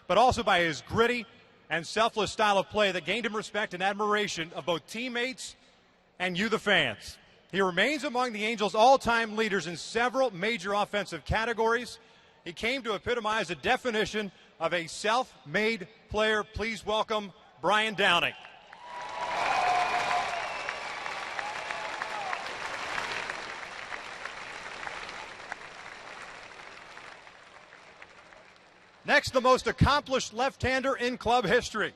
but also by his gritty and selfless style of play that gained him respect and admiration of both teammates and you, the fans. He remains among the Angels' all-time leaders in several major offensive categories. He came to epitomize the definition of a self-made player. Please welcome Brian Downing. Next, the most accomplished left-hander in club history.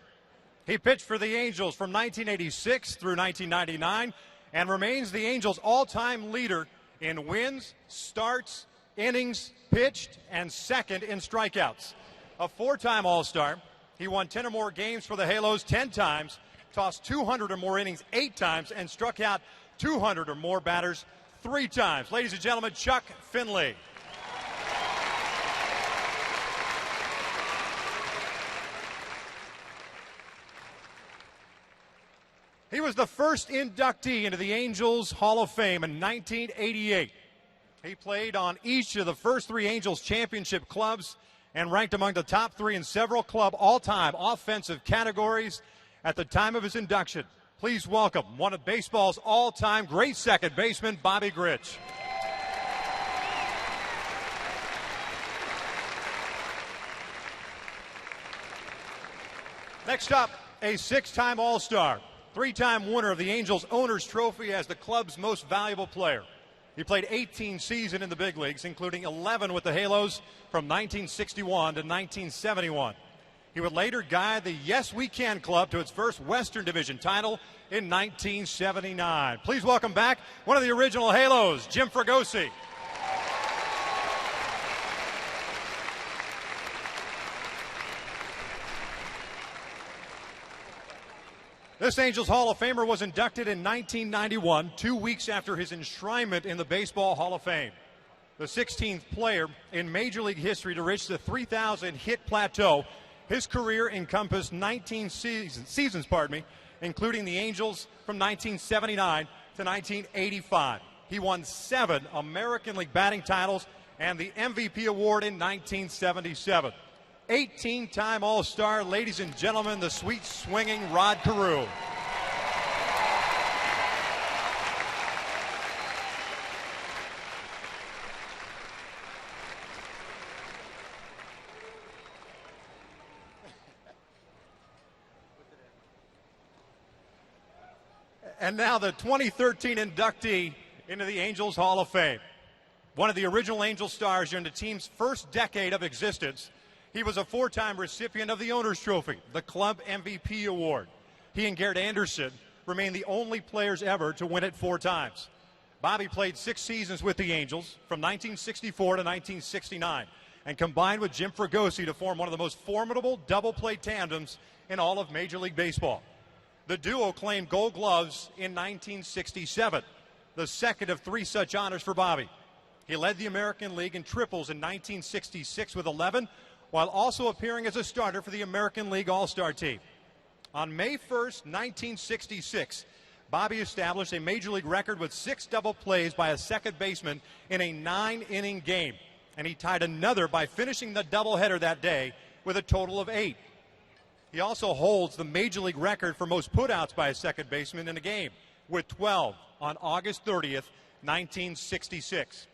He pitched for the Angels from 1986 through 1999 and remains the Angels' all-time leader in wins, starts, innings pitched, and second in strikeouts. A four-time All-Star, he won 10 or more games for the Halos 10 times, tossed 200 or more innings 8 times, and struck out 200 or more batters 3 times. Ladies and gentlemen, Chuck Finley. He was the first inductee into the Angels Hall of Fame in 1988. He played on each of the first 3 Angels championship clubs and ranked among the top 3 in several club all-time offensive categories at the time of his induction. Please welcome one of baseball's all-time great second basemen, Bobby Grich. Next up, a 6-time All-Star, 3-time winner of the Angels Owners Trophy as the club's most valuable player. He played 18 seasons in the big leagues, including 11 with the Halos from 1961 to 1971. He would later guide the Yes We Can club to its first Western Division title in 1979. Please welcome back one of the original Halos, Jim Fregosi. This Angels Hall of Famer was inducted in 1991, 2 weeks after his enshrinement in the Baseball Hall of Fame. The 16th player in Major League history to reach the 3,000 hit plateau. His career encompassed 19 seasons, including the Angels from 1979 to 1985. He won 7 American League batting titles and the MVP award in 1977. 18-time All-Star, ladies and gentlemen, the sweet swinging Rod Carew. And now the 2013 inductee into the Angels Hall of Fame. One of the original Angel stars during the team's first decade of existence. He was a 4-time recipient of the Owners Trophy, the club MVP award. He and Garrett Anderson remain the only players ever to win it 4 times. Bobby played 6 seasons with the Angels from 1964 to 1969 and combined with Jim Fregosi to form one of the most formidable double-play tandems in all of Major League Baseball. The duo claimed Gold Gloves in 1967, the second of 3 such honors for Bobby. He led the American League in triples in 1966 with 11, while also appearing as a starter for the American League All-Star team. On May 1st, 1966, Bobby established a Major League record with 6 double plays by a second baseman in a 9-inning game, and he tied another by finishing the doubleheader that day with a total of 8. He also holds the Major League record for most putouts by a second baseman in a game, with 12 on August 30th, 1966.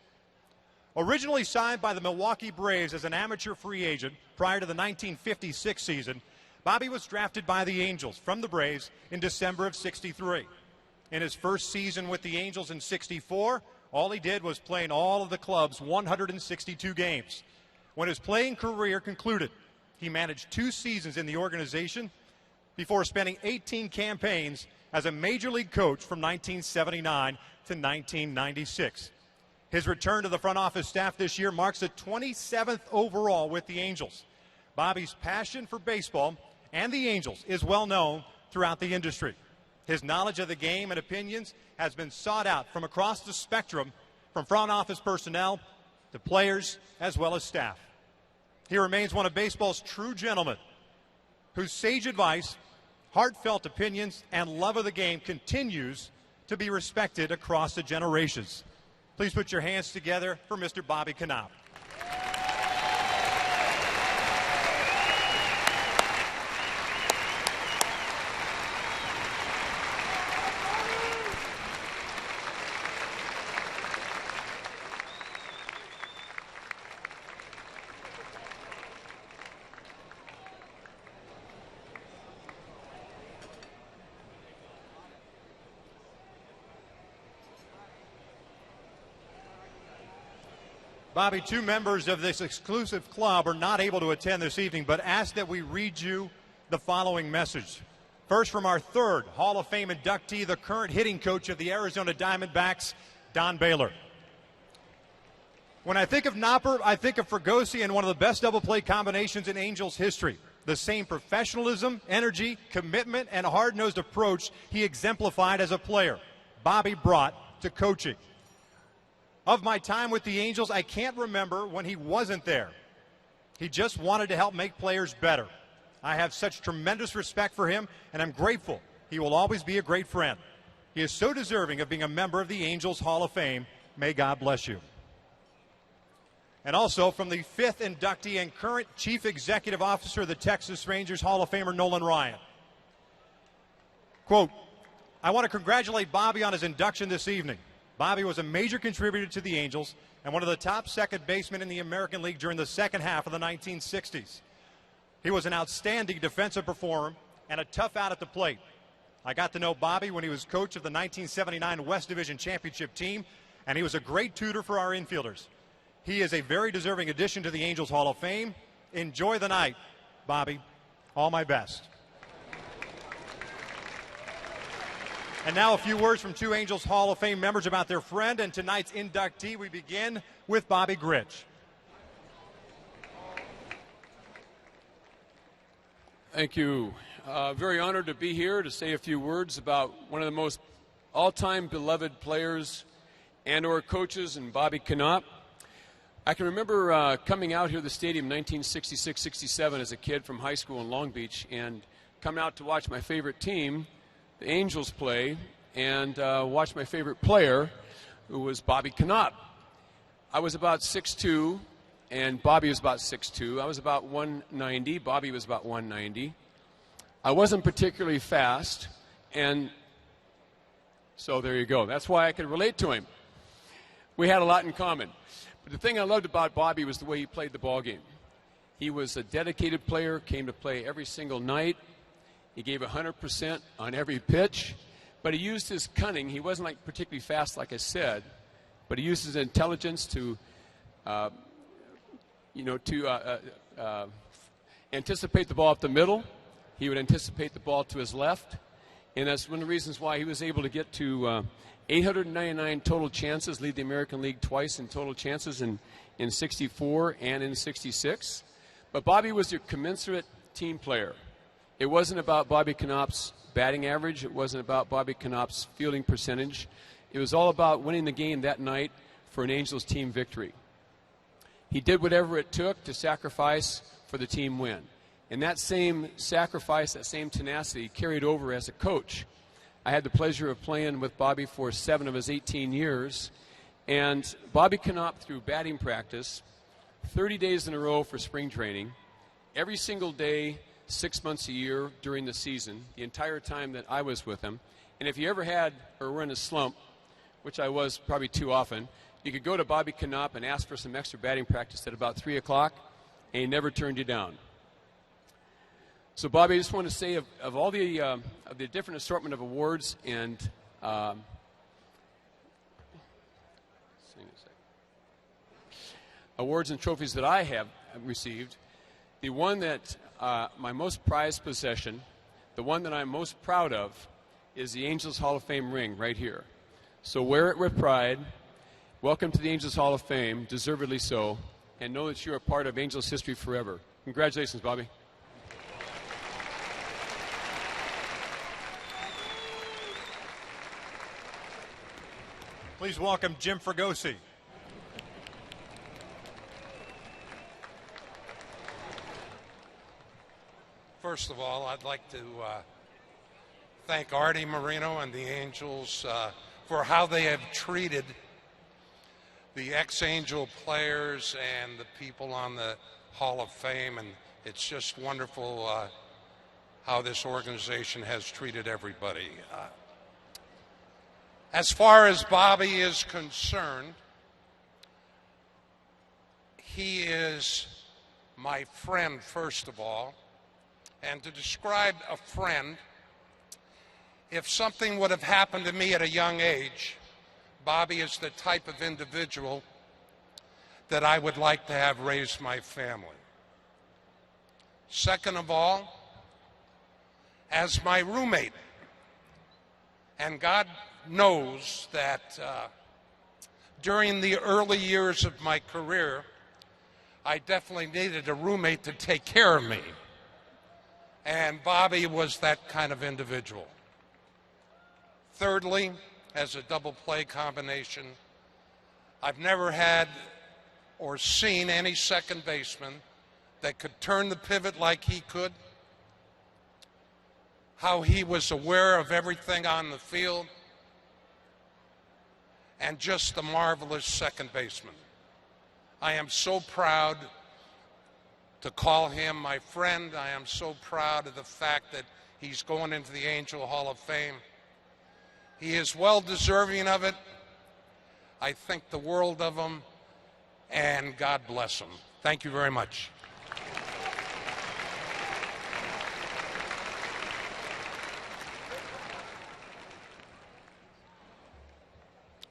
Originally signed by the Milwaukee Braves as an amateur free agent prior to the 1956 season, Bobby was drafted by the Angels from the Braves in December of '63. In his first season with the Angels in '64, all he did was play in all of the club's 162 games. When his playing career concluded, he managed 2 seasons in the organization before spending 18 campaigns as a Major League coach from 1979 to 1996. His return to the front office staff this year marks the 27th overall with the Angels. Bobby's passion for baseball and the Angels is well known throughout the industry. His knowledge of the game and opinions has been sought out from across the spectrum, from front office personnel to players as well as staff. He remains one of baseball's true gentlemen, whose sage advice, heartfelt opinions, and love of the game continues to be respected across the generations. Please put your hands together for Mr. Bobby Knopp. Bobby, two members of this exclusive club are not able to attend this evening, but ask that we read you the following message. First, from our third Hall of Fame inductee, the current hitting coach of the Arizona Diamondbacks, Don Baylor. When I think of Nopper, I think of Fregosi and one of the best double play combinations in Angels history. The same professionalism, energy, commitment, and hard-nosed approach he exemplified as a player, Bobby brought to coaching. Of my time with the Angels, I can't remember when he wasn't there. He just wanted to help make players better. I have such tremendous respect for him, and I'm grateful he will always be a great friend. He is so deserving of being a member of the Angels Hall of Fame. May God bless you. And also from the fifth inductee and current Chief Executive Officer of the Texas Rangers, Hall of Famer Nolan Ryan. Quote, I want to congratulate Bobby on his induction this evening. Bobby was a major contributor to the Angels and one of the top second basemen in the American League during the second half of the 1960s. He was an outstanding defensive performer and a tough out at the plate. I got to know Bobby when he was coach of the 1979 West Division Championship team, and he was a great tutor for our infielders. He is a very deserving addition to the Angels Hall of Fame. Enjoy the night, Bobby. All my best. And now a few words from two Angels Hall of Fame members about their friend and tonight's inductee. We begin with Bobby Grich. Thank you. Very honored to be here to say a few words about one of the most all-time beloved players and or coaches, and Bobby Knopp. I can remember coming out here to the stadium in 1966-67 as a kid from high school in Long Beach and coming out to watch my favorite team, the Angels, play, and watch my favorite player, who was Bobby Knopp. I was about 6'2", and Bobby was about 6'2". I was about 190. Bobby was about 190. I wasn't particularly fast, and so there you go. That's why I could relate to him. We had a lot in common. But the thing I loved about Bobby was the way he played the ball game. He was a dedicated player, came to play every single night. He gave 100% on every pitch, but he used his cunning. He wasn't like particularly fast, like I said, but he used his intelligence to, anticipate the ball up the middle. He would anticipate the ball to his left, and that's one of the reasons why he was able to get to 899 total chances, lead the American League twice in total chances in 64 and in 66. But Bobby was a commensurate team player. It wasn't about Bobby Knopp's batting average. It wasn't about Bobby Knopp's fielding percentage. It was all about winning the game that night for an Angels team victory. He did whatever it took to sacrifice for the team win. And that same sacrifice, that same tenacity carried over as a coach. I had the pleasure of playing with Bobby for 7 of his 18 years. And Bobby Knopp, through batting practice, 30 days in a row for spring training, every single day, 6 months a year during the season, the entire time that I was with him. And if you ever had or were in a slump, which I was probably too often, you could go to Bobby Knopp and ask for some extra batting practice at about 3 o'clock, and he never turned you down. So, Bobby, I just want to say of all the different assortment of awards and awards and trophies that I have received, the one that my most prized possession, the one that I'm most proud of, is the Angels Hall of Fame ring right here. So wear it with pride. Welcome to the Angels Hall of Fame, deservedly so, and know that you're a part of Angels history forever. Congratulations, Bobby. Please welcome Jim Fregosi. First of all, I'd like to thank Artie Moreno and the Angels for how they have treated the ex-Angel players and the people on the Hall of Fame, and it's just wonderful how this organization has treated everybody. As far as Bobby is concerned, he is my friend, first of all. And to describe a friend, if something would have happened to me at a young age, Bobby is the type of individual that I would like to have raise my family. Second of all, as my roommate. And God knows that during the early years of my career, I definitely needed a roommate to take care of me. And Bobby was that kind of individual. Thirdly, as a double play combination, I've never had or seen any second baseman that could turn the pivot like he could, how he was aware of everything on the field, and just a marvelous second baseman. I am so proud to call him my friend. I am so proud of the fact that he's going into the Angel Hall of Fame. He is well deserving of it. I think the world of him, and God bless him. Thank you very much.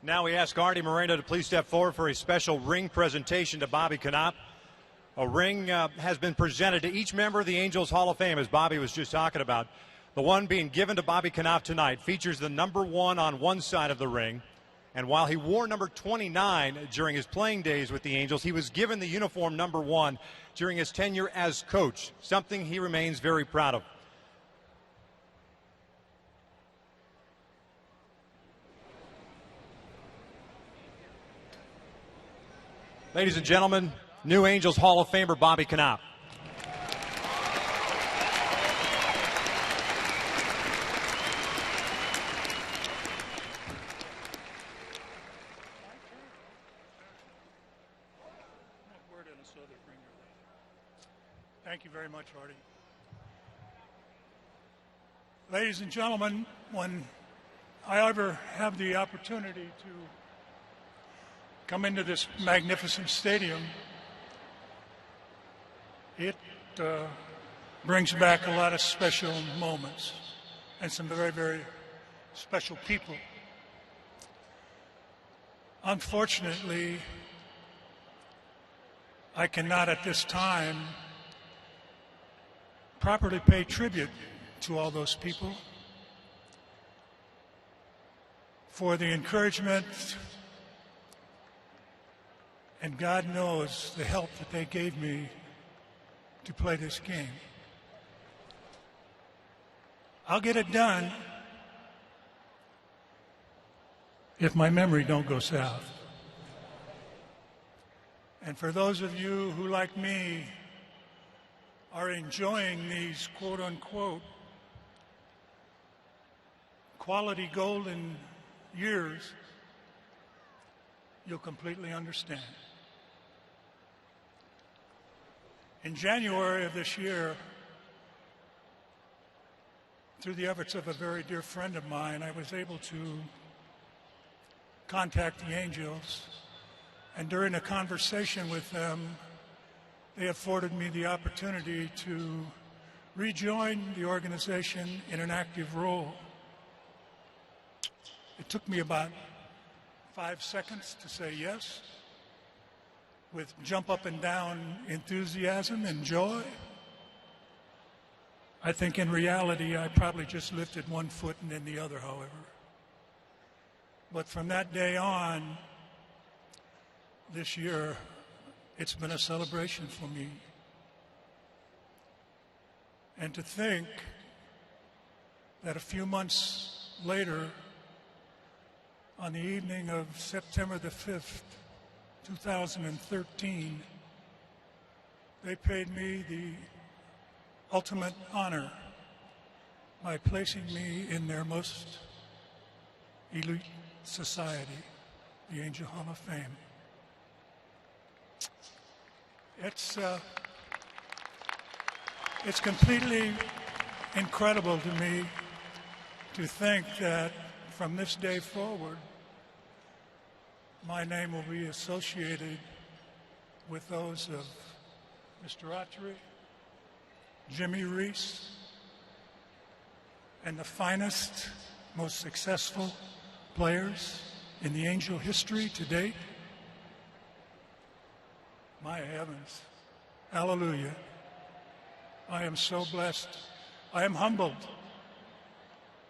Now we ask Artie Moreno to please step forward for a special ring presentation to Bobby Knopp. A ring has been presented to each member of the Angels Hall of Fame, as Bobby was just talking about. The one being given to Bobby Knopp tonight features the number 1 on one side of the ring. And while he wore number 29 during his playing days with the Angels, he was given the uniform number 1 during his tenure as coach, something he remains very proud of. Ladies and gentlemen, new Angels Hall of Famer Bobby Knopp. Thank you very much, Artie. Ladies and gentlemen, when I ever have the opportunity to come into this magnificent stadium, it brings back a lot of special moments and some very, very special people. Unfortunately, I cannot at this time properly pay tribute to all those people for the encouragement and God knows the help that they gave me to play this game. I'll get it done if my memory don't go south. And for those of you who, like me, are enjoying these quote-unquote quality golden years, you'll completely understand. In January of this year, through the efforts of a very dear friend of mine, I was able to contact the Angels, and during a conversation with them, they afforded me the opportunity to rejoin the organization in an active role. It took me about 5 seconds to say yes, with jump up and down enthusiasm and joy. I think in reality, I probably just lifted one foot and then the other, however. But from that day on, this year, it's been a celebration for me. And to think that a few months later, on the evening of September the 5th, 2013, they paid me the ultimate honor by placing me in their most elite society, the Angel Hall of Fame. It's completely incredible to me to think that from this day forward, my name will be associated with those of Mr. Autry, Jimmy Reese, and the finest, most successful players in the Angel history to date. My heavens. Hallelujah. I am so blessed. I am humbled,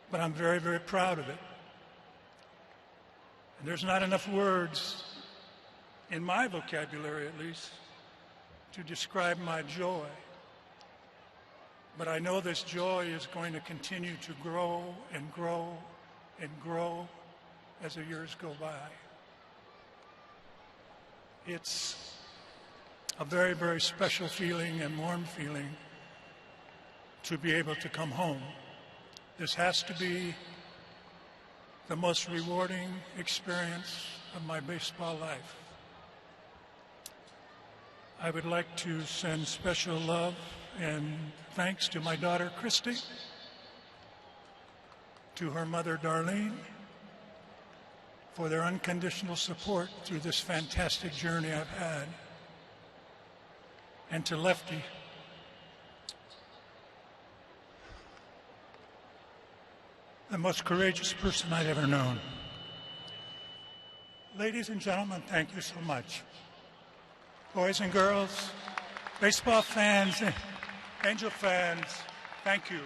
but I'm very, very proud of it. And there's not enough words, in my vocabulary at least, to describe my joy. But I know this joy is going to continue to grow and grow and grow as the years go by. It's a very, very special feeling and warm feeling to be able to come home. This has to be the most rewarding experience of my baseball life. I would like to send special love and thanks to my daughter, Christy, to her mother, Darlene, for their unconditional support through this fantastic journey I've had, and to Lefty, the most courageous person I'd ever known. Ladies and gentlemen, thank you so much. Boys and girls, baseball fans, Angel fans, thank you.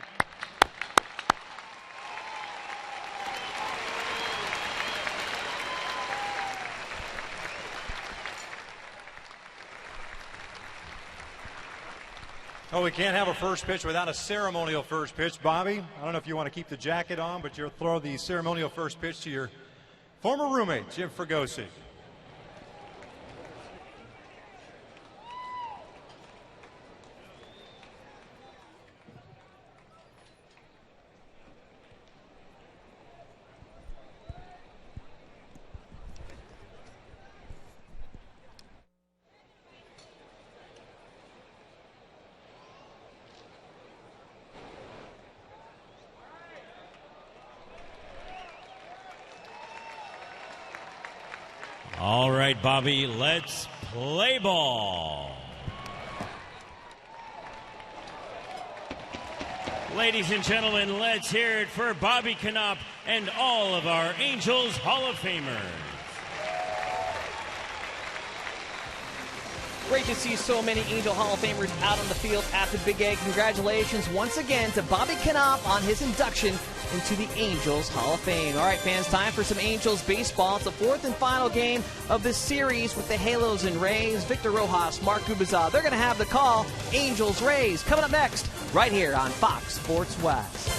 Oh, we can't have a first pitch without a ceremonial first pitch. Bobby, I don't know if you want to keep the jacket on, but you'll throw the ceremonial first pitch to your former roommate, Jim Fregosi. All right, Bobby, let's play ball. Ladies and gentlemen, let's hear it for Bobby Knopp and all of our Angels Hall of Famers. Great to see so many Angel Hall of Famers out on the field at the Big A. Congratulations once again to Bobby Knopp on his induction into the Angels Hall of Fame. All right, fans, time for some Angels baseball. It's the fourth and final game of this series with the Halos and Rays. Victor Rojas, Mark Gubizza, they're going to have the call. Angels-Rays coming up next right here on Fox Sports West.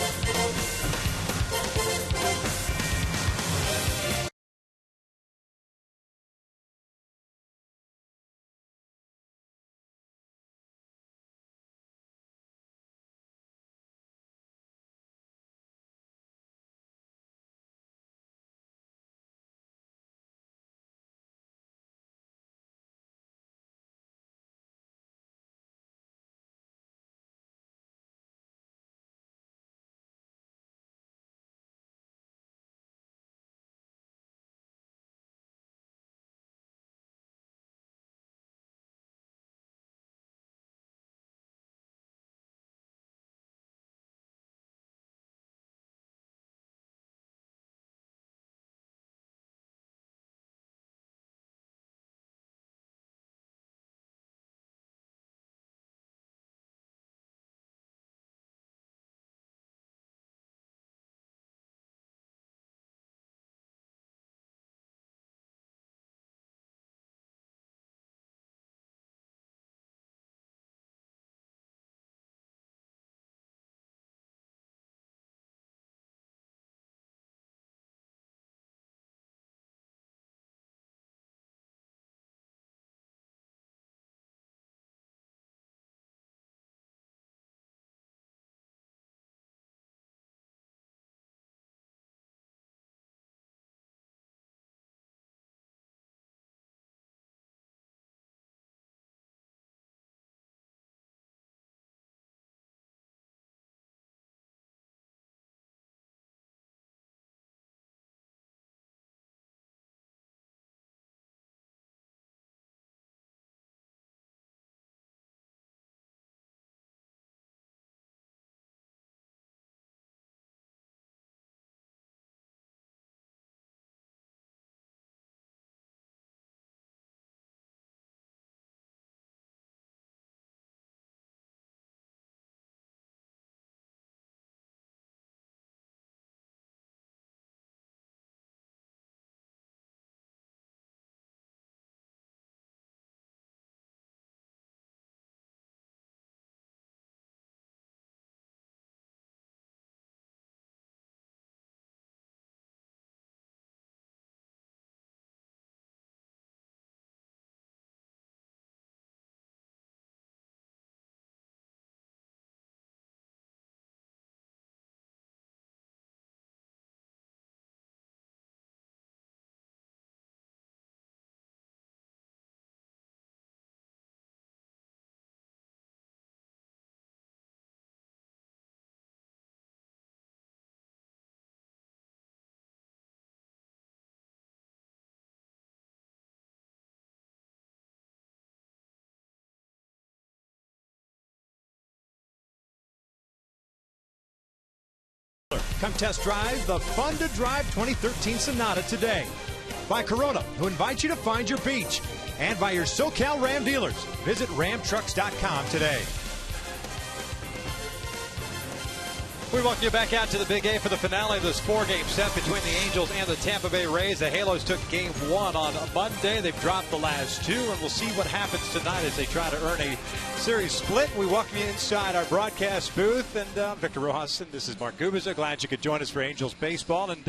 Come test drive the Fun to Drive 2013 Sonata today. By Corona, who invites you to find your beach. And by your SoCal Ram dealers. Visit ramtrucks.com today. We welcome you back out to the Big A for the finale of this 4-game set between the Angels and the Tampa Bay Rays. The Halos took game 1 on Monday. They've dropped the last 2, and we'll see what happens tonight as they try to earn a series split. We welcome you inside our broadcast booth, and Victor Rojas, and this is Mark Gubiza. Glad you could join us for Angels baseball. And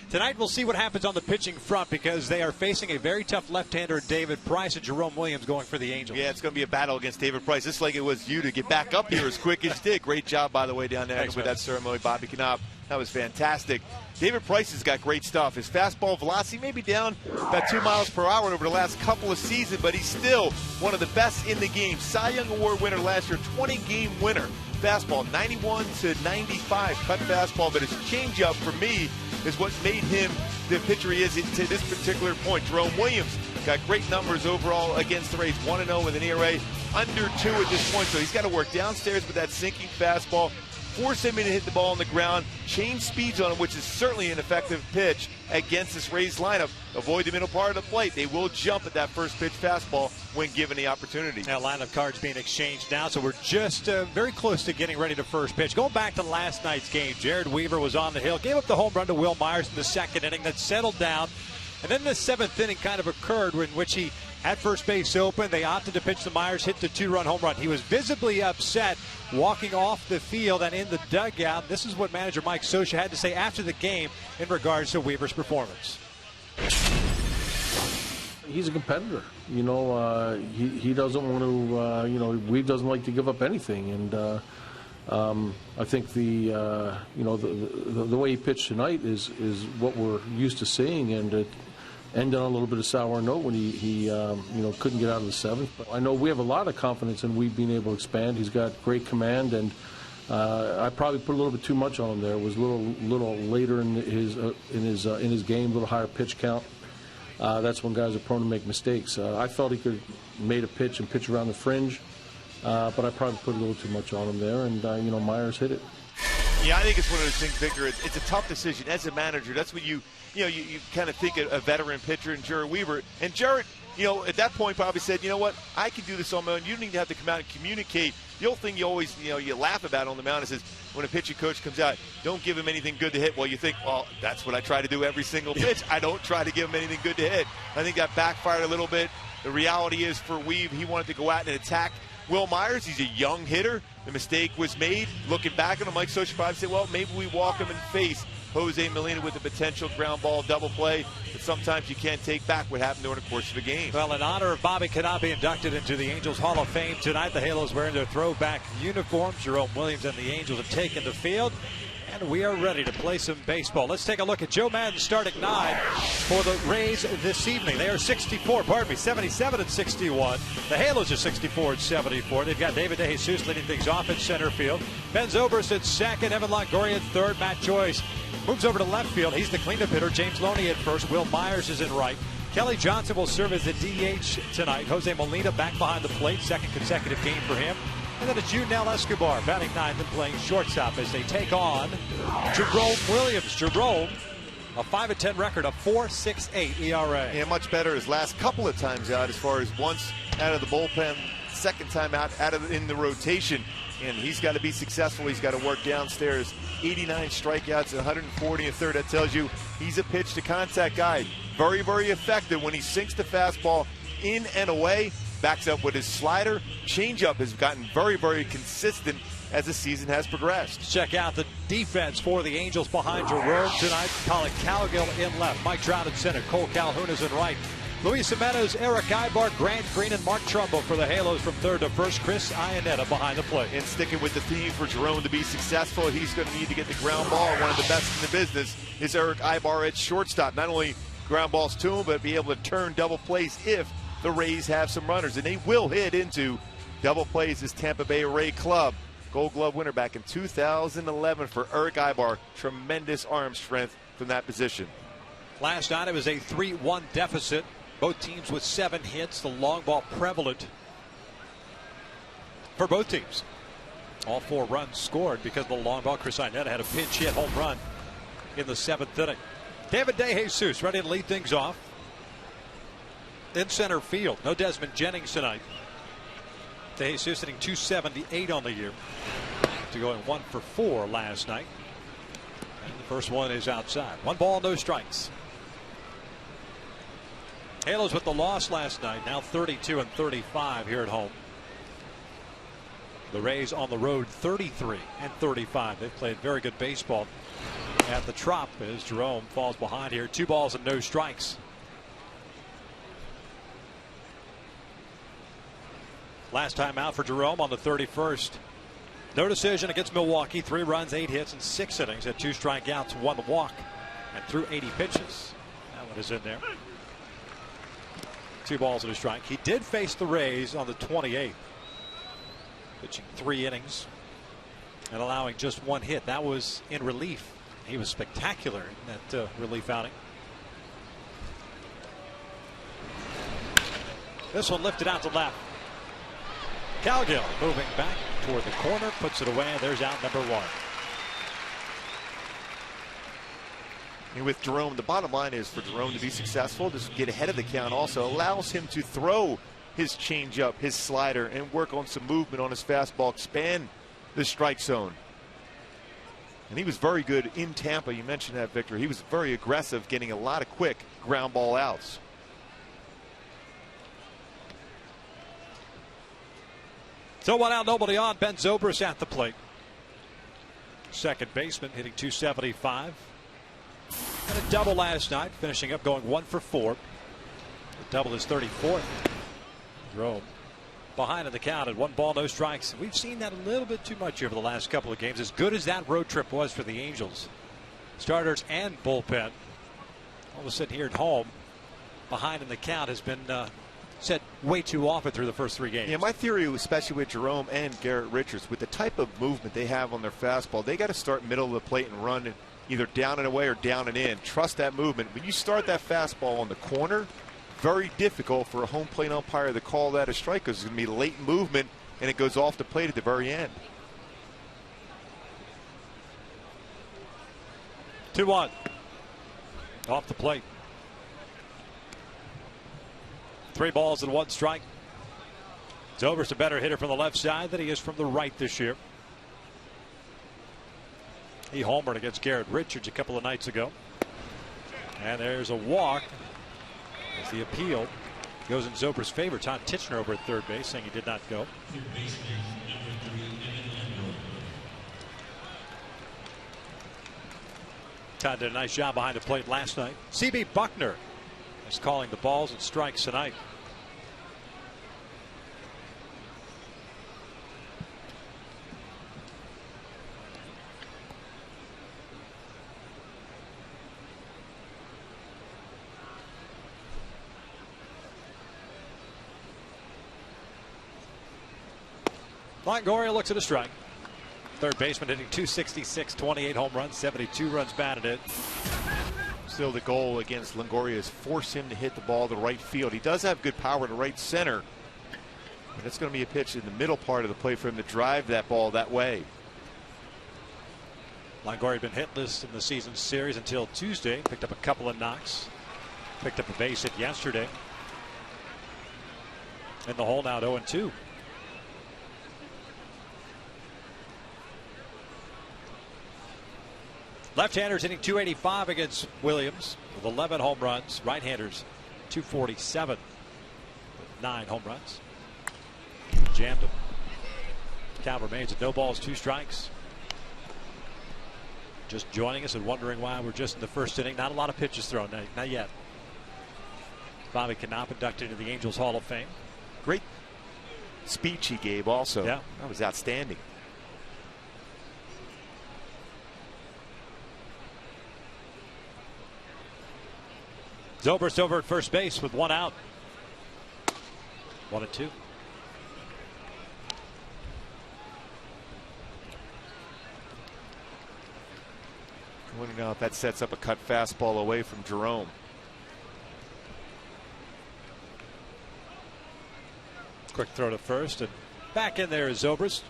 tonight we'll see what happens on the pitching front, because they are facing a very tough left-hander, David Price, and Jerome Williams going for the Angels. Yeah, it's going to be a battle against David Price. Just like it was you to get back up here as quick as you did. Great job, by the way, down there. Thanks, with man. that ceremony, Bobby Knopp. That was fantastic. David Price has got great stuff. His fastball velocity may be down about 2 miles per hour over the last couple of seasons, but he's still one of the best in the game. Cy Young Award winner last year, 20-game winner. Fastball, 91 to 95, cut fastball, but his changeup, for me, is what made him the pitcher he is to this particular point. Jerome Williams got great numbers overall against the Rays, 1-0 with an ERA, under 2 at this point, so he's got to work downstairs with that sinking fastball, force him to hit the ball on the ground, change speeds on him, which is certainly an effective pitch against this Rays lineup. Avoid the middle part of the plate. They will jump at that first pitch fastball when given the opportunity. Now, lineup cards being exchanged now, so we're just very close to getting ready to first pitch. Going back to last night's game, Jared Weaver was on the hill, gave up the home run to Will Myers in the second inning, that settled down. And then the 7th inning kind of occurred, in which he had first base open. They opted to pitch to Myers, hit the 2-run home run. He was visibly upset walking off the field and in the dugout. This is what manager Mike Scioscia had to say after the game in regards to Weaver's performance. He's a competitor. You know, he doesn't want to, you know, Weave doesn't like to give up anything. And I think you know, the way he pitched tonight is what we're used to seeing, and it ended on a little bit of sour note when he you know, couldn't get out of the 7th. But I know we have a lot of confidence in Weave being able to expand. He's got great command, and I probably put a little bit too much on him there. It was a little later in his game, a little higher pitch count. That's when guys are prone to make mistakes. I felt he could have made a pitch and pitch around the fringe. But I probably put a little too much on him there, and you know, Myers hit it. Yeah, I think it's one of those things, Victor. It's a tough decision as a manager. That's what you kind of think a veteran pitcher in Jared Weaver. And Jared, you know, at that point probably said, you know what, I can do this on my own. You don't need to have to come out and communicate. The old thing you always, you know, you laugh about on the mound is when a pitching coach comes out, don't give him anything good to hit. Well, you think, well, that's what I try to do every single pitch. I don't try to give him anything good to hit. I think that backfired a little bit. The reality is for Weave, he wanted to go out and attack Will Myers. He's a young hitter. The mistake was made. Looking back on him, Mike Scioscia probably said, well, maybe we walk him and face Jose Molina with a potential ground ball double play. But sometimes you can't take back what happened during the course of a game. Well, in honor of Bobby Knopp inducted into the Angels Hall of Fame tonight, the Halos wearing their throwback uniforms. Jerome Williams and the Angels have taken the field, and we are ready to play some baseball. Let's take a look at Joe Madden's starting 9 for the Rays this evening. They are 77 and 61. The Halos are 64 and 74. They've got David DeJesus leading things off at center field. Ben Zobrist at second. Evan Longoria at third. Matt Joyce moves over to left field. He's the cleanup hitter. James Loney at first. Will Myers is in right. Kelly Johnson will serve as the DH tonight. Jose Molina back behind the plate. Second consecutive game for him. And then it's Junel Escobar batting 9th and playing shortstop as they take on Jerome Williams. Jerome, a 5-10 record, a 4.68 ERA. Yeah, much better his last couple of times out, as far as once out of the bullpen, second time out in the rotation. And he's got to be successful. He's got to work downstairs. 89 strikeouts, 140 and third. That tells you he's a pitch to contact guy. Very, very effective when he sinks the fastball in and away. Backs up with his slider. Changeup has gotten very, very consistent as the season has progressed. Check out the defense for the Angels behind Jerome tonight. Colin Cowgill in left. Mike Trout in center. Cole Calhoun is in right. Luis Jimenez, Eric Ibar, Grant Green, and Mark Trumbo for the Halos from third to first. Chris Iannetta behind the plate. And sticking with the theme for Jerome to be successful, he's going to need to get the ground ball. One of the best in the business is Eric Ibar at shortstop. Not only ground balls to him, but be able to turn double plays if the Rays have some runners, and they will hit into double plays as Tampa Bay Ray club. Gold Glove winner back in 2011 for Eric Ibar. Tremendous arm strength from that position. Last night it was a 3-1 deficit. Both teams with 7 hits. The long ball prevalent for both teams. All 4 runs scored because of the long ball. Chris Iannetta had a pinch hit home run in the 7th inning. David DeJesus ready to lead things off. In center field, no Desmond Jennings tonight. DeJesus hitting .278 on the year, to going 1 for 4 last night. And the first one is outside. 1 ball, no strikes. Halos with the loss last night, now 32-35 here at home. The Rays on the road 33-35. They've played very good baseball at the Trop as Jerome falls behind here. 2 balls and no strikes. Last time out for Jerome on the 31st. No decision against Milwaukee. 3 runs, 8 hits, and 6 innings. Had 2 strikeouts, 1 walk, and threw 80 pitches. That one is in there. 2 balls and a strike. He did face the Rays on the 28th, pitching 3 innings and allowing just 1 hit. That was in relief. He was spectacular in that relief outing. This one lifted out to left. Cowgill moving back toward the corner, puts it away. There's out number 1. And with Jerome, the bottom line is for Jerome to be successful, just get ahead of the count also allows him to throw his changeup, his slider, and work on some movement on his fastball, expand the strike zone. And he was very good in Tampa. You mentioned that, Victor. He was very aggressive, getting a lot of quick ground ball outs. So 1 out, nobody on. Ben Zobrist at the plate. Second baseman hitting .275. And a double last night, finishing up going 1 for 4. The double is 34th. Jerome behind in the count at 1 ball, no strikes. We've seen that a little bit too much over the last couple of games. As good as that road trip was for the Angels, starters and bullpen, all of a sudden here at home, behind in the count has been said way too often through the first 3 games. Yeah, my theory, especially with Jerome and Garrett Richards, with the type of movement they have on their fastball, they got to start middle of the plate and run either down and away or down and in. Trust that movement. When you start that fastball on the corner, very difficult for a home plate umpire to call that a strike, because it's going to be late movement and it goes off the plate at the very end. 2-1 off the plate. 3 balls and 1 strike. Zobrist a better hitter from the left side than he is from the right this year. He homered against Garrett Richards a couple of nights ago. And there's a walk as the appeal goes in Zobrist's favor. Todd Titchener over at third base saying he did not go. Todd did a nice job behind the plate last night. C.B. Buckner is calling the balls and strikes tonight. Longoria looks at a strike. Third baseman hitting .266, 28 home runs, 72 runs batted in. Still the goal against Longoria is force him to hit the ball to right field. He does have good power to right center. And it's going to be a pitch in the middle part of the plate for him to drive that ball that way. Longoria had been hitless in the season series until Tuesday. Picked up a couple of knocks. Picked up a base hit yesterday. In the hole now at 0-2. Left-handers hitting .285 against Williams with 11 home runs. Right-handers .247 with 9 home runs. Jammed him. Count remains at no balls, 2 strikes. Just joining us and wondering why we're just in the first inning. Not a lot of pitches thrown, not yet. Bobby Knopp inducted into the Angels Hall of Fame. Great speech he gave also. Yeah. That was outstanding. Zobrist over at first base with 1 out. 1-2. Wondering now if that sets up a cut fastball away from Jerome. Quick throw to first, and back in there is Zobrist.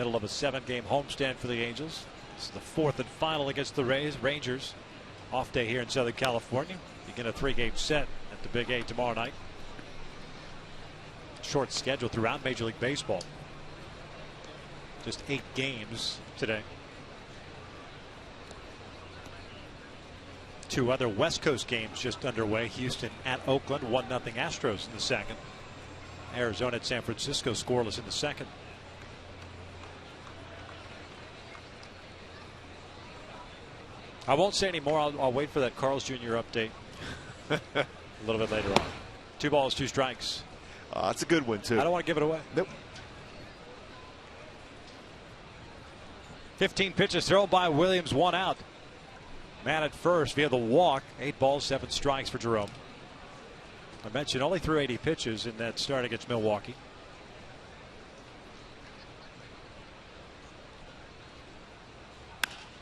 Middle of a 7-game homestand for the Angels. This is the 4th and final against the Rangers. Off day here in Southern California. Begin a 3-game set at the Big A tomorrow night. Short schedule throughout Major League Baseball. Just 8 games today. 2 other West Coast games just underway. Houston at Oakland, 1-0 Astros in the second. Arizona at San Francisco scoreless in the second. I won't say any more. I'll wait for that Carl's Jr. update a little bit later on. 2 balls, 2 strikes. That's a good one, too. I don't want to give it away. Nope. 15 pitches thrown by Williams, 1 out. Man at first via the walk. 8 balls, 7 strikes for Jerome. I mentioned only threw 80 pitches in that start against Milwaukee.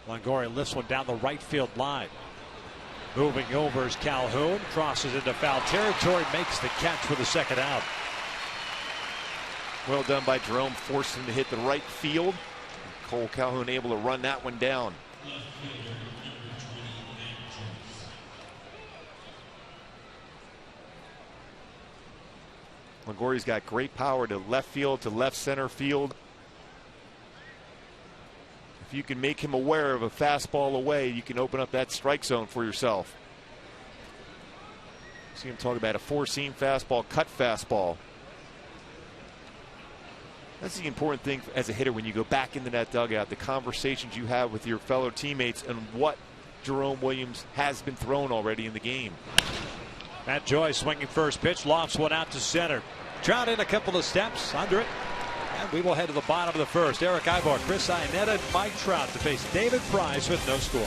Longoria lifts one down the right field line. Moving over is Calhoun. Crosses into foul territory. Makes the catch for the second out. Well done by Jerome. Forced him to hit the right field. Cole Calhoun able to run that one down. Longoria's got great power to left field, to left center field. If you can make him aware of a fastball away, you can open up that strike zone for yourself. See him talk about a 4-seam fastball, cut fastball. That's the important thing as a hitter when you go back into that dugout, the conversations you have with your fellow teammates and what Jerome Williams has been thrown already in the game. Matt Joy swinging first pitch, lofts one out to center. Trout in a couple of steps under it. And we will head to the bottom of the first. Eric Ibar, Chris Iannetta, and Mike Trout to face David Price with no score.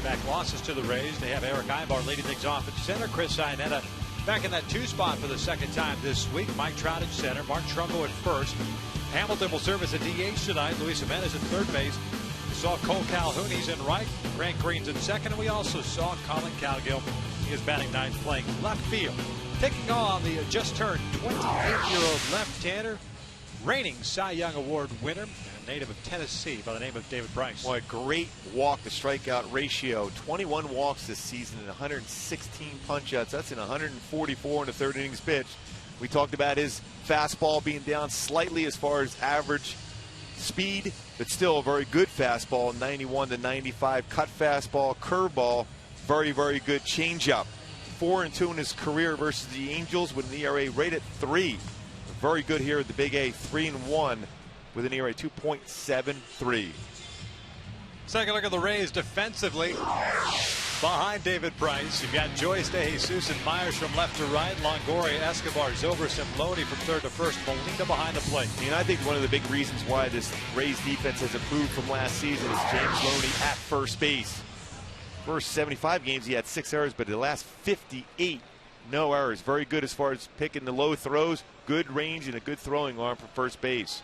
Back losses to the Rays. They have Eric Ibar leading things off at center. Chris Iannetta back in that 2 spot for the second time this week. Mike Trout at center. Mark Trumbo at first. Hamilton will serve as a DH tonight. Luis Jimenez at third base. We saw Cole Calhoun. He's in right. Grant Green's in second. And we also saw Colin Cowgill. He is batting ninth, playing left field. Taking on the just turned 28-year-old left-hander, reigning Cy Young Award winner, a native of Tennessee by the name of David Price. What a great walk to strikeout ratio. 21 walks this season and 116 punch-outs. That's in 144 in the third innings pitch. We talked about his fastball being down slightly as far as average speed, but still a very good fastball, 91 to 95 cut fastball, curveball, very, very good changeup. 4-2 in his career versus the Angels with an ERA right at 3. Very good here at the Big A, 3-1 with an ERA 2.73. Second look at the Rays defensively. behind David Price. You've got Joyce, DeJesus, and Myers from left to right. Longoria, Escobar, Zobrist, and Loney from third to first. Molina behind the plate. And I think one of the big reasons why this Rays defense has improved from last season is James Loney at first base. First 75 games, he had 6 errors, but the last 58, no errors. Very good as far as picking the low throws, good range, and a good throwing arm for first base.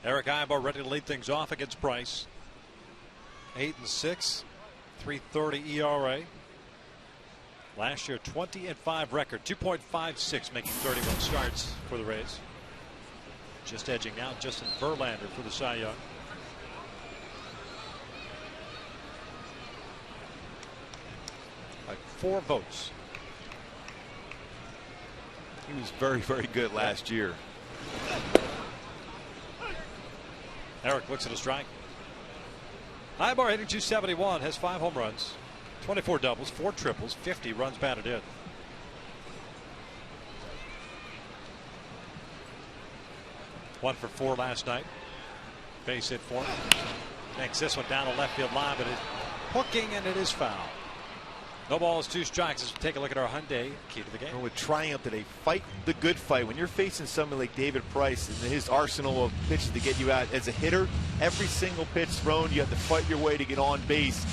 Eric Ibar ready to lead things off against Price. 8-6, 3.30 ERA. Last year, 20-5 record, 2.56, making 31 starts for the Rays. Just edging out Justin Verlander for the Cy Young. By 4 votes. He was very, very good last year. Eric looks at a strike. Ibar hitting .271, has 5 home runs, 24 doubles, 4 triples, 50 runs batted in. One for 4 last night. Base hit for him. Makes this one down the left field line, but it's hooking and it is foul. No balls, 2 strikes. Let's take a look at our Hyundai key to the game. With Triumph today, fight the good fight. When you're facing somebody like David Price and his arsenal of pitches to get you out as a hitter, every single pitch thrown, you have to fight your way to get on base.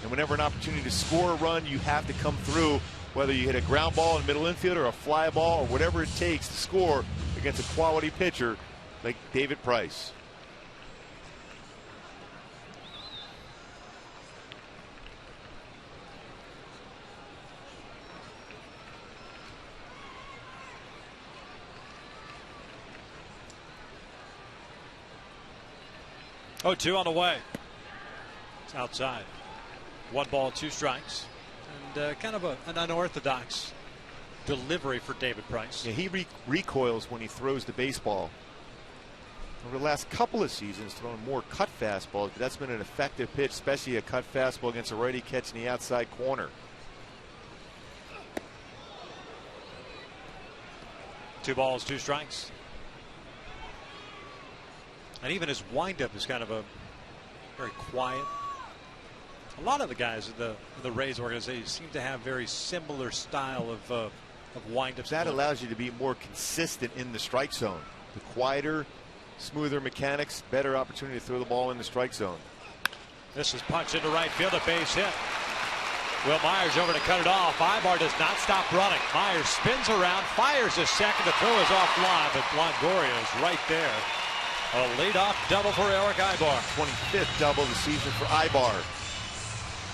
And whenever an opportunity to score a run, you have to come through, whether you hit a ground ball in the middle infield or a fly ball or whatever it takes to score against a quality pitcher like David Price. Oh, 2 on the way. It's outside. 1 ball, 2 strikes. And kind of an unorthodox delivery for David Price. Yeah, he recoils when he throws the baseball. Over the last couple of seasons, throwing more cut fastballs, but that's been an effective pitch, especially a cut fastball against a righty catching the outside corner. 2 balls, 2 strikes. And even his windup is kind of a very quiet. A lot of the guys in the Rays organization seem to have very similar style of windups. That allows you to be more consistent in the strike zone. The quieter, smoother mechanics, better opportunity to throw the ball in the strike zone. This is punched into right field, a base hit. Will Myers over to cut it off. Ibar does not stop running. Myers spins around, fires a second. The throw is offline, but Longoria is right there. A leadoff double for Eric Ibar. 25th double of the season for Ibar.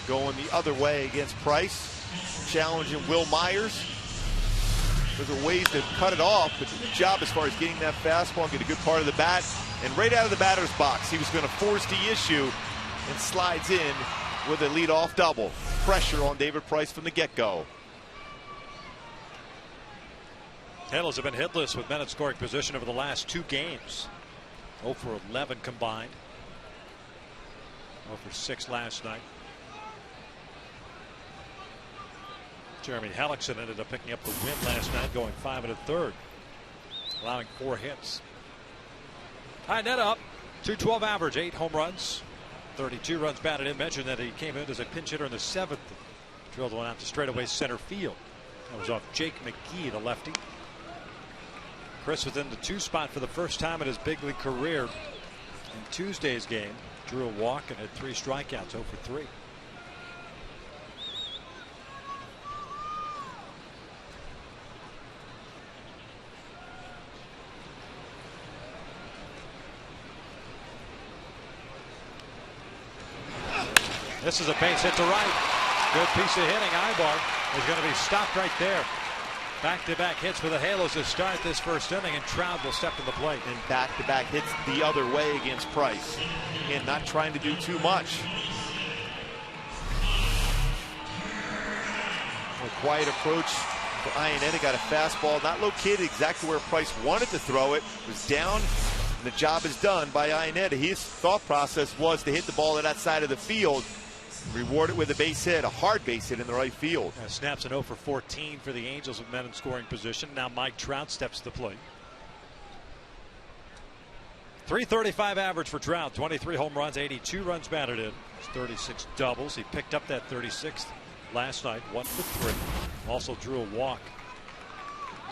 Going the other way against Price. Challenging Will Myers. There's ways to cut it off, but the job as far as getting that fastball and get a good part of the bat. And right out of the batter's box, he was going to force the issue and slides in with a leadoff double. Pressure on David Price from the get-go. Halos have been hitless with men in scoring position over the last 2 games. 0 for 11 combined. 0 for 6 last night. Jeremy Hellickson ended up picking up the win last night, going 5 1/3, allowing 4 hits. Iannetta up, .212 average, 8 home runs, 32 runs batted in. Mentioned that he came in as a pinch hitter in the 7th. Drilled one out to straightaway center field. That was off Jake McGee, the lefty. Chris was in the 2 spot for the first time in his big league career in Tuesday's game. Drew a walk and had 3 strikeouts, 0 for 3. This is a base hit to right. Good piece of hitting. Ibar is going to be stopped right there. Back-to-back hits for the Halos to start this first inning, and Trout will step to the plate. And back-to-back hits the other way against Price. Again, not trying to do too much. A quiet approach for Iannetta. Got a fastball, not located exactly where Price wanted to throw it. Was down, and the job is done by Iannetta. His thought process was to hit the ball to that side of the field. Reward it with a base hit, a hard base hit in the right field. Snaps an 0 for 14 for the Angels with men in scoring position. Now Mike Trout steps to the plate. .335 average for Trout. 23 home runs, 82 runs batted in. 36 doubles. He picked up that 36th last night. 1 for 3. Also drew a walk.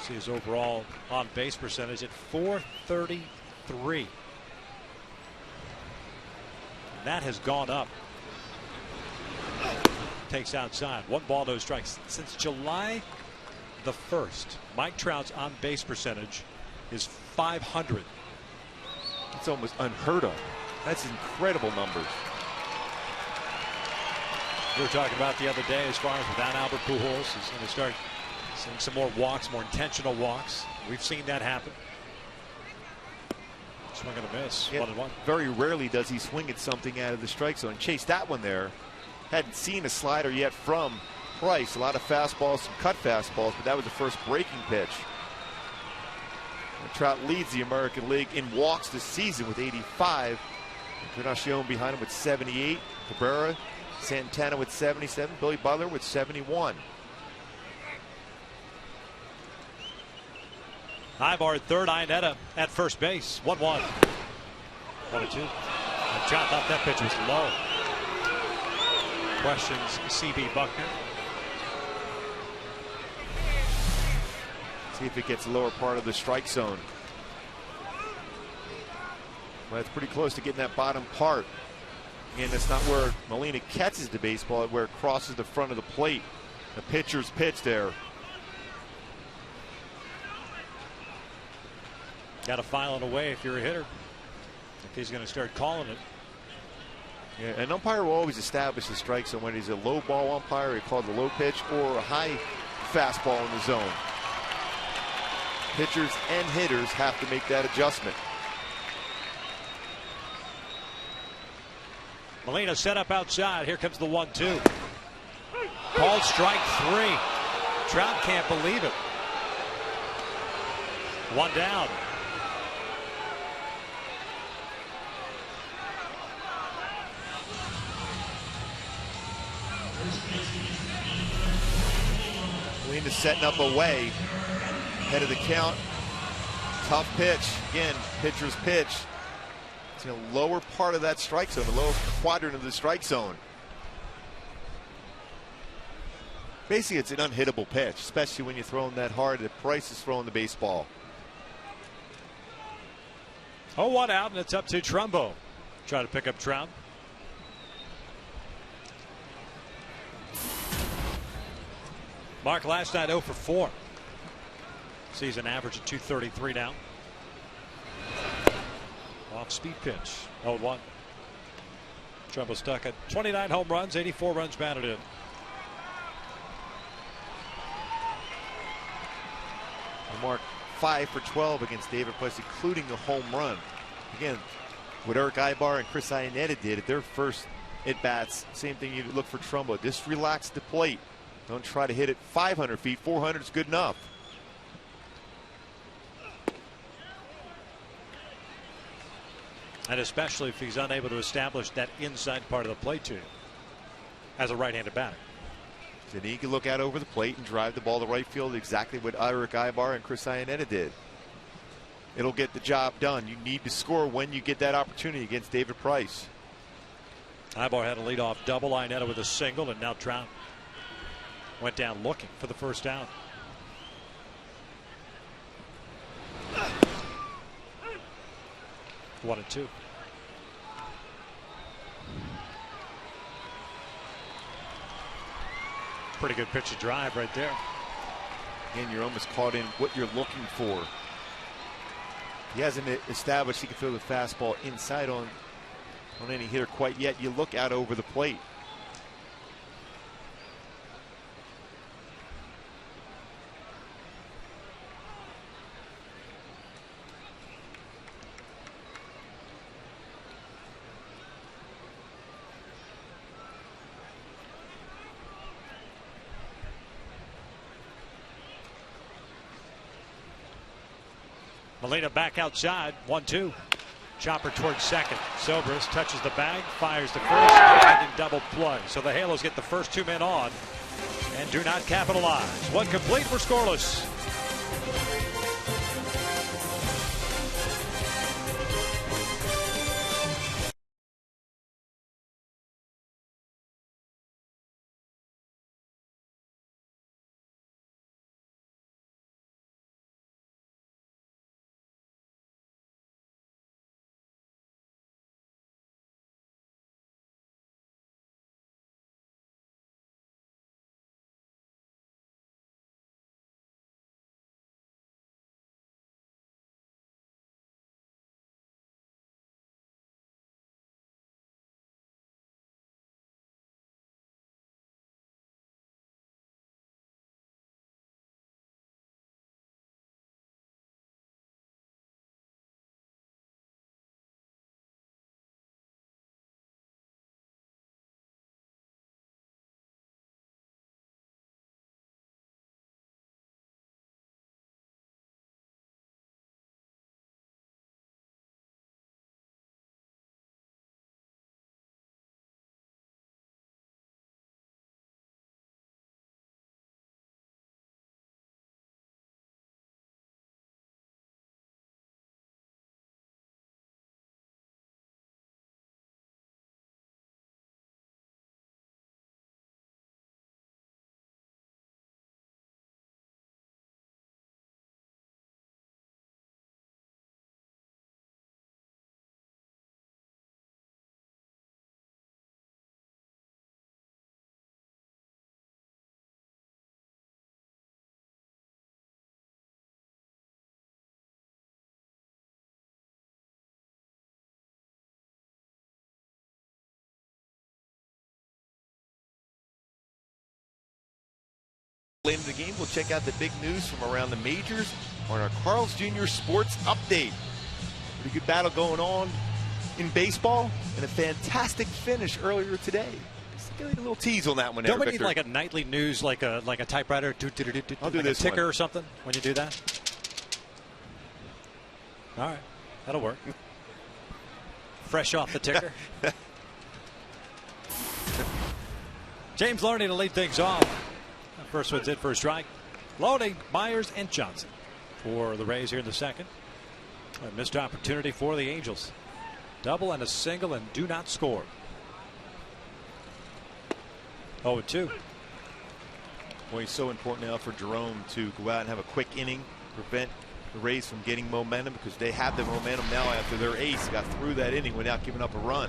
See his overall on base percentage at .433. And that has gone up. Takes outside. 1 ball, no strikes. Since July the 1st, Mike Trout's on base percentage is .500. It's almost unheard of. That's incredible numbers. We were talking about the other day as far as without Albert Pujols, he's going to start seeing some more walks, more intentional walks. We've seen that happen. Swing and a miss. Yeah, 1-1. very rarely does he swing at something out of the strike zone. Chase that one there. Hadn't seen a slider yet from Price. A lot of fastballs, some cut fastballs, but that was the first breaking pitch. And Trout leads the American League in walks this season with 85. Encarnacion behind him with 78. Cabrera, Santana with 77. Billy Butler with 71. Ibar at third, Iannetta at first base. 1-1. 1-2. And Trout thought that pitch was low. Questions C.B. Buckner. See if it gets the lower part of the strike zone. Well, it's pretty close to getting that bottom part. Again, that's not where Molina catches the baseball, where it crosses the front of the plate. The pitcher's pitch there. Got to file it away if you're a hitter. If he's going to start calling it. Yeah, an umpire will always establish the strike zone. When he's a low ball umpire, he calls a low pitch, or a high fastball in the zone. Pitchers and hitters have to make that adjustment. Molina set up outside. Here comes the 1-2. Called strike 3. Trout can't believe it. 1 down. Molina setting up away. Head of the count. Tough pitch. Again, pitcher's pitch. It's in the lower part of that strike zone, the lower quadrant of the strike zone. Basically, it's an unhittable pitch, especially when you're throwing that hard that Price is throwing the baseball. 0-1 out, and it's up to Trumbo. Try to pick up Trout. Mark last night 0 for 4. Season average of .233 now. Off speed pitch. 0-1. Trumbo stuck at 29 home runs, 84 runs batted in. Mark 5 for 12 against David Price, including a home run. Again, what Eric Ibar and Chris Iannetta did at their first at-bats, same thing you look for Trumbo. Just relax the plate. Don't try to hit it 500 feet. 400 is good enough. And especially if he's unable to establish that inside part of the plate to him as a right-handed batter. Then he can look out over the plate and drive the ball to right field, exactly what Eric Ibar and Chris Iannetta did. It'll get the job done. You need to score when you get that opportunity against David Price. Ibar had a leadoff double, Iannetta with a single, and now Trout went down looking for the first out. One and two. Pretty good pitch to drive right there. Again, you're almost caught in what you're looking for. He hasn't established he can throw the fastball inside on any hitter quite yet. You look out over the plate. Molina back outside, 1-2. Chopper towards second. Sobris touches the bag, fires the first, and double play. So the Halos get the first 2 men on and do not capitalize. One complete, we're scoreless. Later in the game, we'll check out the big news from around the majors on our Carl's Jr. Sports Update. Pretty good battle going on in baseball, and a fantastic finish earlier today. Just get a little tease on that one there, Don't we need Victor. like a nightly news, like a typewriter? I'll do like this a ticker one. or something when you do that? All right, that'll work. Fresh off the ticker. James Loney to lead things off. First one's in for a strike. Loney, Myers, and Johnson for the Rays here in the second. A missed opportunity for the Angels. Double and a single and do not score. 0-2. Boy, it's so important now for Jerome to go out and have a quick inning, prevent the Rays from getting momentum, because they have the momentum now after their ace got through that inning without giving up a run.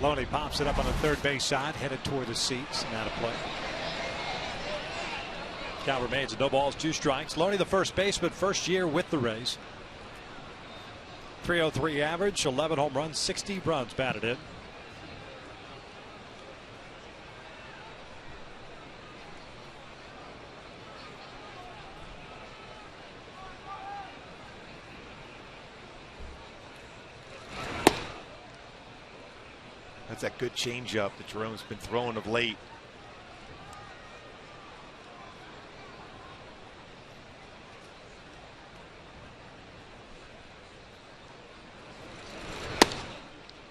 Loney pops it up on the third base side, headed toward the seats and out of play. Count remains 0 balls, 2 strikes. Loney, the first baseman, first year with the Rays. .303 average, 11 home runs, 60 runs batted in. That's that good changeup that Jerome's been throwing of late.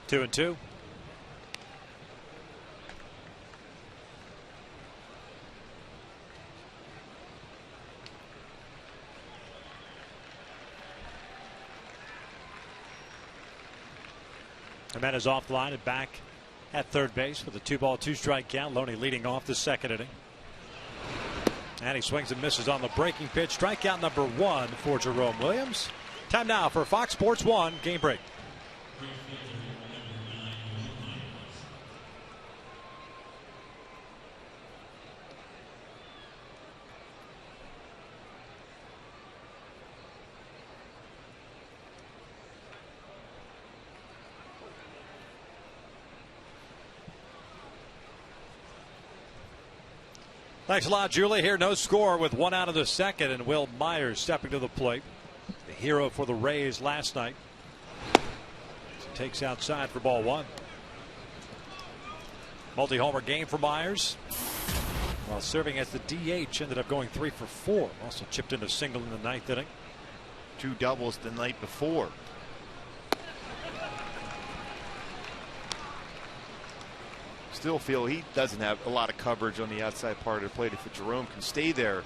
2-2. Jimenez off the line and back at third base with a 2-ball, 2-strike count. Loney leading off the second inning. And he swings and misses on the breaking pitch. Strikeout number 1 for Jerome Williams. Time now for Fox Sports 1 game break. Thanks a lot, Julie. Here, no score with 1 out of the second, and Will Myers stepping to the plate. The hero for the Rays last night. Takes outside for ball 1. Multi-homer game for Myers. While serving as the DH, ended up going 3 for 4. Also chipped in a single in the 9th inning. 2 doubles the night before. Still feel he doesn't have a lot of coverage on the outside part of the plate. If Jerome can stay there,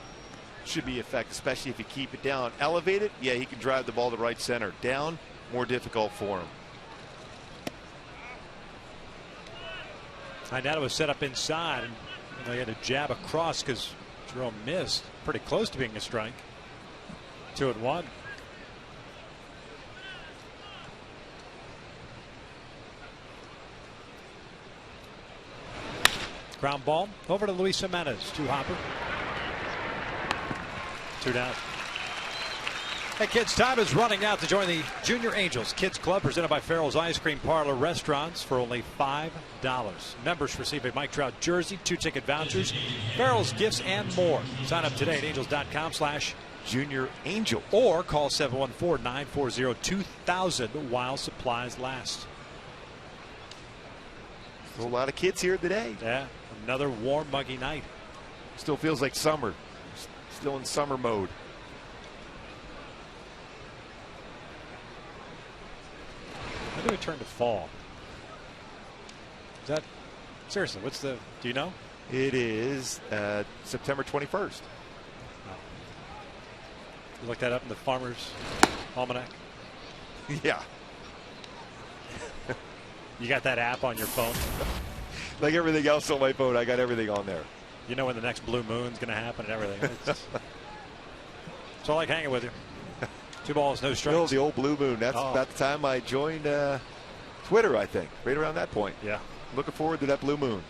should be effective, especially if you keep it down. Elevated, yeah, he can drive the ball to right center. Down, more difficult for him. Hynata was set up inside, and he had a jab across because Jerome missed. Pretty close to being a strike. 2-1. Ground ball over to Luis Jimenez. 2-hopper. 2 down. Hey kids, time is running out to join the Junior Angels Kids Club presented by Farrell's Ice Cream Parlor Restaurants for only $5. Members receive a Mike Trout jersey, 2 ticket vouchers, Farrell's gifts, and more. Sign up today at angels.com/Junior Angel or call 714-940-2000 while supplies last. There's a lot of kids here today. Yeah, another warm, muggy night. Still feels like summer. Still in summer mode. When do we turn to fall? Is that seriously? What's the? Do you know? It is September 21st. You look that up in the Farmer's Almanac. Yeah. You got that app on your phone? Like everything else on my phone, I got everything on there. You know when the next blue moon's going to happen and everything. So I like hanging with you. 2 balls, no strikes. Still the old blue moon. That's about the time I joined Twitter, I think. Right around that point. Yeah. Looking forward to that blue moon.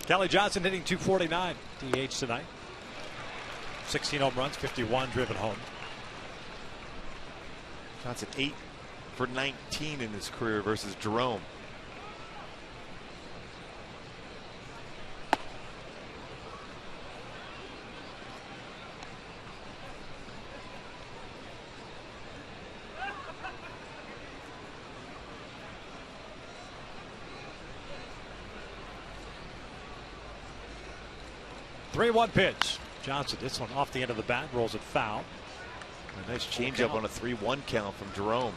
Kelly Johnson hitting .249 DH tonight. 16 home runs, 51 driven home. Johnson 8 for 19 in his career versus Jerome. 3-1 pitch. Johnson, this one off the end of the bat, rolls it foul. A nice changeup on a 3-1 count from Jerome.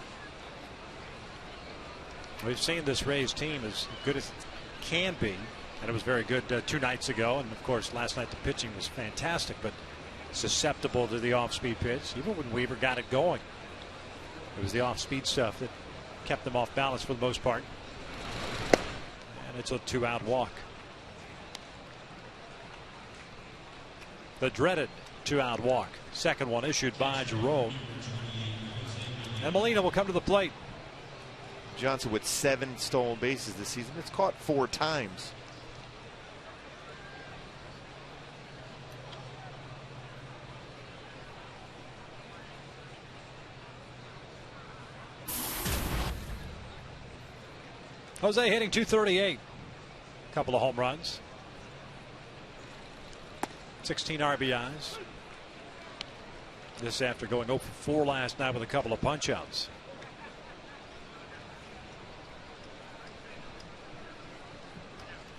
We've seen this Rays team as good as it can be, and it was very good 2 nights ago. And of course, last night the pitching was fantastic, but susceptible to the off-speed pitch. Even when Weaver got it going, it was the off-speed stuff that kept them off balance for the most part. And it's a 2-out walk. The dreaded 2-out walk. Second one issued by Jerome. And Molina will come to the plate. Johnson with 7 stolen bases this season. It's caught 4 times. Jose hitting .238. Couple of home runs. 16 RBIs. This after going 0 for 4 last night with a couple of punch-outs.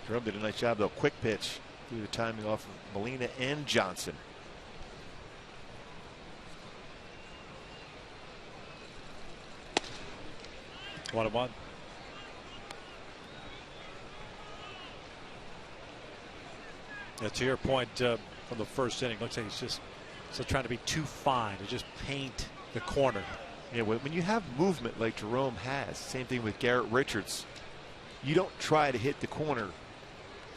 Jerome did a nice job though. Quick pitch through the timing off of Molina and Johnson. One and one. To your point from the first inning, looks like he's just still trying to be too fine to just paint the corner. Yeah, when you have movement like Jerome has, same thing with Garrett Richards, you don't try to hit the corner.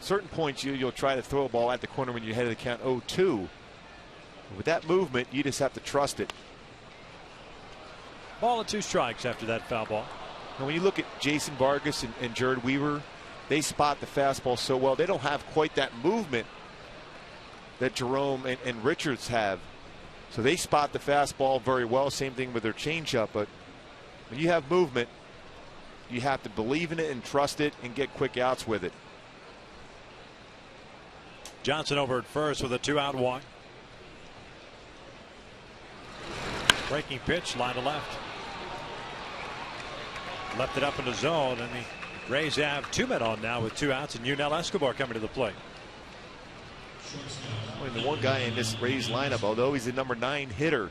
Certain points you'll try to throw a ball at the corner when you're ahead of the count 0-2. With that movement, you just have to trust it. Ball and 2 strikes after that foul ball. And when you look at Jason Vargas and Jared Weaver, they spot the fastball so well. They don't have quite that movement that Jerome and Richards have. So they spot the fastball very well. Same thing with their changeup. But when you have movement, you have to believe in it and trust it and get quick outs with it. Johnson over at first with a 2-out walk. Breaking pitch, line to left. Left it up in the zone, and the Rays have 2 men on now with 2 outs, and Yunel Escobar coming to the plate. The one guy in this Rays lineup, although he's a number 9 hitter,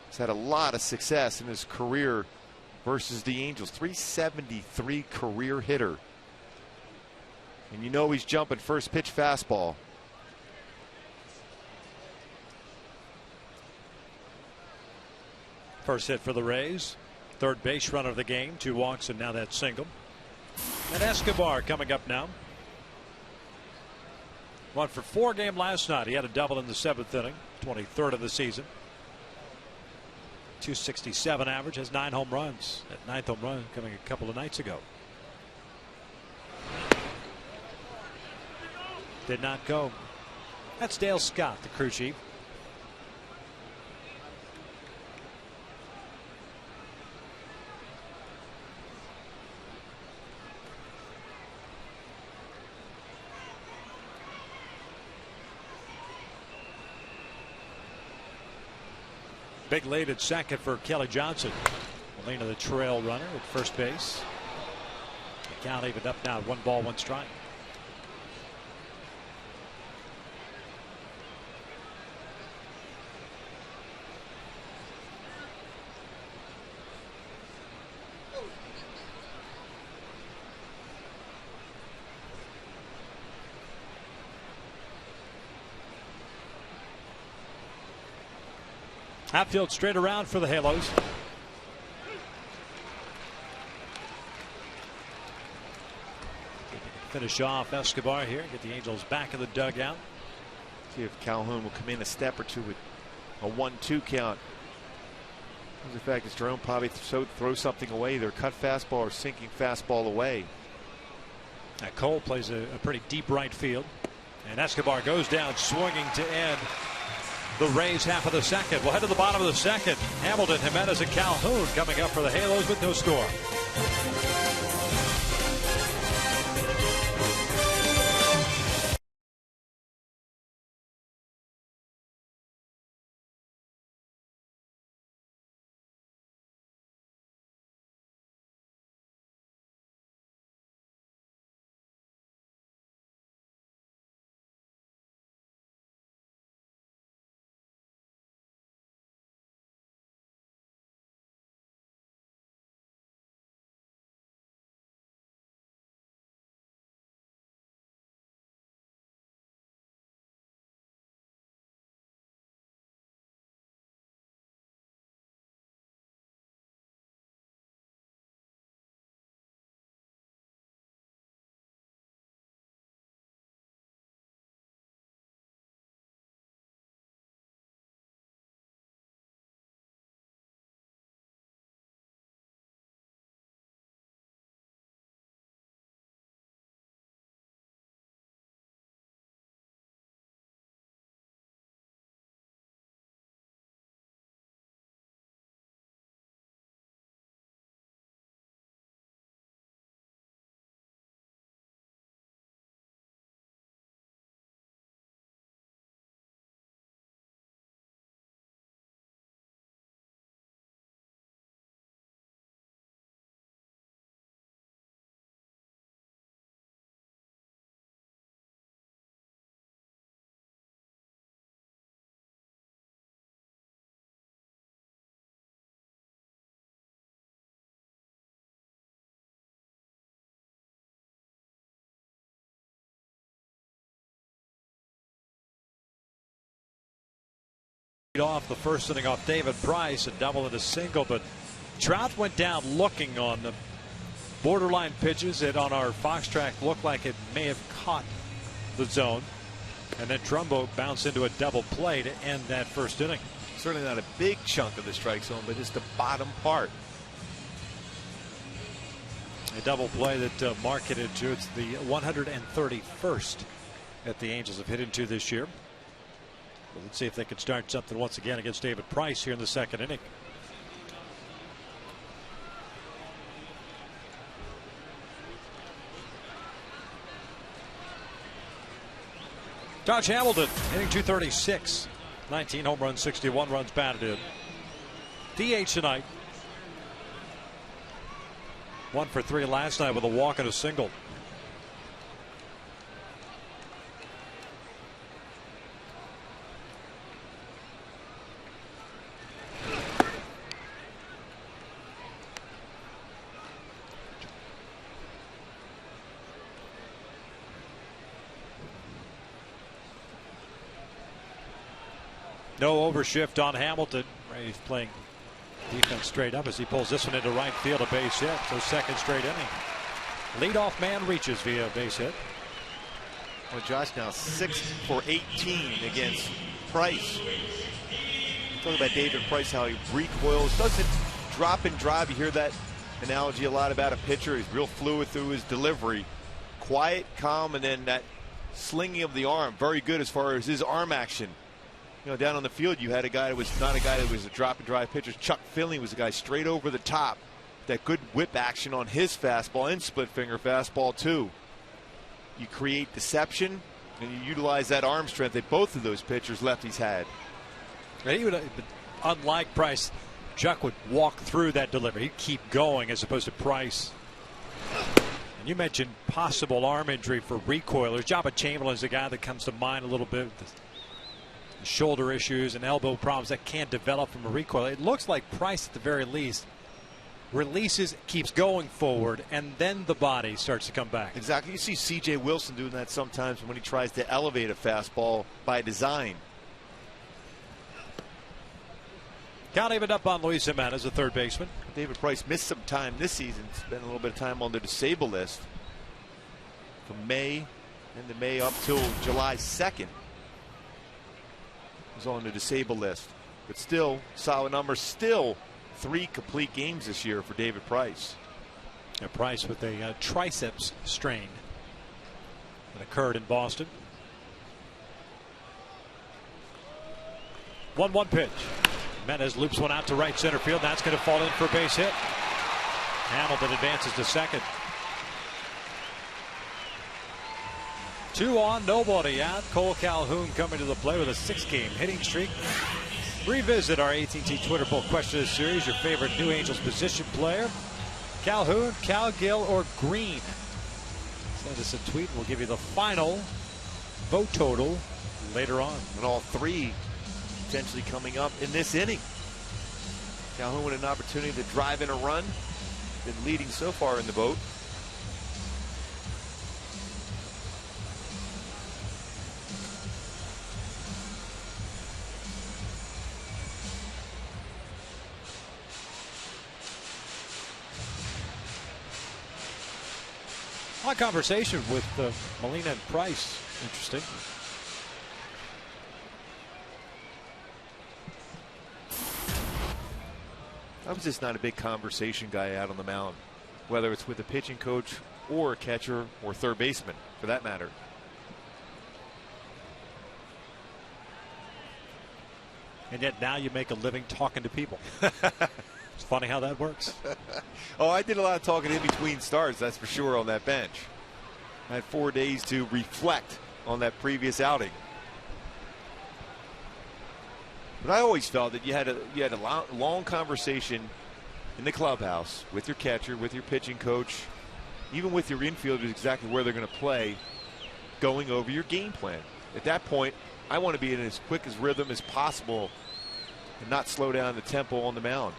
has had a lot of success in his career versus the Angels. 373 career hitter. And you know he's jumping first pitch fastball. First hit for the Rays. Third base runner of the game. 2 walks and now that single. And Escobar coming up now. 1 for 4 game last night. He had a double in the 7th inning. 23rd of the season. .267 average. Has 9 home runs. That 9th home run coming a couple of nights ago. Did not go. That's Dale Scott, the crew chief. Big lead at second for Kelly Johnson. Molina the trail runner at first base. The count evened up now. 1 ball, 1 strike. Outfield straight around for the Halos. Finish off Escobar here. Get the Angels back in the dugout. See if Calhoun will come in a step or two with a 1-2 count. The fact is Jerome probably throws something away. Their cut fastball or sinking fastball away. Now Cole plays a pretty deep right field. And Escobar goes down swinging to end the Rays half of the second. We'll head to the bottom of the second. Hamilton, Jimenez, and Calhoun coming up for the Halos with no score. Off the first inning off David Price, a double and a single, but Trout went down looking on the borderline pitches that on our Fox track looked like it may have caught the zone, and then Trumbo bounced into a double play to end that first inning. Certainly not a big chunk of the strike zone, but just the bottom part. A double play that marketed to it's the 131st that the Angels have hit into this year. Well, let's see if they can start something once again against David Price here in the second inning. Josh Hamilton hitting .236, 19 home runs, 61 runs batted in. DH tonight. 1 for 3 last night with a walk and a single. No overshift on Hamilton. He's playing defense straight up as he pulls this one into right field, a base hit. So second straight inning. Leadoff man reaches via base hit. Well, Josh now 6 for 18 against Price. Talking about David Price, how he recoils, doesn't drop and drive. You hear that analogy a lot about a pitcher. He's real fluid through his delivery. Quiet, calm, and then that slinging of the arm. Very good as far as his arm action. You know, down on the field, you had a guy that was not a guy that was a drop and drive pitcher. Chuck Finley was a guy straight over the top. That good whip action on his fastball and split finger fastball too. You create deception and you utilize that arm strength that both of those pitchers lefties had. And he would, unlike Price, Chuck would walk through that delivery. He'd keep going as opposed to Price. And you mentioned possible arm injury for recoilers. Jabba Chamberlain's a guy that comes to mind a little bit. Shoulder issues and elbow problems that can develop from a recoil. It looks like Price at the very least releases, keeps going forward, and then the body starts to come back. Exactly. You see C.J. Wilson doing that sometimes when he tries to elevate a fastball by design. Count even up on Luis Jimenez, a third baseman. David Price missed some time this season. Spent a little bit of time on the disabled list from May into May up till July 2nd. Was on the disabled list, but still solid numbers. Still 3 complete games this year for David Price. And Price with a triceps strain that occurred in Boston. 1-1 pitch. Jimenez loops one out to right center field. That's going to fall in for a base hit. Hamilton advances to second. 2 on, nobody out. Cole Calhoun coming to the plate with a 6-game hitting streak. Revisit our AT&T Twitter poll question of the series. Your favorite New Angels position player. Calhoun, Calgill, or Green? Send us a tweet. We'll give you the final vote total later on. And all 3 potentially coming up in this inning. Calhoun with an opportunity to drive in a run. Been leading so far in the vote. A conversation with Molina and Price. Interesting. I was just not a big conversation guy out on the mound, whether it's with a pitching coach or a catcher or third baseman, for that matter. And yet now you make a living talking to people. It's funny how that works. Oh, I did a lot of talking in between starts, that's for sure, on that bench. I had 4 days to reflect on that previous outing. But I always felt that you had a long conversation in the clubhouse with your catcher, with your pitching coach, even with your infielders, exactly where they're going to play, going over your game plan. At that point, I want to be in as quick as rhythm as possible and not slow down the tempo on the mound.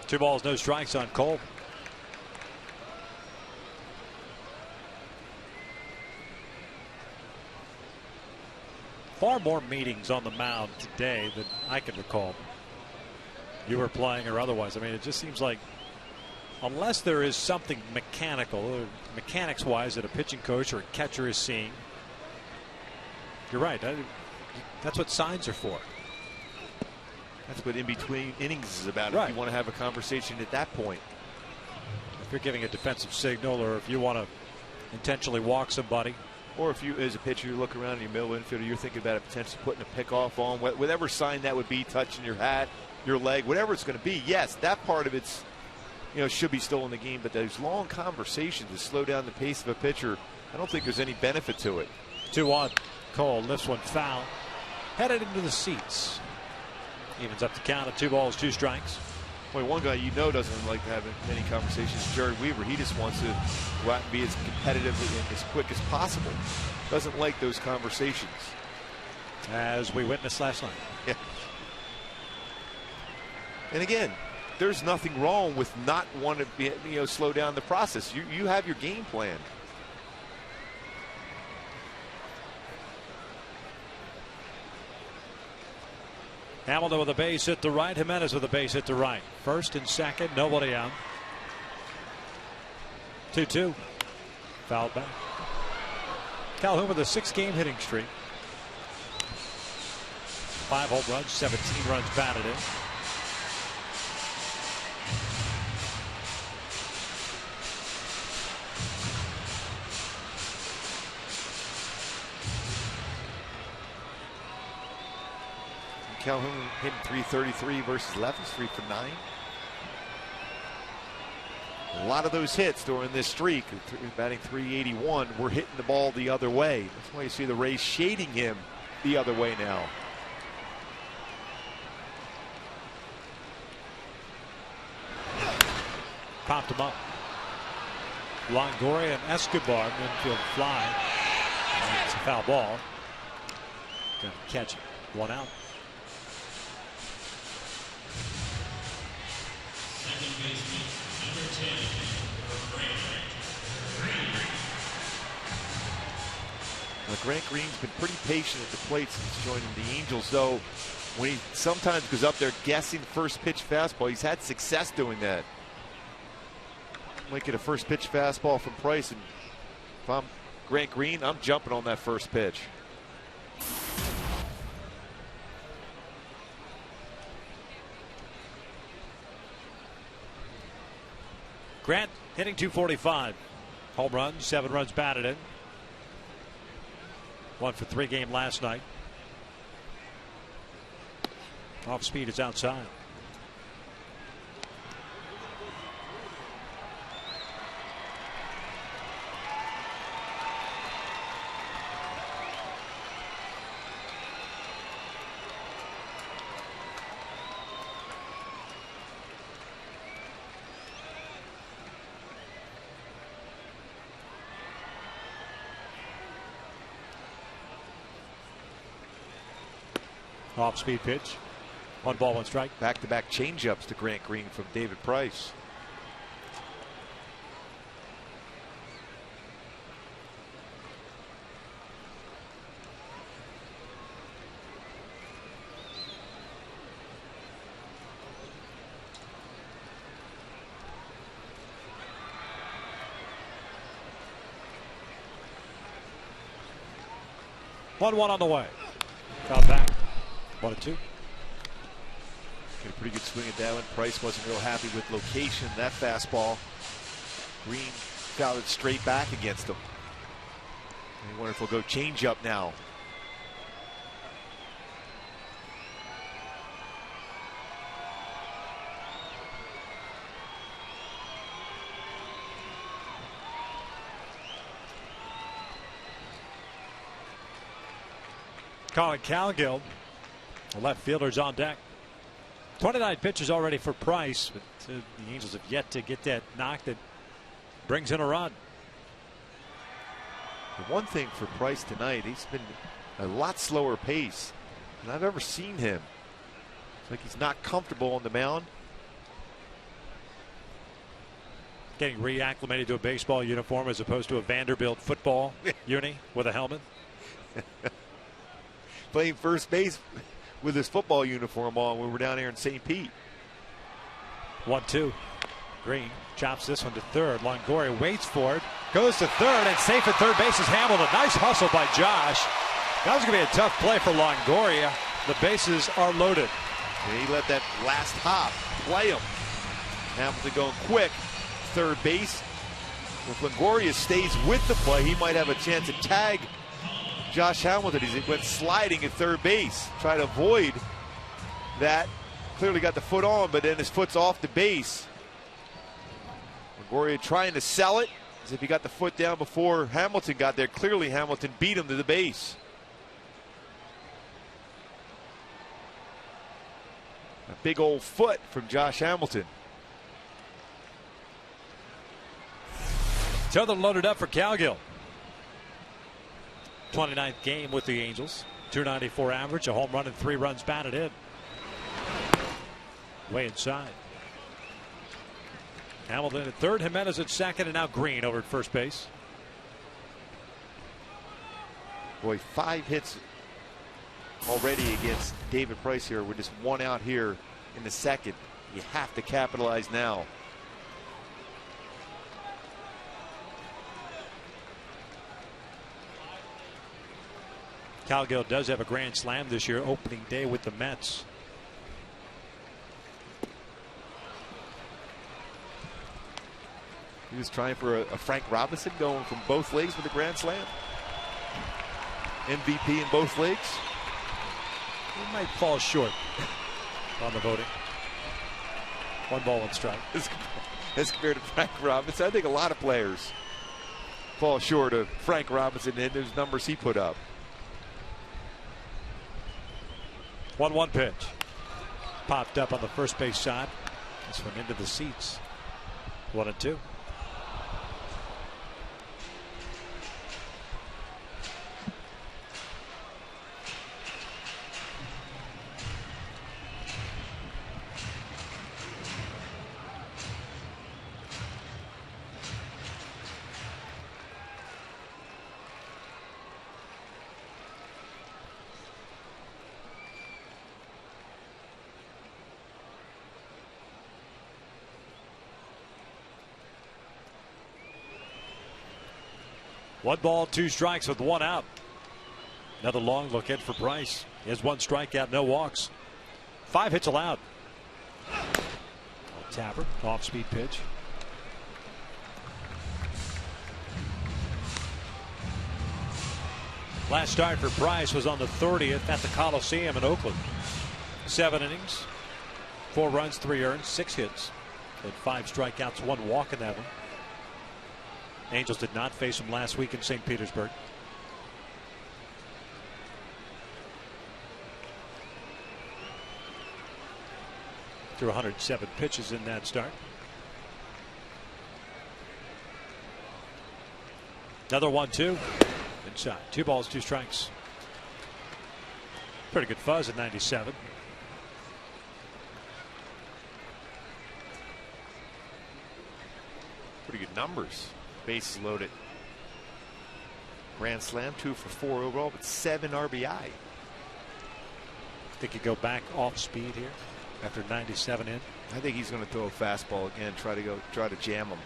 2 balls, no strikes on Cole. far more meetings on the mound today than I can recall. You were playing or otherwise. I mean, it just seems like unless there is something mechanical, or mechanics-wise, that a pitching coach or a catcher is seeing, you're right. That's what signs are for. That's what in between innings is about. Right. If you want to have a conversation at that point. If you're giving a defensive signal, or if you want to intentionally walk somebody. Or if you, as a pitcher, you look around in your middle infielder, you're thinking about potentially putting a pickoff on, whatever sign that would be, touching your hat, your leg, whatever it's going to be. Yes, that part of it's, should be still in the game. But those long conversations to slow down the pace of a pitcher, I don't think there's any benefit to it. 2-1. Cole lifts one foul. Headed into the seats. Evens up the count at 2 balls, 2 strikes. Boy, one guy doesn't like to have many conversations, Jared Weaver. He just wants to go out and be as competitive and as quick as possible. Doesn't like those conversations. As we witnessed last night. Yeah. And again, there's nothing wrong with not wanting to slow down the process. You have your game plan. Hamilton with a base hit to right. Jimenez with a base hit to right. First and second, nobody out. 2-2. Fouled back. Calhoun with a 6-game hitting streak. 5 home runs, 17 runs batted in. Calhoun hitting .333 versus left. He's 3 for 9. A lot of those hits during this streak, batting .381, we're hitting the ball the other way. That's why you see the Rays shading him the other way now. Popped him up. Longoria and Escobar, infield fly. It's a foul ball. Gonna catch it. 1 out. Now, Grant Green's been pretty patient at the plate since joining the Angels, though when he sometimes goes up there guessing first pitch fastball, he's had success doing that. Might get a first pitch fastball from Price, and if I'm Grant Green, I'm jumping on that first pitch. Grant hitting .245. Home run, 7 runs batted in. 1 for 3 game last night. Off speed is outside. Off-speed pitch. 1 ball, 1 strike. Back-to-back changeups to Grant Green from David Price. One on the way. Foul back. 1-2. Get a pretty good swing at that one. Price wasn't real happy with location. That fastball. Green fouled it straight back against him. I wonder if he'll go change up now. Colin Cowgill, the left fielder's on deck. 29 pitches already for Price, but the Angels have yet to get that knock that brings in a run. The one thing for Price tonight, he's been a lot slower pace than I've ever seen him. It's like he's not comfortable on the mound. Getting reacclimated to a baseball uniform as opposed to a Vanderbilt football uni with a helmet. playing first base with his football uniform on when we were down here in St. Pete. 1-2. Green chops this one to third. Longoria waits for it. Goes to third, and safe at third base is Hamilton. Nice hustle by Josh. That was going to be a tough play for Longoria. The bases are loaded. And he let that last hop play him. Hamilton going quick. Third base. If Longoria stays with the play, he might have a chance to tag Josh Hamilton. He went sliding at third base. Try to avoid that. Clearly got the foot on, but then his foot's off the base. Longoria trying to sell it as if he got the foot down before Hamilton got there. Clearly Hamilton beat him to the base. A big old foot from Josh Hamilton. So they're loaded up for Calgill. 29th game with the Angels. 294 average, a home run and 3 runs batted in. Way inside. Hamilton at third, Jimenez at second, and now Green over at first base. Boy, 5 hits already against David Price here. We're just 1 out here in the second. You have to capitalize now. Calgill does have a grand slam this year, opening day with the Mets. He was trying for a Frank Robinson, going from both legs with a grand slam. MVP in both legs. He might fall short on the voting. 1 ball, 1 strike. As compared to Frank Robinson, I think a lot of players fall short of Frank Robinson and those numbers he put up. 1-1 pitch. Popped up on the first base side. This one into the seats. 1-2. One ball, 2 strikes with 1 out. Another long look in for Price. He has 1 strikeout, no walks. 5 hits allowed. Tapper, off speed pitch. Last start for Price was on the 30th at the Coliseum in Oakland. 7 innings, 4 runs, 3 earned, 6 hits. Had 5 strikeouts, 1 walk in that one. Angels did not face him last week in St. Petersburg. Threw 107 pitches in that start. Another 1-2 inside. 2 balls, 2 strikes. Pretty good fuzz at 97. Pretty good numbers. Bases loaded. Grand slam, 2 for 4 overall, but 7 RBI. Think you go back off speed here after 97 in. I think he's going to throw a fastball again. Try to jam him.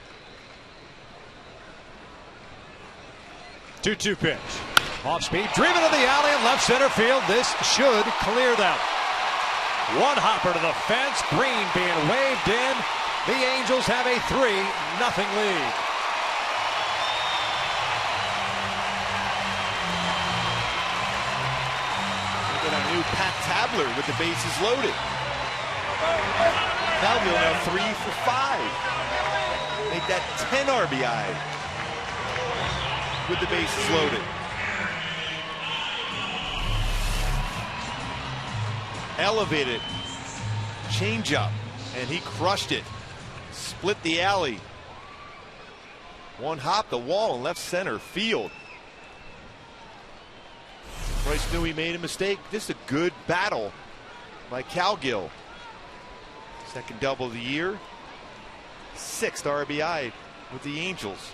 2-2 pitch. Off speed, driven to the alley in left center field. This should clear them. 1 hopper to the fence. Green being waved in. The Angels have a 3-0 lead. Our new Pat Tabler with the bases loaded. Calgill now 3 for 5. Make that 10 RBI with the bases loaded. Elevated changeup, and he crushed it. Split the alley. 1 hop the wall in left center field. Price knew he made a mistake. This is a good battle by Calgill. 2nd double of the year. 6th RBI with the Angels.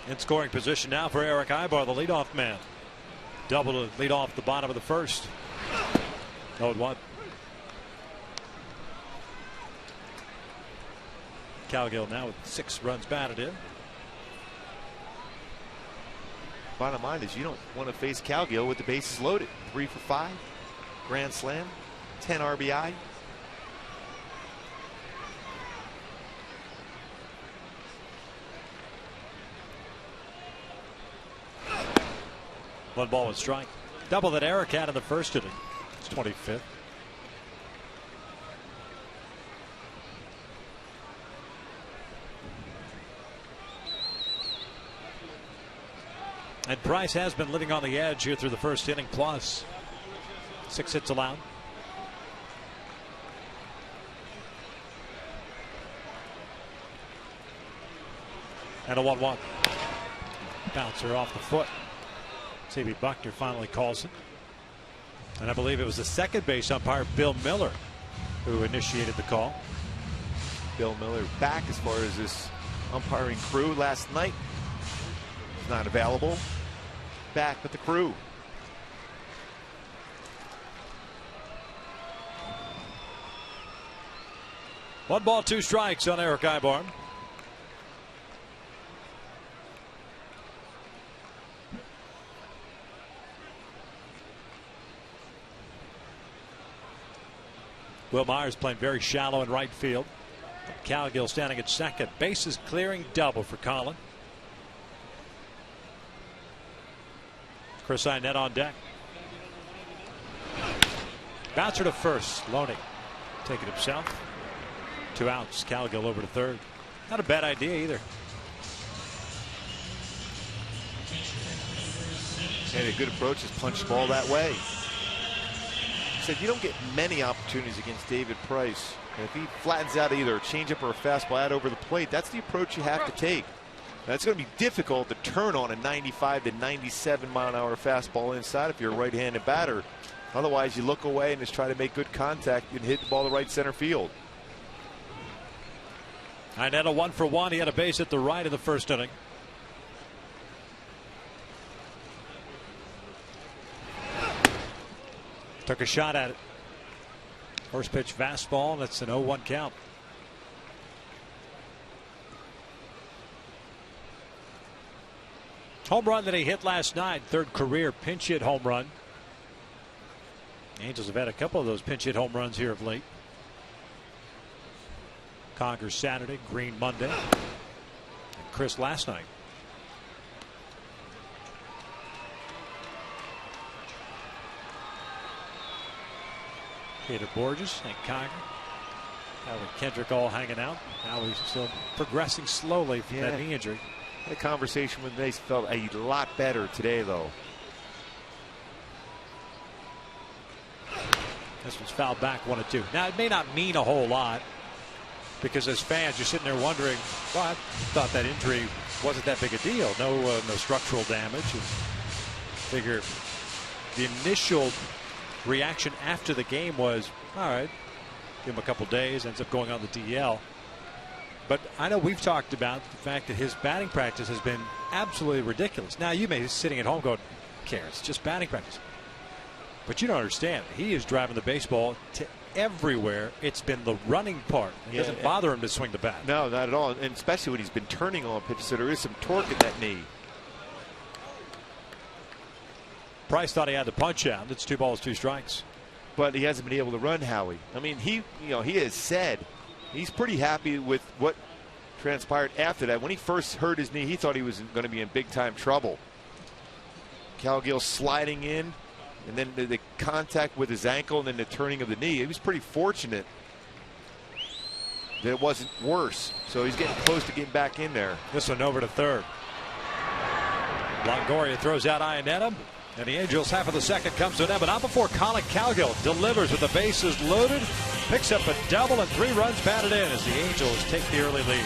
In scoring position now for Eric Ibar, the leadoff man. double to lead off the bottom of the first. 0-1. Cowgill now with 6 runs batted in. Bottom line is you don't want to face Cowgill with the bases loaded. 3 for 5, grand slam, 10 RBI. One ball, 1 strike. Double that Eric had in the first inning. It's 25th. And Price has been living on the edge here through the first inning plus. 6 hits allowed. And a 1-1. Bouncer off the foot. C.B. Buckner finally calls it. And I believe it was the second base umpire, Bill Miller, who initiated the call. Bill Miller back as far as this umpiring crew last night. Not available. Back with the crew. One ball, 2 strikes on Eric Ibarn. Will Myers playing very shallow in right field. Cowgill standing at second. Bases clearing double for Colin. Chris Inett on deck. Bouncer to first. Loney take it himself. 2 outs. Cowgill over to third. Not a bad idea either. And a good approach is punch the ball that way. He said you don't get many opportunities against David Price. And if he flattens out either a changeup or a fastball out over the plate, that's the approach you have to take. Now, it's going to be difficult to turn on a 95 to 97 mile an hour fastball inside if you're a right-handed batter. Otherwise, you look away and just try to make good contact and hit the ball to right center field. Inett a 1 for 1. He had a base at the right of the first inning. Took a shot at it. First pitch fastball. That's an 0-1 count. Home run that he hit last night. 3rd career pinch hit home run. Angels have had a couple of those pinch hit home runs here of late. Conger Saturday, Green Monday, and Chris last night. Peter Borges and Conger. Howard Kendrick all hanging out. Now he's still progressing slowly from that knee injury. Had a conversation with Mace, felt a lot better today, though. This one's fouled back 1-2. Now, it may not mean a whole lot because as fans, you're sitting there wondering, well, I thought that injury wasn't that big a deal. No structural damage. And figure the initial reaction after the game was, all right, give him a couple days, ends up going on the DL. But I know we've talked about the fact that his batting practice has been absolutely ridiculous. Now, you may be sitting at home going, who cares? It's just batting practice. But you don't understand. He is driving the baseball to everywhere. It's been the running part. It doesn't bother him to swing the bat. No, not at all. And especially when he's been turning on pitches, so there is some torque in that knee. Price thought he had the punch out. It's 2 balls, 2 strikes. But he hasn't been able to run, Howie. I mean, he has said he's pretty happy with what transpired after that. When he first hurt his knee, he thought he was going to be in big time trouble. Cowgill sliding in, and then the contact with his ankle, and then the turning of the knee. He was pretty fortunate that it wasn't worse. So he's getting close to getting back in there. This one over to third. Longoria throws out Iannetta, and the Angels half of the second comes to an end, but not before Colin Cowgill delivers with the bases loaded, picks up a double and 3 runs batted in as the Angels take the early lead.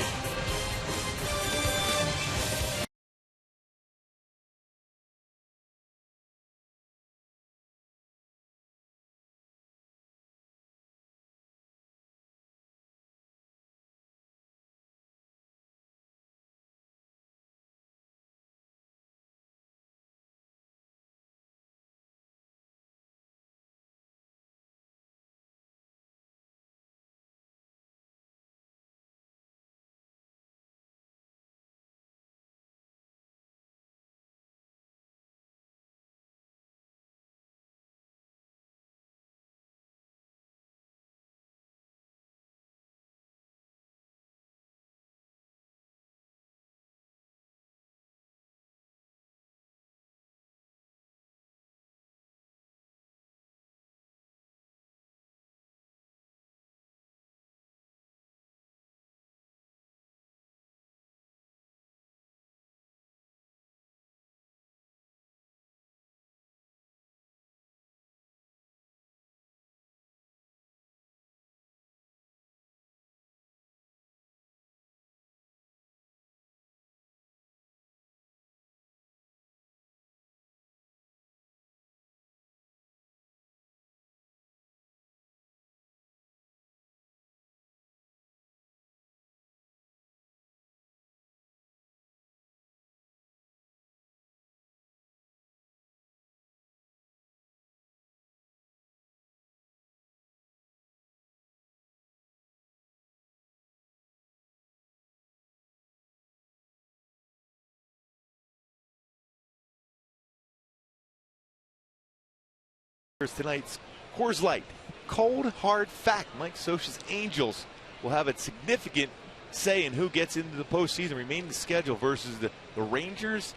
Tonight's Coors Light. Cold, hard fact. Mike Scioscia's Angels will have a significant say in who gets into the postseason, remaining the schedule versus the Rangers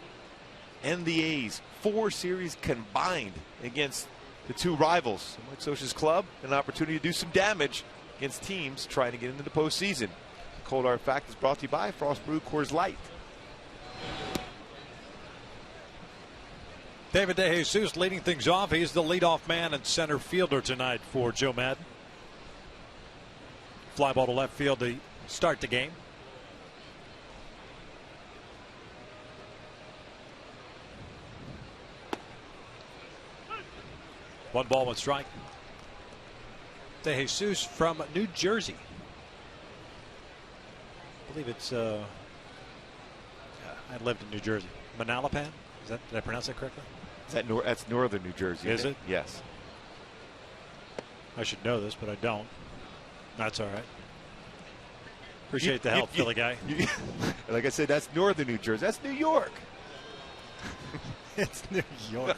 and the A's. 4 series combined against the 2 rivals. Mike Scioscia's club, an opportunity to do some damage against teams trying to get into the postseason. Cold hard fact is brought to you by Frost Brew Coors Light. David DeJesus leading things off. He's the leadoff man and center fielder tonight for Joe Madden. Fly ball to left field to start the game. One ball, one strike. DeJesus from New Jersey. I believe it's I lived in New Jersey. Manalapan? Did I pronounce that correctly? That's northern New Jersey. Is it? Yes. I should know this, but I don't. That's all right. Appreciate the help, Philly guy. Like I said, that's northern New Jersey. That's New York. It's New York.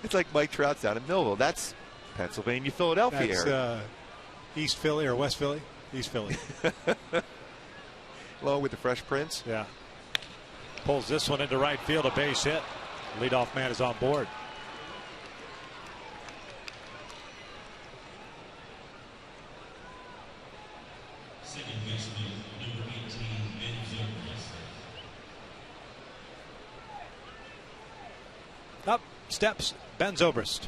It's like Mike Trout's down in Millville. That's Pennsylvania, Philadelphia That's area. East Philly or West Philly? East Philly. Along with the Fresh Prince. Yeah. Pulls this one into right field, a base hit. Leadoff man is on board. Up steps Ben Zobrist.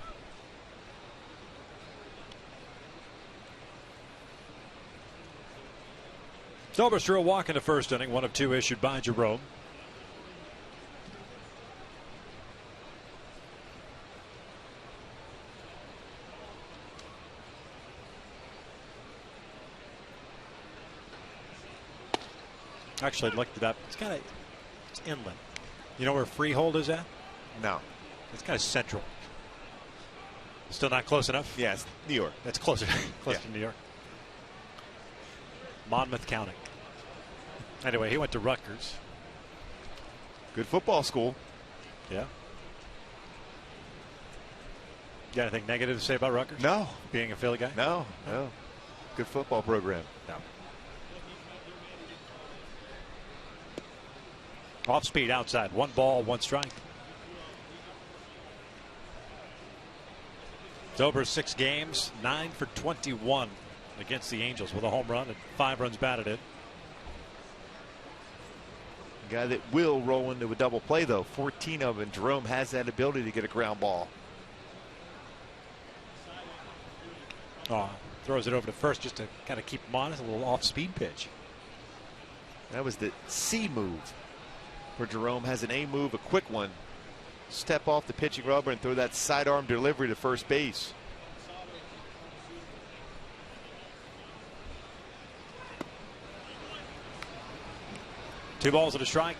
Zobrist drew a walk in the first inning, 1 of 2 issued by Jerome. Actually, I looked it up. It's inland. You know where Freehold is at? No. It's kind of central. Still not close enough? Yes, New York. That's closer to New York. Monmouth County. Anyway, he went to Rutgers. Good football school. Yeah. You got anything negative to say about Rutgers? No. Being a Philly guy? No. Good football program. No. Off speed outside. 1 ball, 1 strike. Zobrist 6 games, 9 for 21 against the Angels with a home run and 5 runs batted in. A guy that will roll into a double play, though. 14 of them. Jerome has that ability to get a ground ball. Throws it over to first just to kind of keep him honest. A little off-speed pitch. That was the C move. Where Jerome has an A move, a quick one. Step off the pitching rubber and throw that sidearm delivery to first base. Two balls and a strike.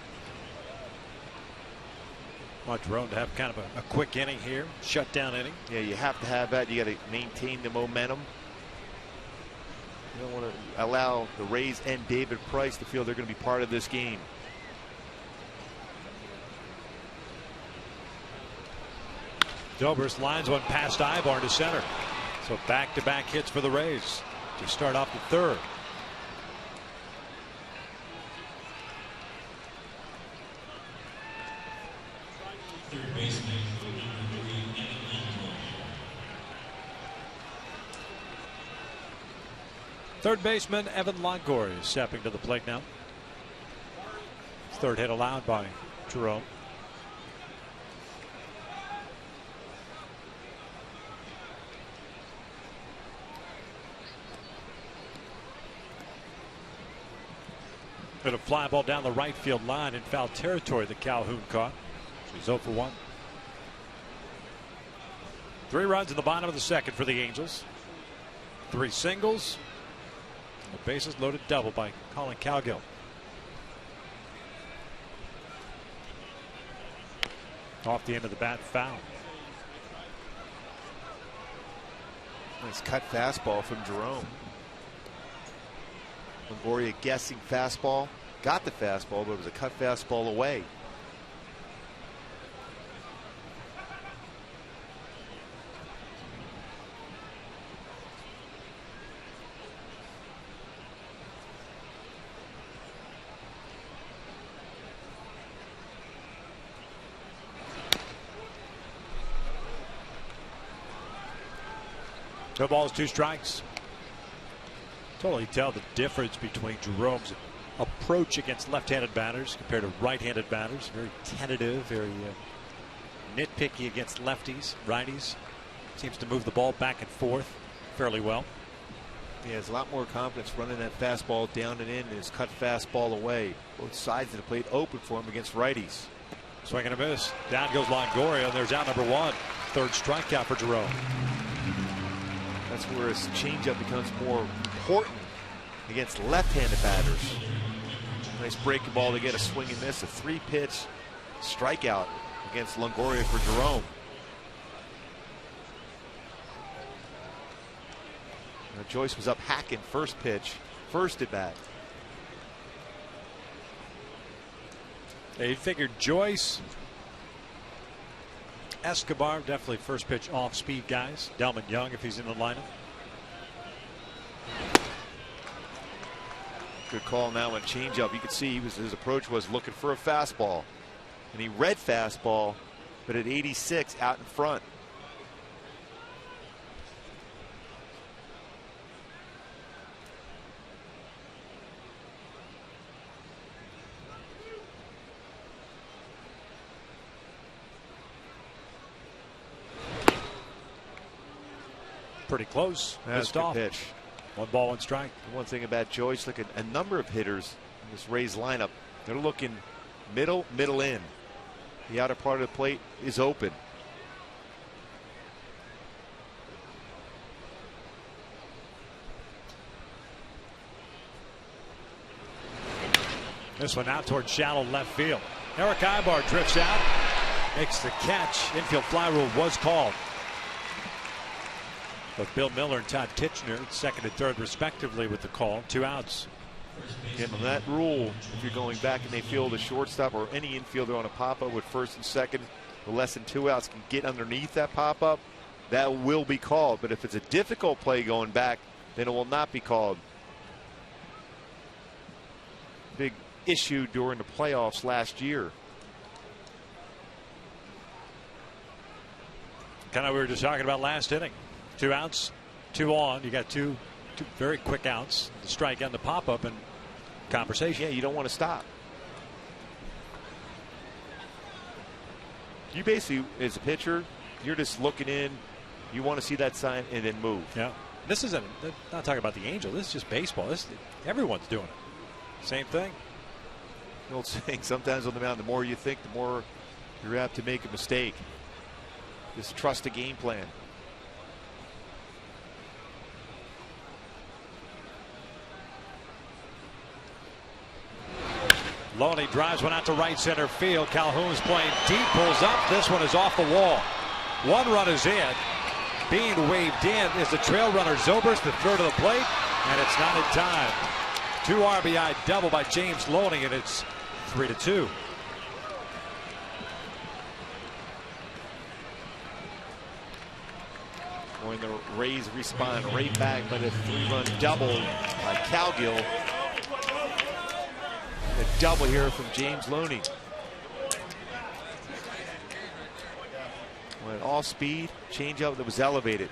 Want Jerome to have kind of a quick inning here, shutdown inning. Yeah, you have to have that. You got to maintain the momentum. You don't want to allow the Rays and David Price to feel they're going to be part of this game. Zobrist lines one past Ibar to center. So back-to-back hits for the Rays to start off the third. Third baseman Evan Longoria is stepping to the plate now. Third hit allowed by Jerome. And a fly ball down the right field line in foul territory that Calhoun caught. So he's 0 for 1. 3 runs in the bottom of the second for the Angels. 3 singles. And the bases loaded double by Colin Cowgill. Off the end of the bat, foul. Nice cut fastball from Jerome. Longoria guessing fastball. Got the fastball, but it was a cut fastball away. No balls, 2 strikes. Totally tell the difference between Jerome's approach against left-handed batters compared to right-handed batters. Very tentative, very nitpicky against lefties, righties. Seems to move the ball back and forth fairly well. He has a lot more confidence running that fastball down and in, and his cut fastball away. Both sides of the plate open for him against righties. Swing and a miss. Down goes Longoria, and there's out number 1. Third strikeout for Jerome. That's where his changeup becomes more important against left-handed batters. Nice breaking ball to get a swing and miss. A 3-pitch strikeout against Longoria for Jerome. Now Joyce was up hacking first pitch, first at bat. Yeah, you figured Joyce, Escobar, definitely first pitch off speed guys. Delman Young, if he's in the lineup. Good call now on changeup. You could see his approach was looking for a fastball, and he read fastball, but at 86 out in front. Pretty close. That's a good pitch. 1 ball, 1 strike. One thing about Joyce, look at a number of hitters in this Rays lineup. They're looking middle in. The outer part of the plate is open. This one out towards shallow left field. Eric Ibar drifts out, makes the catch. Infield fly rule was called. But Bill Miller and Todd Kitchener, second and third respectively, with the call. 2 outs. And on that rule, if you're going back and they field a shortstop or any infielder on a pop-up with first and second, with less than 2 outs, can get underneath that pop-up, that will be called. But if it's a difficult play going back, then it will not be called. Big issue during the playoffs last year. Kind of we were just talking about last inning. 2 outs, 2 on. You got two very quick outs. The strike and the pop up and conversation. Yeah, you don't want to stop. You basically, as a pitcher, you're just looking in. You want to see that sign and then move. Yeah. This isn't not talking about the Angel. This is just baseball. Everyone's doing it. Same thing. The old saying, sometimes on the mound, the more you think, the more you're apt to make a mistake. Just trust the game plan. Loney drives one out to right center field. Calhoun's playing deep, pulls up. This one is off the wall. 1 run is in. Being waved in is the trail runner Zobrist, the third of the plate, and it's not in time. 2 RBI double by James Loney, and it's 3-2. When the Rays respond right back, but a 3-run double by Cowgill. A double here from James Loney. Went off speed, changeup that was elevated.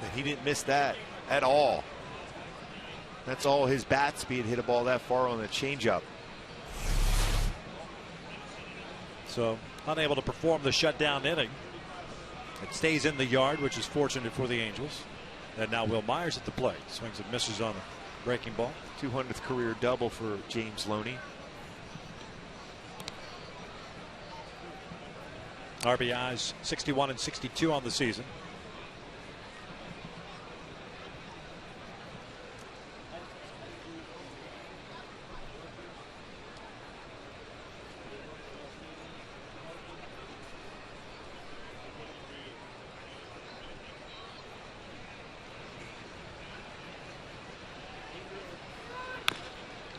And he didn't miss that at all. That's all his bat speed, hit a ball that far on the changeup. So unable to perform the shutdown inning. It stays in the yard, which is fortunate for the Angels. And now Will Myers at the plate. Swings and misses on a breaking ball. 200th career double for James Loney. RBIs 61 and 62 on the season.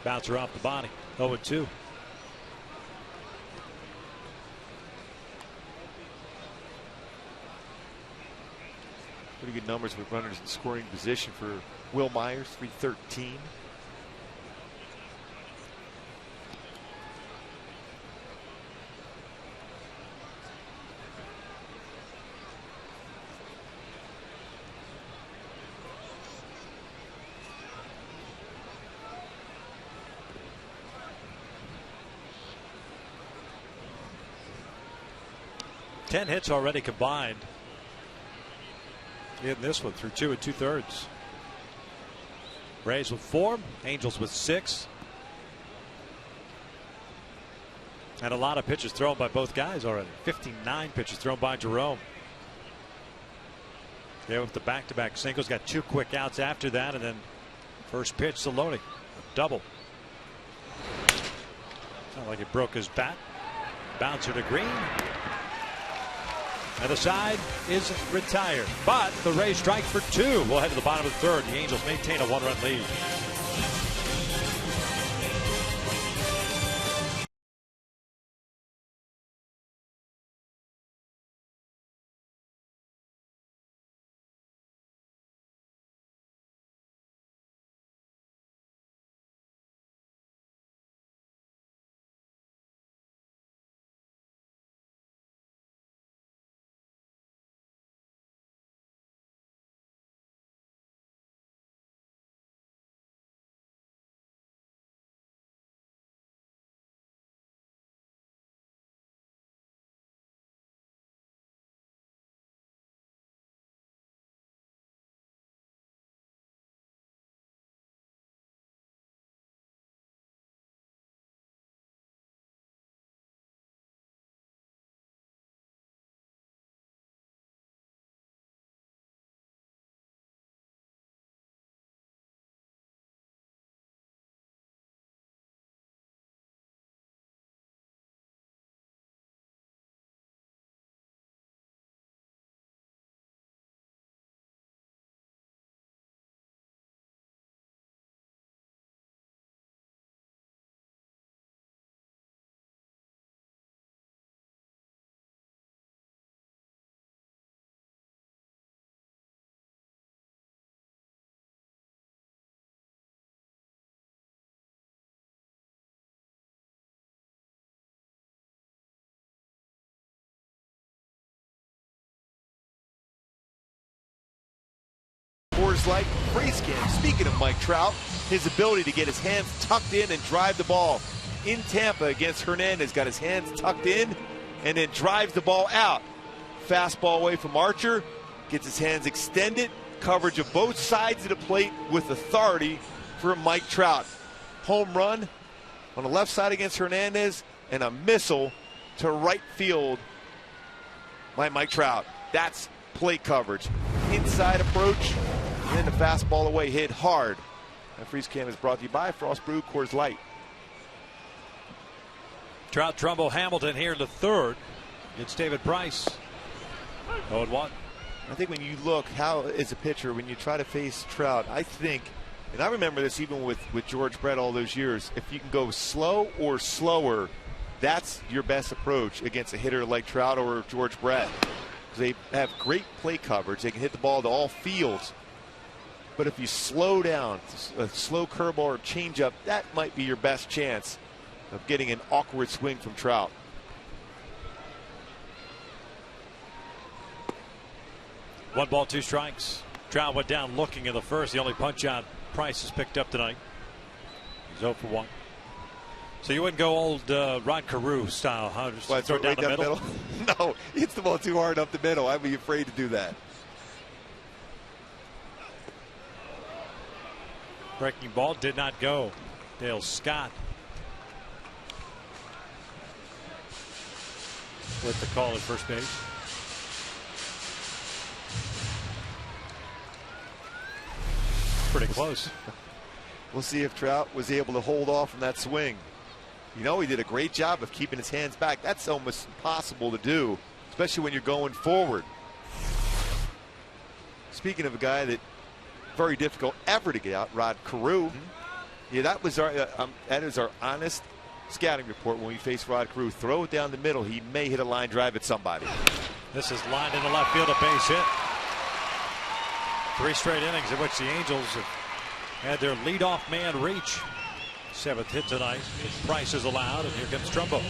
Bouncer off the body. 0-2. Pretty good numbers with runners in scoring position for Will Myers, 313. 10 hits already combined in this one through 2 2/3. Rays with 4, Angels with 6. And a lot of pitches thrown by both guys already. 59 pitches thrown by Jerome. There with the back-to-back singles. Got 2 quick outs after that, and then first pitch, Saloni. Double. Sounded like he broke his bat. Bouncer to Green. And the side is retired. But the Rays strike for 2. We'll head to the bottom of the 3rd. The Angels maintain a 1-run lead. Coors Light freeze can. Speaking of Mike Trout, his ability to get his hands tucked in and drive the ball. In Tampa against Hernandez, got his hands tucked in and then drives the ball out. Fastball away from Archer, gets his hands extended, coverage of both sides of the plate with authority for Mike Trout. Home run on the left side against Hernandez and a missile to right field by Mike Trout. That's plate coverage. Inside approach, and then the fastball away hit hard. That freeze cam is brought to you by Frost Brew Coors Light. Trout, Trumbo, Hamilton here in the 3rd. It's David Price. 0-1. I think when you look how as a pitcher, when you try to face Trout, I think, and I remember this even with George Brett all those years, if you can go slow or slower, that's your best approach against a hitter like Trout or George Brett. They have great play coverage. They can hit the ball to all fields. But if you slow down, a slow curveball or changeup, that might be your best chance of getting an awkward swing from Trout. One ball, 2 strikes. Trout went down looking in the first. The only punch out Price has picked up tonight. He's 0 for 1. So you wouldn't go old Rod Carew style, huh? Just throw it down the middle? No, he hits the ball too hard up the middle. I'd be afraid to do that. Breaking ball did not go. Dale Scott with the call at first base. Pretty close. We'll see if Trout was able to hold off from that swing. You know, he did a great job of keeping his hands back. That's almost impossible to do, especially when you're going forward. Speaking of a guy that very difficult ever to get out, Rod Carew. Yeah, that is our honest scouting report when we face Rod Carew. Throw it down the middle. He may hit a line drive at somebody. This is lined in the left field, a base hit. 3 straight innings in which the Angels have had their leadoff man reach. 7th hit tonight. Price is allowed, and here comes Trumbo.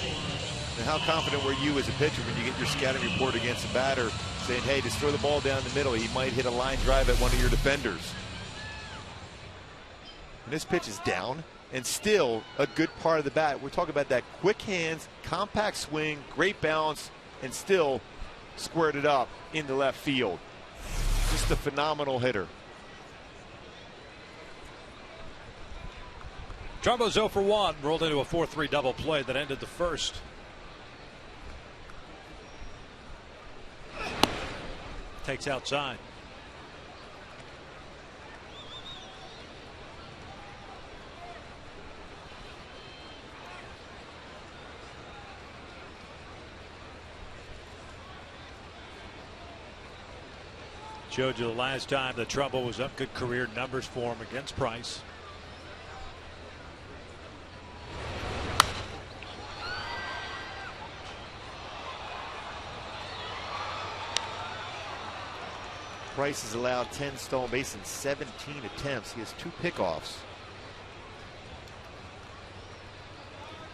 And how confident were you as a pitcher when you get your scouting report against a batter saying, hey, just throw the ball down the middle. He might hit a line drive at one of your defenders. And this pitch is down, and still a good part of the bat. We're talking about that quick hands, compact swing, great balance, and still squared it up into left field. Just a phenomenal hitter. Trumbo's 0 for 1, rolled into a 4-3 double play that ended the first. Takes outside. Showed you the last time that Trumbo was up. Good career numbers for him against Price. Price has allowed 10 stolen base in 17 attempts. He has 2 pickoffs.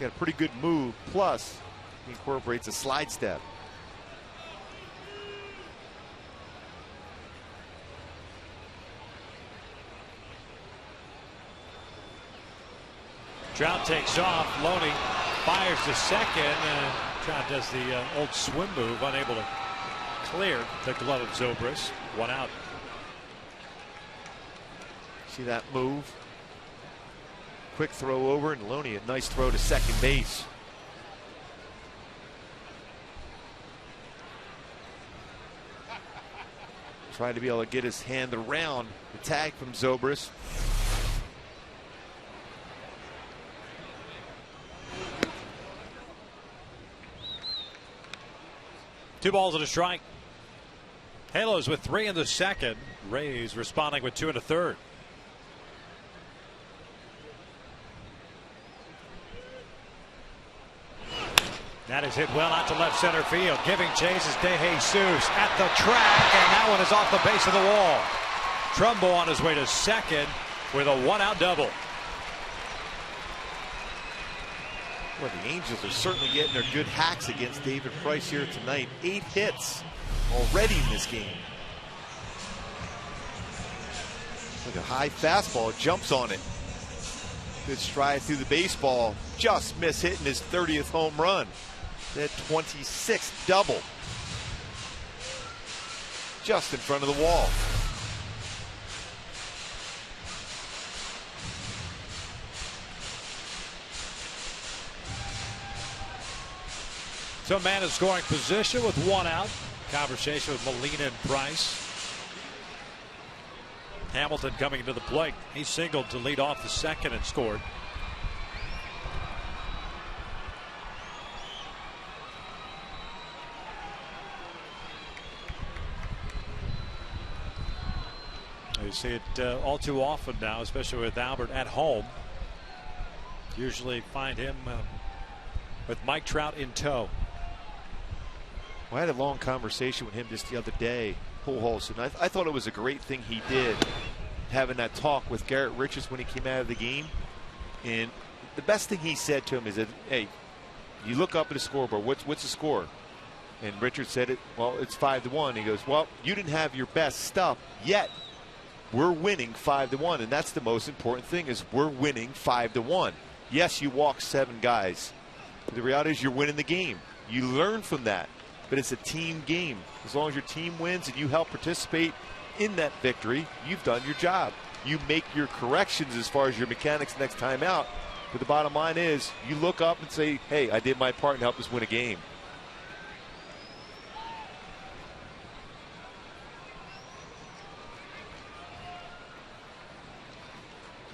Got a pretty good move, plus he incorporates a slide step. Trout takes off. Loney fires to second. Trout does the old swim move, unable to clear the glove of Zobrist. 1 out. See that move? Quick throw over, and Loney a nice throw to second base. Trying to be able to get his hand around the tag from Zobrist. Two balls and a strike. Halos with 3 in the second. Rays responding with 2 in the third. That is hit well out to left center field. Giving chase is De Jesus at the track, and that one is off the base of the wall. Trumbo on his way to second with a 1-out double. Well, the Angels are certainly getting their good hacks against David Price here tonight. 8 hits already in this game. Look at a high fastball, jumps on it. Good stride through the baseball. Just miss hitting his 30th home run. That 26th double. Just in front of the wall. So man in scoring position with 1 out. Conversation with Molina and Price. Hamilton coming into the plate. He singled to lead off the second and scored. You see it all too often now, especially with Albert at home. Usually find him with Mike Trout in tow. Well, I had a long conversation with him just the other day, Pujols, and I thought it was a great thing he did, having that talk with Garrett Richards when he came out of the game. And the best thing he said to him is that, hey, you look up at the scoreboard, what's the score? And Richards said it, well, it's 5-1. He goes, well, you didn't have your best stuff yet. We're winning 5-1, and that's the most important thing, is we're winning 5-1. Yes, you walk 7 guys. But the reality is you're winning the game. You learn from that. But it's a team game. As long as your team wins and you help participate in that victory, you've done your job. You make your corrections as far as your mechanics next time out. But the bottom line is you look up and say, hey, I did my part and helped us win a game.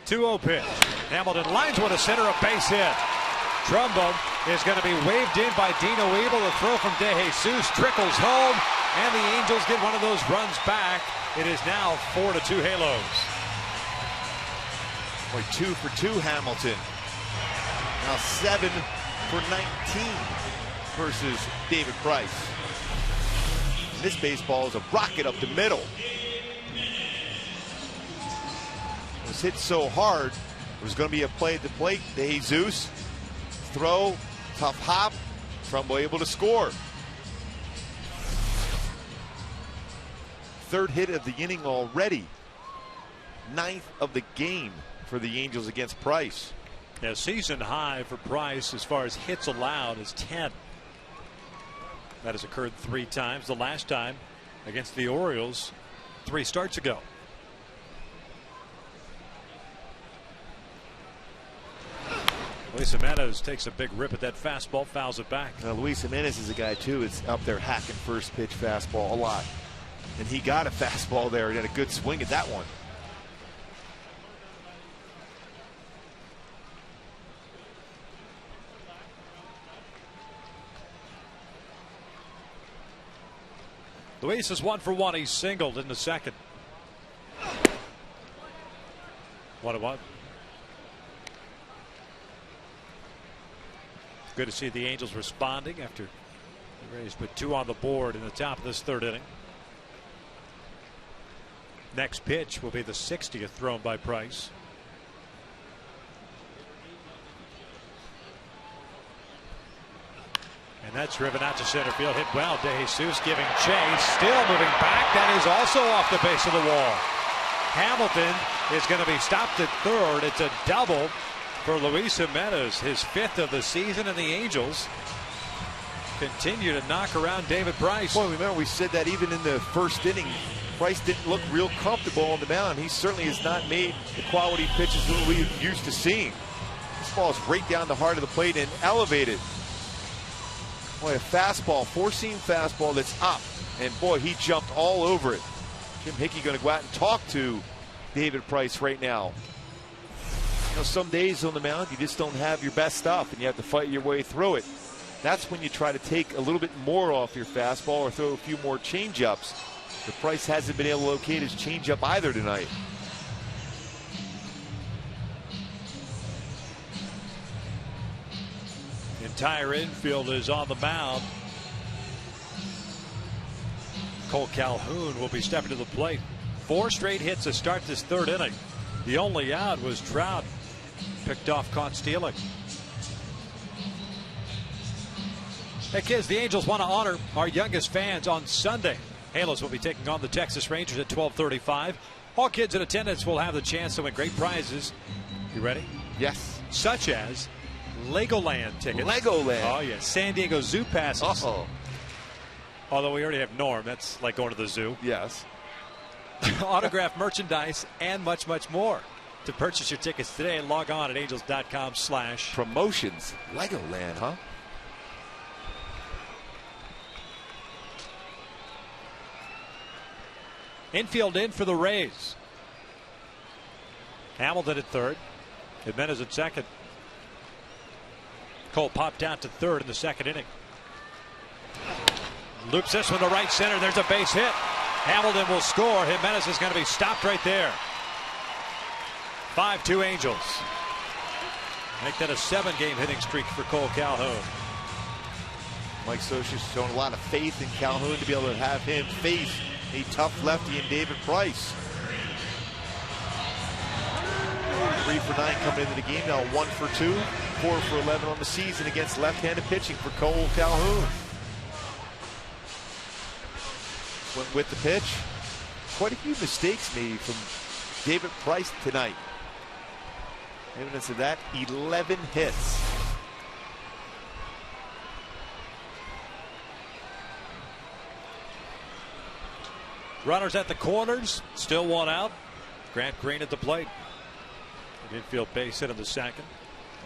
Two-0 pitch. Hamilton lines one to center, a base hit. Trumbo is going to be waved in by Dino Ebel. The throw from De Jesus trickles home, and the Angels get one of those runs back. It is now 4-2 Halos. Boy, 2 for 2 Hamilton. Now 7 for 19 versus David Price. And this baseball is a rocket up the middle. It was hit so hard, there was going to be a play at the plate. De Jesus. Throw, tough hop, Trumbo able to score. 3rd hit of the inning already. 9th of the game for the Angels against Price. Yeah, season high for Price as far as hits allowed is 10. That has occurred 3 times. The last time against the Orioles 3 starts ago. Luis Jimenez takes a big rip at that fastball, fouls it back. Now, Luis Jimenez is a guy, too, that's up there hacking first pitch fastball a lot. And he got a fastball there and had a good swing at that one. Luis is 1 for 1. He's singled in the second. 1-1. Good to see the Angels responding after the Rays put 2 on the board in the top of this 3rd inning. Next pitch will be the 60th thrown by Price. And that's driven out to center field. Hit well. De Jesus giving chase. Still moving back. That is also off the base of the wall. Hamilton is going to be stopped at 3rd. It's a double for Luis Jimenez, his 5th of the season, and the Angels continue to knock around David Price. Well, remember we said that even in the 1st inning, Price didn't look real comfortable on the mound. He certainly has not made the quality pitches that we're used to seeing. This ball is right down the heart of the plate and elevated. Boy, a fastball, 4-seam fastball that's up, and boy, he jumped all over it. Jim Hickey going to go out and talk to David Price right now. You know, some days on the mound you just don't have your best stuff and you have to fight your way through it. That's when you try to take a little bit more off your fastball or throw a few more change-ups. The Price hasn't been able to locate his change-up either tonight. Entire infield is on the mound. Cole Calhoun will be stepping to the plate. 4 straight hits to start this 3rd inning. The only out was Trout. Picked off, caught stealing. Hey kids, the Angels want to honor our youngest fans on Sunday. Halos will be taking on the Texas Rangers at 12:35. All kids in attendance will have the chance to win great prizes. You ready? Yes. Such as Legoland tickets. Legoland. Oh yeah, San Diego Zoo passes. Uh-oh. Although we already have Norm, that's like going to the zoo. Yes. Autographed merchandise and much, much more. To purchase your tickets today, log on at angels.com/ promotions. Legoland, huh? Infield in for the Rays. Hamilton at 3rd. Jimenez at 2nd. Cole popped out to 3rd in the 2nd inning. Loops this one to right center. There's a base hit. Hamilton will score. Jimenez is going to be stopped right there. 5-2 Angels. Make that a 7-game hitting streak for Cole Calhoun. Mike Scioscia's shown a lot of faith in Calhoun to be able to have him face a tough lefty in David Price. 3 for 9 coming into the game now. 1 for 2, 4 for 11 on the season against left-handed pitching for Cole Calhoun. Went with the pitch. Quite a few mistakes made from David Price tonight. Evidence of that, 11 hits. Runners at the corners. Still 1 out. Grant Green at the plate. An infield base hit in the 2nd.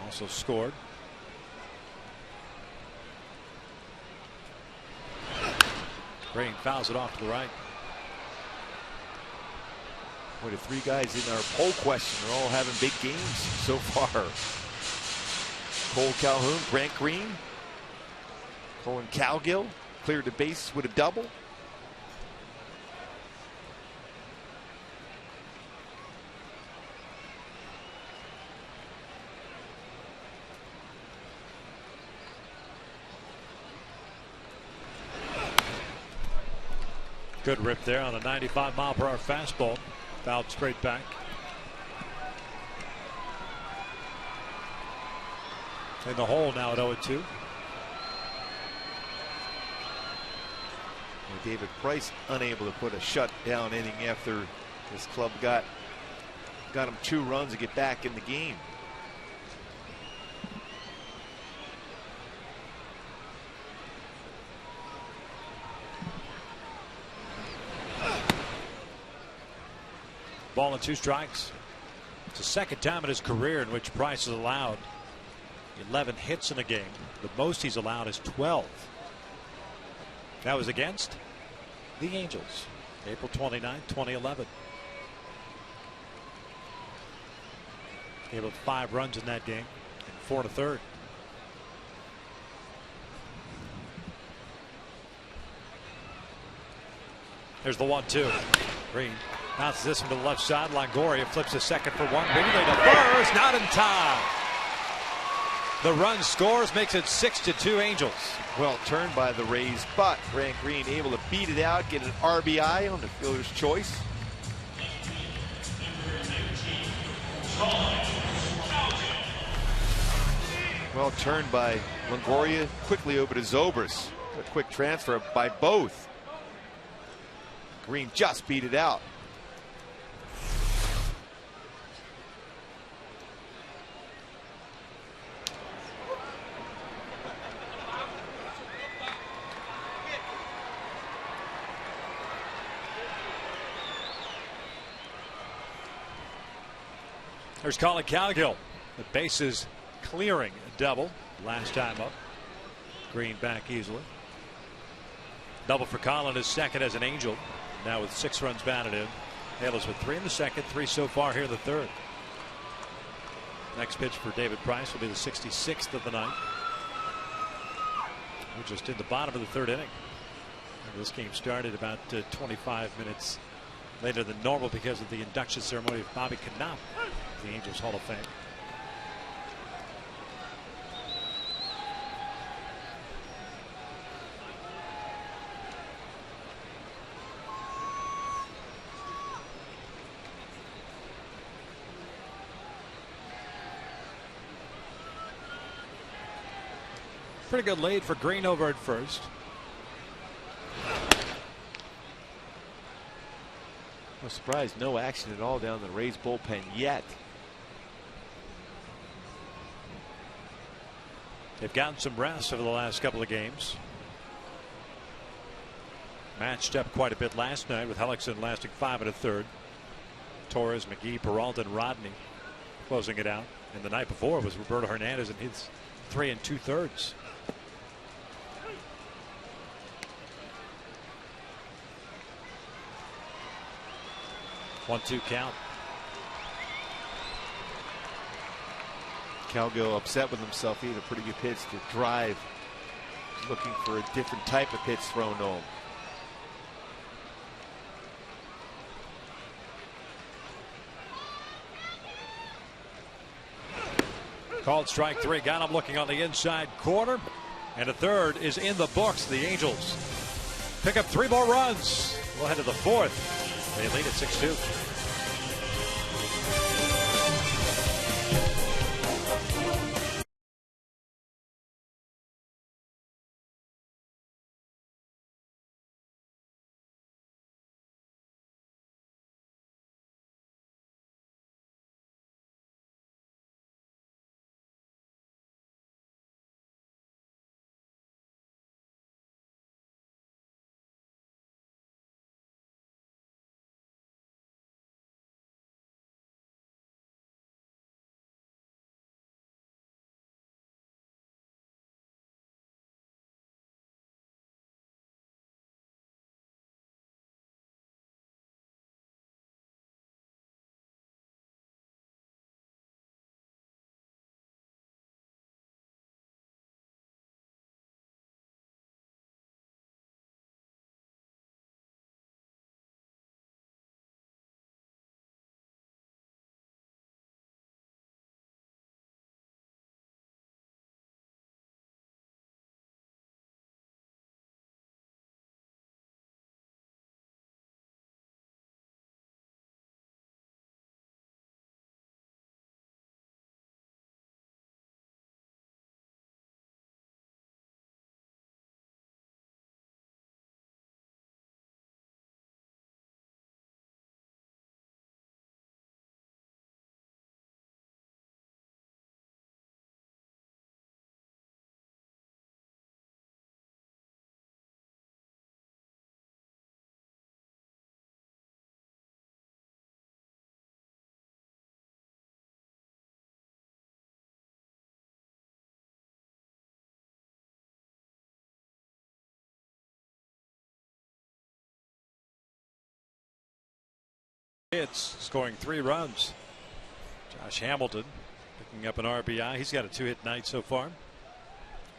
Also scored. Green fouls it off to the right. Boy, the 3 guys in our poll question are all having big games so far. Cole Calhoun, Grant Green, Colin Cowgill cleared the base with a double. Good rip there on a 95-mile-per-hour fastball. Fouled straight back. In the hole now at 0-2. David Price unable to put a shutdown inning after his club got him 2 runs to get back in the game. Ball and 2 strikes. It's the second time in his career in which Price has allowed 11 hits in a game. The most he's allowed is 12. That was against the Angels, April 29, 2011. Gave up 5 runs in that game in 4 1/3. There's the 1-2. Green bounces this one to the left side. Longoria flips a second for one. Relay to first, not in time. The run scores, makes it 6-2 Angels. Well turned by the Rays, but Grant Green able to beat it out, get an RBI on the fielder's choice. Well turned by Longoria, quickly over to Zobrist. A quick transfer by both. Green just beat it out. There's Colin Cowgill. The bases clearing a double last time up. Green back easily. Double for Colin, his second as an Angel. Now with 6 runs batted in. Halos with 3 in the second, 3 so far here in the third. Next pitch for David Price will be the 66th of the night. We're just in the bottom of the third inning. This game started about 25 minutes later than normal because of the induction ceremony of Bobby Knopp, the Angels Hall of Fame. Pretty good lead for Green over at first. I'm surprised no action at all down the Rays bullpen yet. They've gotten some rest over the last couple of games. Matched up quite a bit last night with Hellickson lasting 5 1/3. Torres, McGee, Peralta, and Rodney closing it out. And the night before was Roberto Hernandez and his 3 2/3. 1-2 count. Cowgill upset with himself. He had a pretty good pitch to drive. Looking for a different type of pitch thrown to him. Called strike 3. Got him looking on the inside corner. And a third is in the books. The Angels pick up 3 more runs. We'll head to the 4th. They lead at 6-2. hits, scoring 3 runs. Josh Hamilton picking up an RBI. He's got a 2-hit night so far.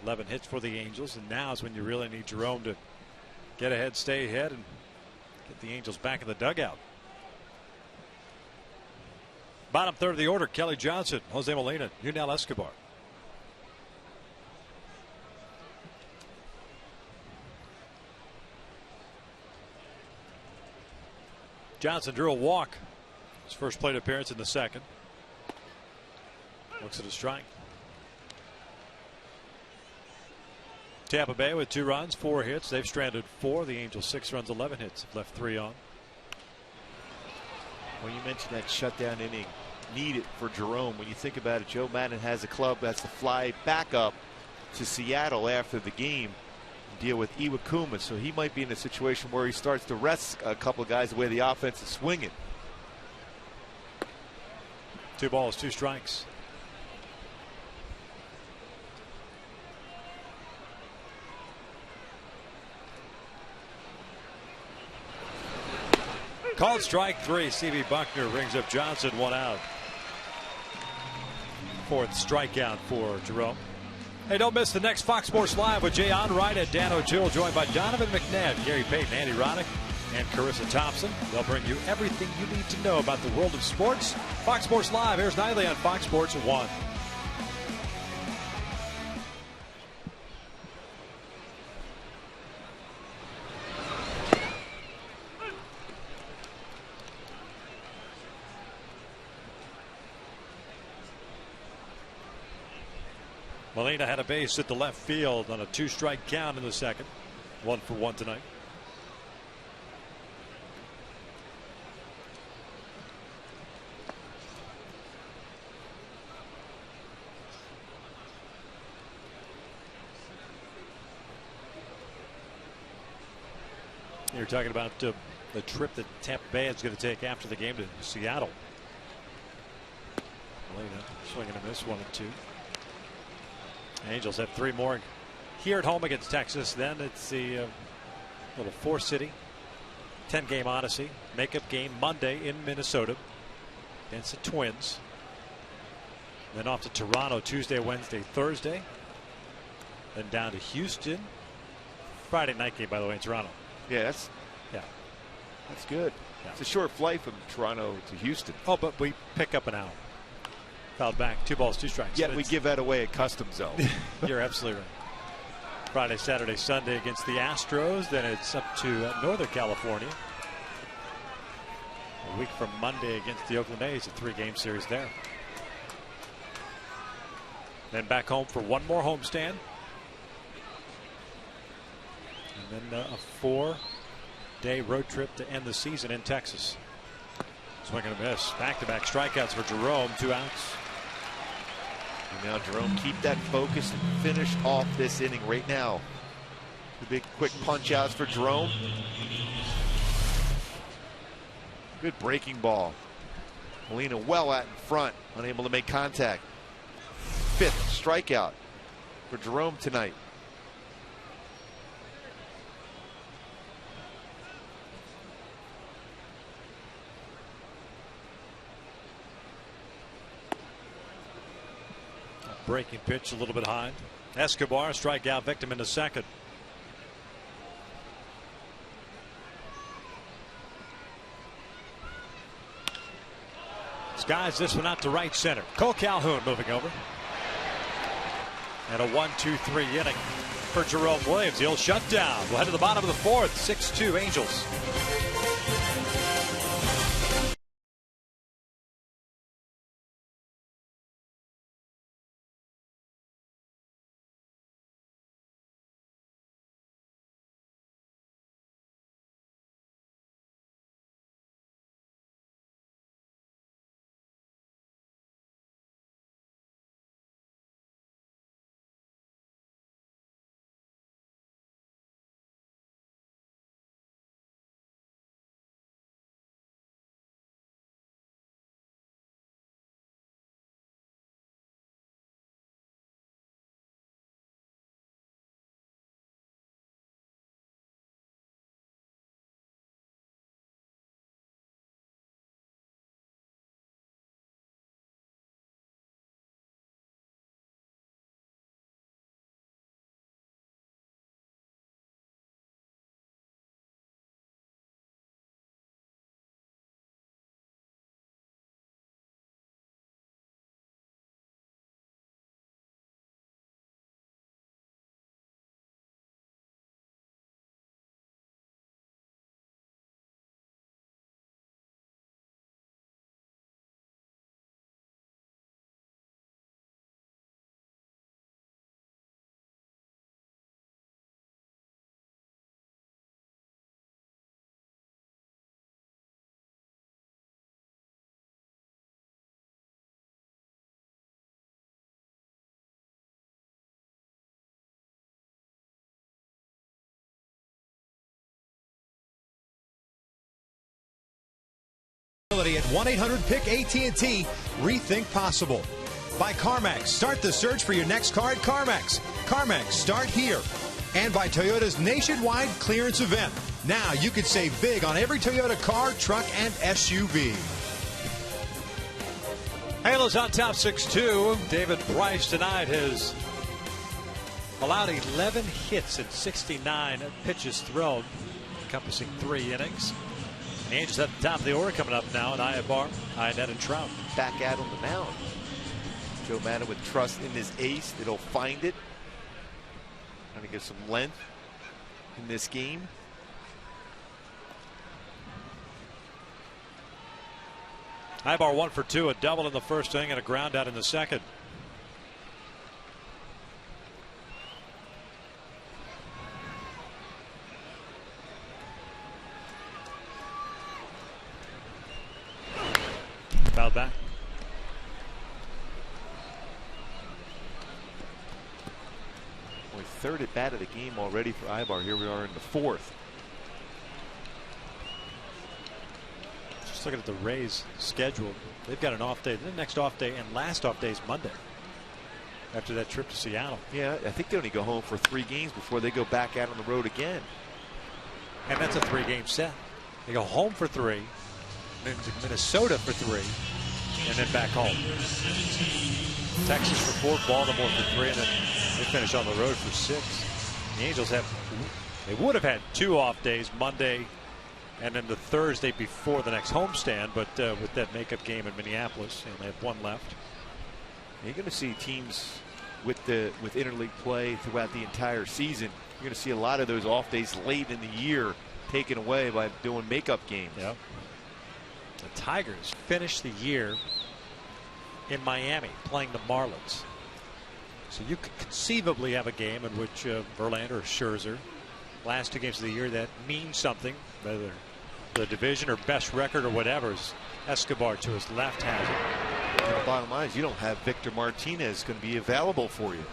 11 hits for the Angels, and now is when you really need Jerome to get ahead, stay ahead, and get the Angels back in the dugout. Bottom third of the order, Kelly Johnson, Jose Molina, Yunel Escobar. Johnson drew a walk. His first plate appearance in the second. Looks at a strike. Tampa Bay with 2 runs, 4 hits. They've stranded 4. The Angels 6 runs, 11 hits. Have left 3 on. Well, you mentioned that shutdown inning needed for Jerome. When you think about it, Joe Maddon has a club that's to fly back up to Seattle after the game and deal with Iwakuma. So he might be in a situation where he starts to rest a couple of guys the way the offense is swinging. 2 balls, 2 strikes. Called strike 3. C.B. Buckner rings up Johnson, 1 out. 4th strikeout for Jerome. Hey, don't miss the next Fox Sports Live with Jay Onright and Dan O'Toole, joined by Donovan McNabb, Gary Payton, Andy Roddick, and Carissa Thompson. They'll bring you everything you need to know about the world of sports. Fox Sports Live airs nightly on Fox Sports 1. Molina had a base at the left field on a 2-strike count in the second. 1 for 1 tonight. You're talking about the trip that Tampa Bay is going to take after the game to Seattle. Molina swinging a miss, 1 and 2. Angels have 3 more here at home against Texas. Then it's the little 4-city 10-game odyssey makeup game Monday in Minnesota against the Twins. Then off to Toronto Tuesday, Wednesday, Thursday. Then down to Houston. Friday night game, by the way, in Toronto. Yeah, that's good. Yeah. It's a short flight from Toronto to Houston. Oh, but we pick up an hour. Fouled back, 2 balls, 2 strikes. Yet we give that away at Custom Zone. You're absolutely right. Friday, Saturday, Sunday against the Astros. Then it's up to Northern California. A week from Monday against the Oakland A's, a 3-game series there. Then back home for 1 more homestand. And then a 4-day road trip to end the season in Texas. Swing and a miss. Back-to-back strikeouts for Jerome, 2 outs. And now Jerome, keep that focus and finish off this inning right now. The big quick punch outs for Jerome. Good breaking ball. Molina well out in front, unable to make contact. 5th strikeout for Jerome tonight. Breaking pitch a little bit high. Escobar, strikeout victim in the second. Skies this one out to right center. Cole Calhoun moving over. And a 1-2-3 inning for Jerome Williams. He'll shut down. We'll head to the bottom of the 4th. 6-2 Angels. possibility at 1-800-PICK-AT&T. Rethink possible. By CarMax. Start the search for your next car at CarMax. CarMax, start here. And by Toyota's nationwide clearance event. Now you could save big on every Toyota car, truck, and SUV. Halos on top 6-2. David Price tonight has allowed 11 hits and 69 pitches thrown, encompassing 3 innings. The Angels at the top of the order coming up now, and Ibar, Iannetta, and Trout. Back out on the mound. Joe Maddon with trust in his ace that he'll find it. Trying to get some length in this game. Ibar 1 for 2, a double in the first inning and a ground out in the second. Foul back. Only 3rd at bat of the game already for Ibar. Here we are in the 4th. Just looking at the Rays' schedule, they've got an off day. The next off day and last off day is Monday. After that trip to Seattle. Yeah, I think they only go home for 3 games before they go back out on the road again. And that's a 3-game set. They go home for 3, then to Minnesota for 3, and then back home. Texas for 4, Baltimore for 3, and then they finish on the road for 6. The Angels they would have had 2 off days, Monday and then the Thursday before the next homestand, but with that makeup game in Minneapolis, they have 1 left. You're going to see teams with interleague play throughout the entire season. You're going to see a lot of those off days late in the year taken away by doing makeup games. Yep. The Tigers finished the year in Miami playing the Marlins. So you could conceivably have a game in which Verlander or Scherzer, last 2 games of the year, that means something, whether the division or best record or whatever. Escobar to his left has it. And the bottom line is you don't have Victor Martinez going to be available for you.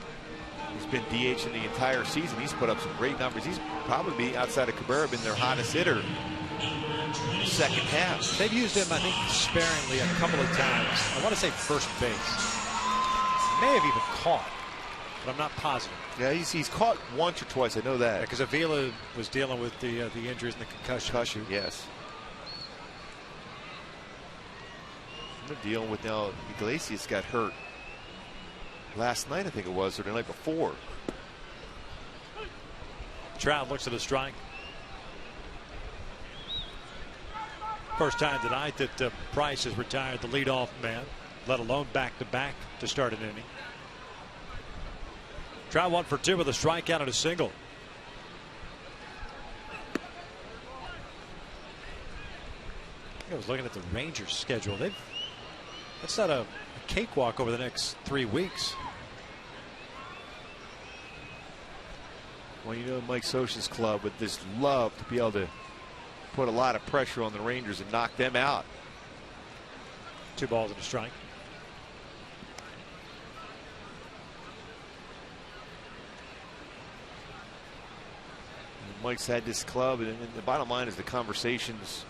He's been DH in the entire season. He's put up some great numbers. He's probably, outside of Cabrera, been their hottest hitter in the second half. They've used him, I think, sparingly a couple of times. I want to say first base. May have even caught, but I'm not positive. Yeah, he's caught once or twice. I know that. Because Avila was dealing with the injuries and the concussion. Yes. They're dealing with now. Iglesias got hurt last night, I think it was, or the night before. Trout looks at a strike. First time tonight that Price has retired the leadoff man, let alone back-to-back to start an inning. Trout 1 for 2 with a strikeout and a single. I was looking at the Rangers schedule. That's not a cakewalk over the next 3 weeks. Well, you know, Mike Scioscia's club would just love to be able to put a lot of pressure on the Rangers and knock them out. 2 balls and a strike. Mike's had this club, and the bottom line is the conversations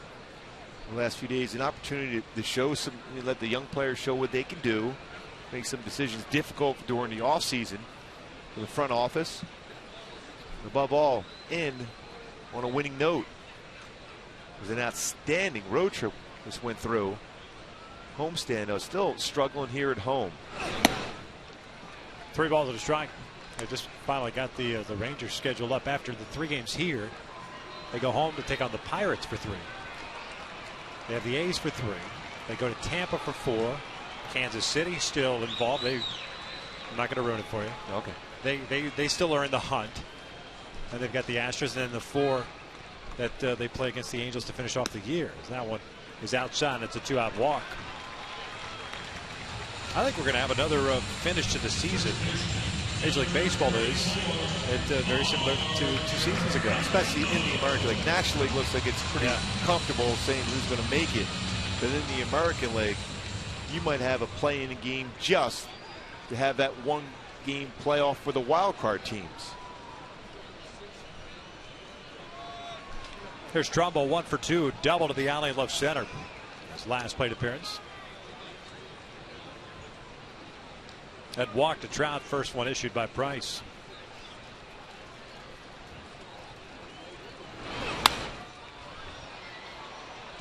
the last few days, an opportunity to show some, let the young players show what they can do, make some decisions difficult during the offseason for the front office, and above all, end on a winning note. It was an outstanding road trip this went through. Homestand, though, still struggling here at home. 3 balls and a strike. They just finally got the Rangers scheduled up after the 3 games here. They go home to take on the Pirates for 3. They have the A's for 3. They go to Tampa for 4. Kansas City still involved. I'm not going to ruin it for you. Okay. They still are in the hunt. And they've got the Astros, and then the 4 that they play against the Angels to finish off the year. That one is outside, and it's a 2-out walk. I think we're going to have another finish to the season. Major League Baseball is very similar to 2 seasons ago. Especially in the American League. National League looks like it's pretty comfortable saying who's going to make it. But in the American League, you might have a play-in game just to have that 1-game playoff for the wild card teams. Here's Trumbo 1 for 2, double to the alley in left center. his last plate appearance. That walk to Trout, first one issued by Price.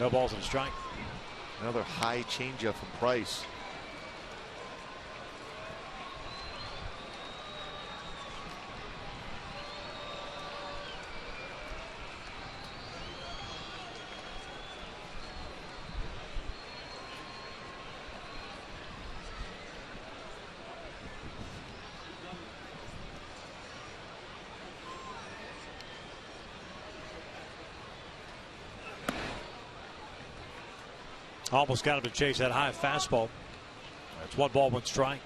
No balls and a strike. Another high changeup from Price. Almost got him to chase that high fastball. That's 1 ball, 1 strike.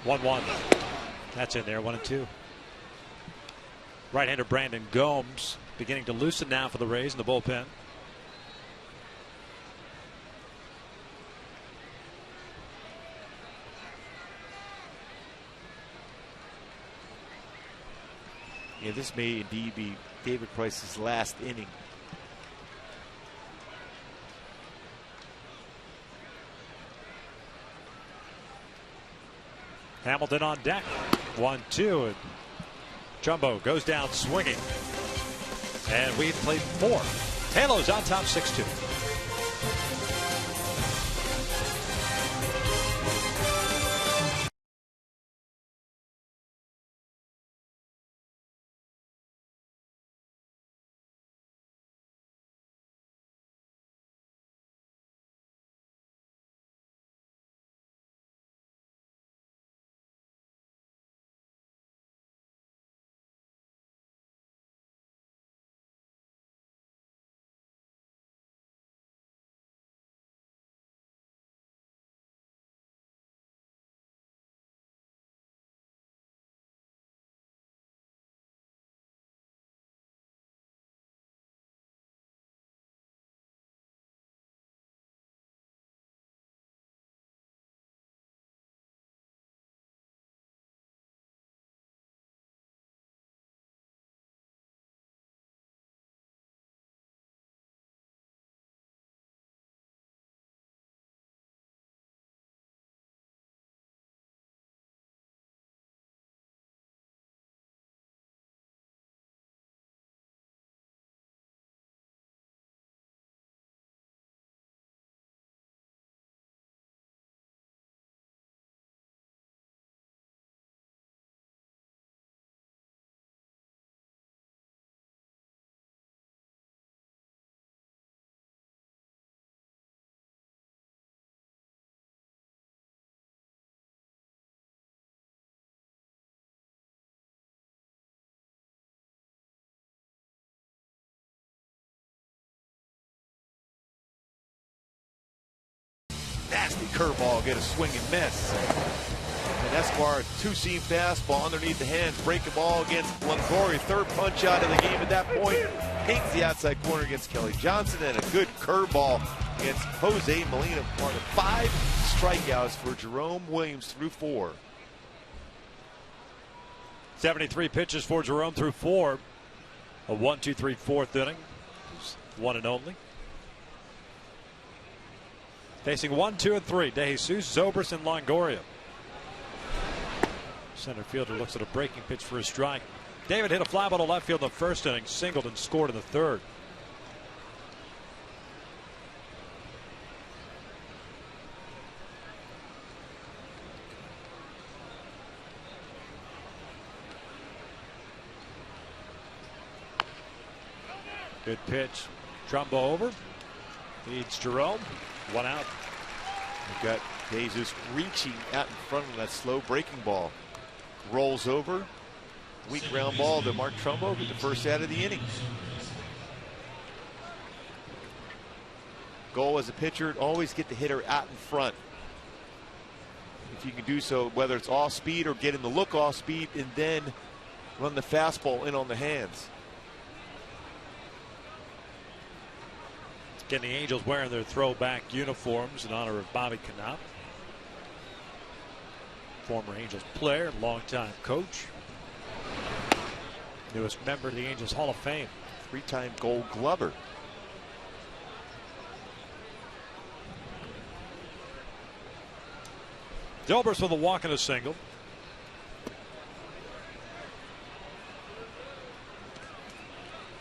One. That's in there, 1-2. Right-hander Brandon Gomes beginning to loosen now for the Rays in the bullpen. Yeah, this may indeed be David Price's last inning. Hamilton on deck. 1-2. And Jumbo goes down swinging. And we've played 4. Halos on top 6-2. Nasty curveball, get a swing and miss. And Escobar, 2-seam fastball underneath the hands, breaking ball against Longoria. 3rd punch out of the game at that point. Pings the outside corner against Kelly Johnson, and a good curveball against Jose Molina. Part of 5 strikeouts for Jerome Williams through 4. 73 pitches for Jerome through 4. A 1-2-3 4th inning. One and only. Facing 1, 2, and 3. DeJesus, Zobrist, and Longoria. Center fielder looks at a breaking pitch for a strike. David hit a fly ball to left field in the 1st inning, singled and scored in the 3rd. Good pitch. Trumbo over. Leads Jerome. 1 out. We've got DeJesus reaching out in front of that slow breaking ball. Rolls over. Weak ground ball to Mark Trumbo with the 1st out of the inning. Goal as a pitcher, always get the hitter out in front. If you can do so, whether it's off speed or get him to look off speed and then run the fastball in on the hands. Again, the Angels wearing their throwback uniforms in honor of Bobby Knopp, former Angels player, longtime coach, newest member of the Angels Hall of Fame. 3-time Gold Glover. Zobrist with a walk and a single.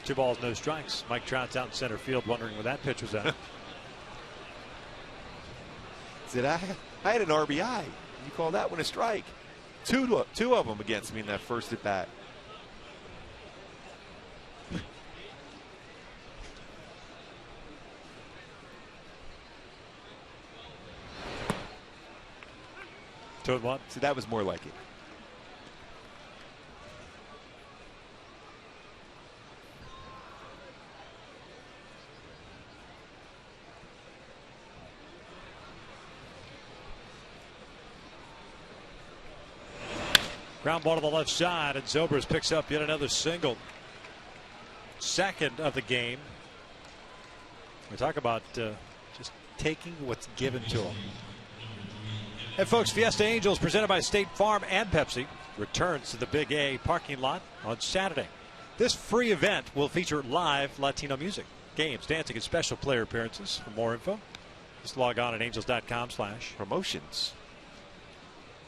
Two balls, no strikes. Mike Trout's out in center field wondering where that pitch was at. Said I had an RBI. You call that one a strike? Two of them against me in that first at bat. Two and one. So that was more like it. Ground ball to the left side, and Zobrist picks up yet another single. Second of the game. We talk about just taking what's given to them. And folks, Fiesta Angels presented by State Farm and Pepsi returns to the Big A parking lot on Saturday. This free event will feature live Latino music, games, dancing, and special player appearances. For more info, just log on at angels.com/promotions.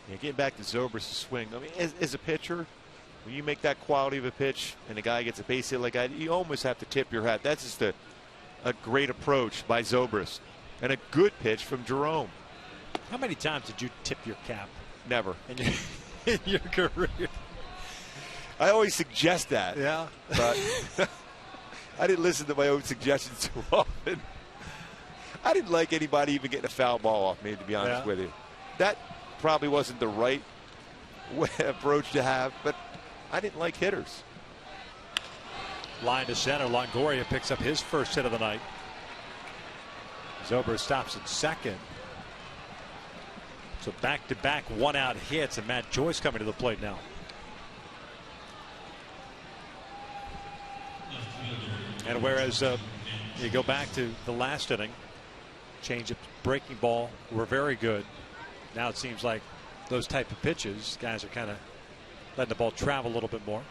Yeah, getting back to Zobrist's swing. I mean, as a pitcher, when you make that quality of a pitch and a guy gets a base hit like that, you almost have to tip your hat. That's just a great approach by Zobrist and a good pitch from Jerome. How many times did you tip your cap? Never. In your career? I always suggest that. Yeah. But I didn't listen to my own suggestions too often. I didn't like anybody even getting a foul ball off me, to be honest with you. That probably wasn't the right approach to have, but I didn't like hitters. Line to center. Longoria picks up his first hit of the night. Zobrist stops at second. So back-to-back one-out hits, and Matt Joyce coming to the plate now. And whereas you go back to the last inning, changeup, breaking ball were very good. Now it seems like those type of pitches, guys are kind of letting the ball travel a little bit more.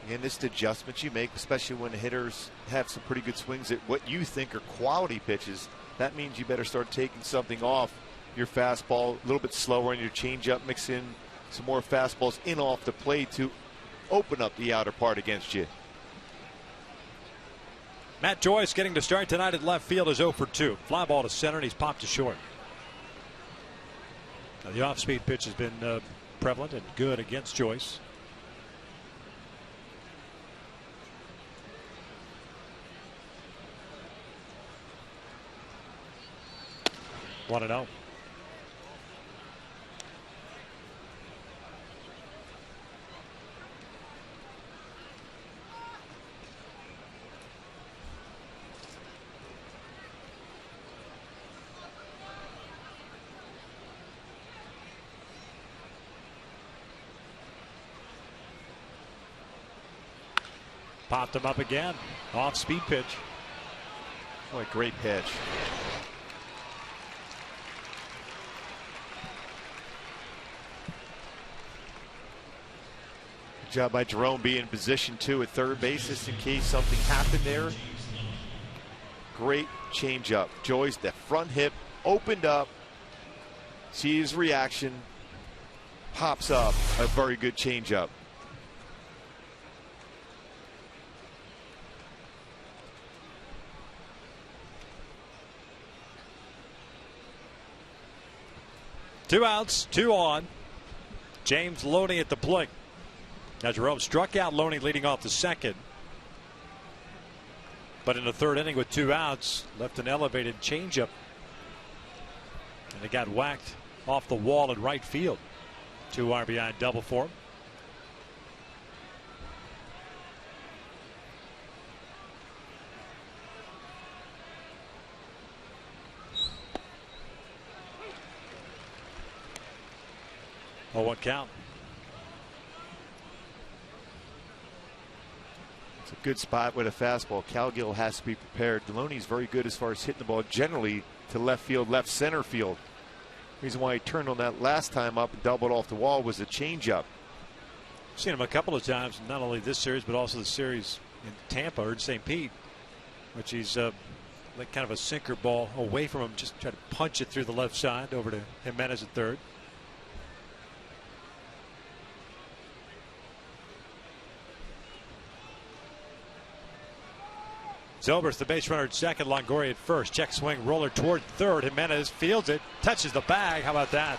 And just adjustments you make, especially when hitters have some pretty good swings at what you think are quality pitches. That means you better start taking something off your fastball, a little bit slower on your changeup, mix in some more fastballs in off the plate to open up the outer part against you. Matt Joyce getting to start tonight at left field is 0 for 2. Fly ball to center, and he's popped to short. Now, the off-speed pitch has been prevalent and good against Joyce. One and 0. Popped him up again. Off speed pitch. What a great pitch. Good job by Jerome being in position 2 at third base just in case something happened there. Great changeup. Joyce, that front hip opened up. See his reaction. Pops up. A very good changeup. Two outs, 2 on. James Loney at the plate. Now Jerome struck out Loney leading off the second. But in the third inning with 2 outs, left an elevated changeup. And it got whacked off the wall in right field. 2 RBI double for him. Oh, what count? a good spot with a fastball. Calgill has to be prepared. Deloney's very good as far as hitting the ball generally to left field, left center field. Reason why he turned on that last time up and doubled off the wall was a changeup. Seen him a couple of times, not only this series but also the series in Tampa or in St. Pete, which he's like kind of a sinker ball away from him, just try to punch it through the left side over to Jimenez at third. Zobrist, the base runner at second. Longoria at first. Check swing, roller toward third. Jimenez fields it, touches the bag. How about that?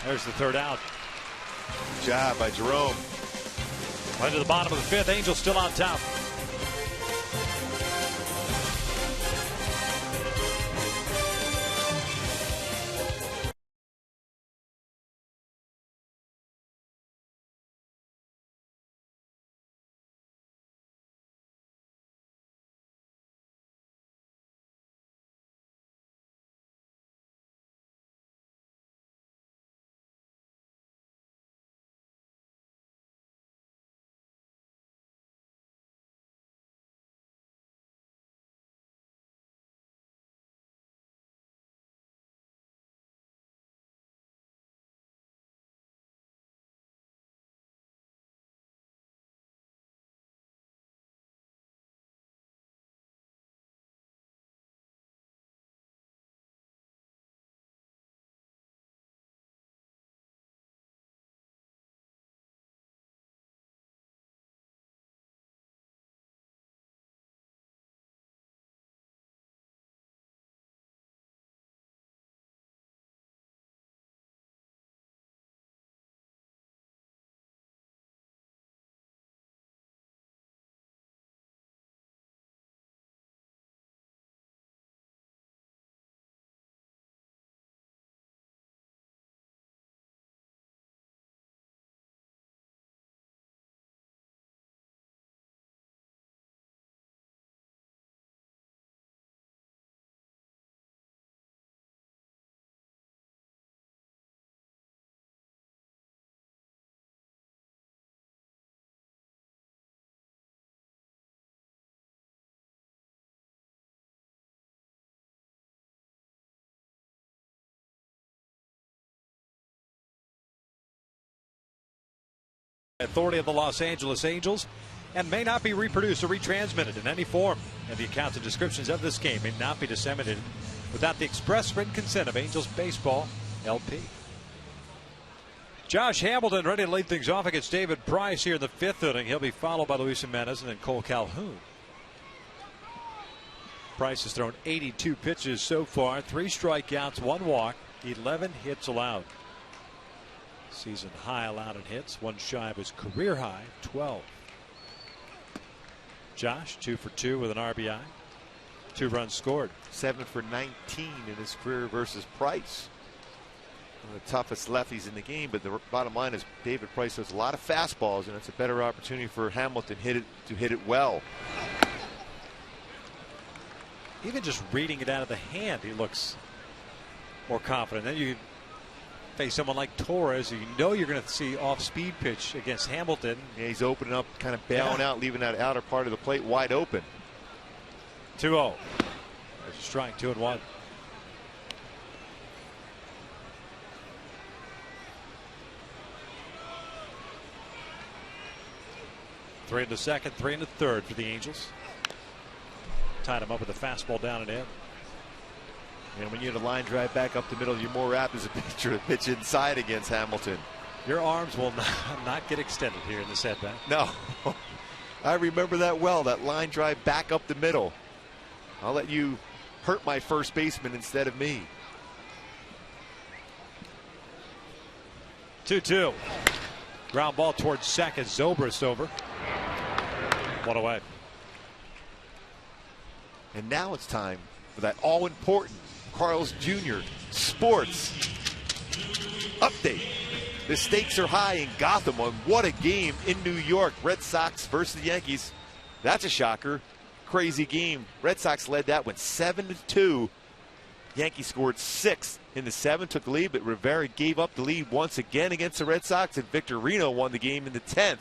There's the third out. Good job by Jerome. Right to the bottom of the fifth. Angels still on top. Authority of the Los Angeles Angels, and may not be reproduced or retransmitted in any form. And the accounts and descriptions of this game may not be disseminated without the express written consent of Angels Baseball, LP. Josh Hamilton ready to lead things off against David Price here in the fifth inning. He'll be followed by Luis Jimenez and then Cole Calhoun. Price has thrown 82 pitches so far, 3 strikeouts, 1 walk, 11 hits allowed. Season high allowed in hits, 1 shy of his career high, 12. Josh 2 for 2 with an RBI, 2 runs scored. 7 for 19 in his career versus Price. One of the toughest lefties in the game, but the bottom line is David Price has a lot of fastballs, and it's a better opportunity for Hamilton to hit it well. Even just reading it out of the hand, he looks more confident. Then you face someone like Torres, you know you're going to see off-speed pitch against Hamilton. Yeah, he's opening up, kind of bailing out, leaving that outer part of the plate wide open. 2-0. There's a strike, 2-1. Three in the second, 3 in the third for the Angels. Tied him up with a fastball down and in. And when you have a line drive back up the middle, you're more apt as a pitcher to pitch inside against Hamilton. Your arms will not get extended here in the setback. No. I remember that well, that line drive back up the middle. I'll let you hurt my first baseman instead of me. 2-2. Ground ball towards second. Zobrist over. 1 away. And now it's time for that all-important Carl's Jr. Sports update. The stakes are high in Gotham on what a game in New York. Red Sox versus the Yankees. That's a shocker. Crazy game. Red Sox led that one 7-2. Yankees scored 6 in the 7th, took the lead, but Rivera gave up the lead once again against the Red Sox, and Victor Reno won the game in the 10th.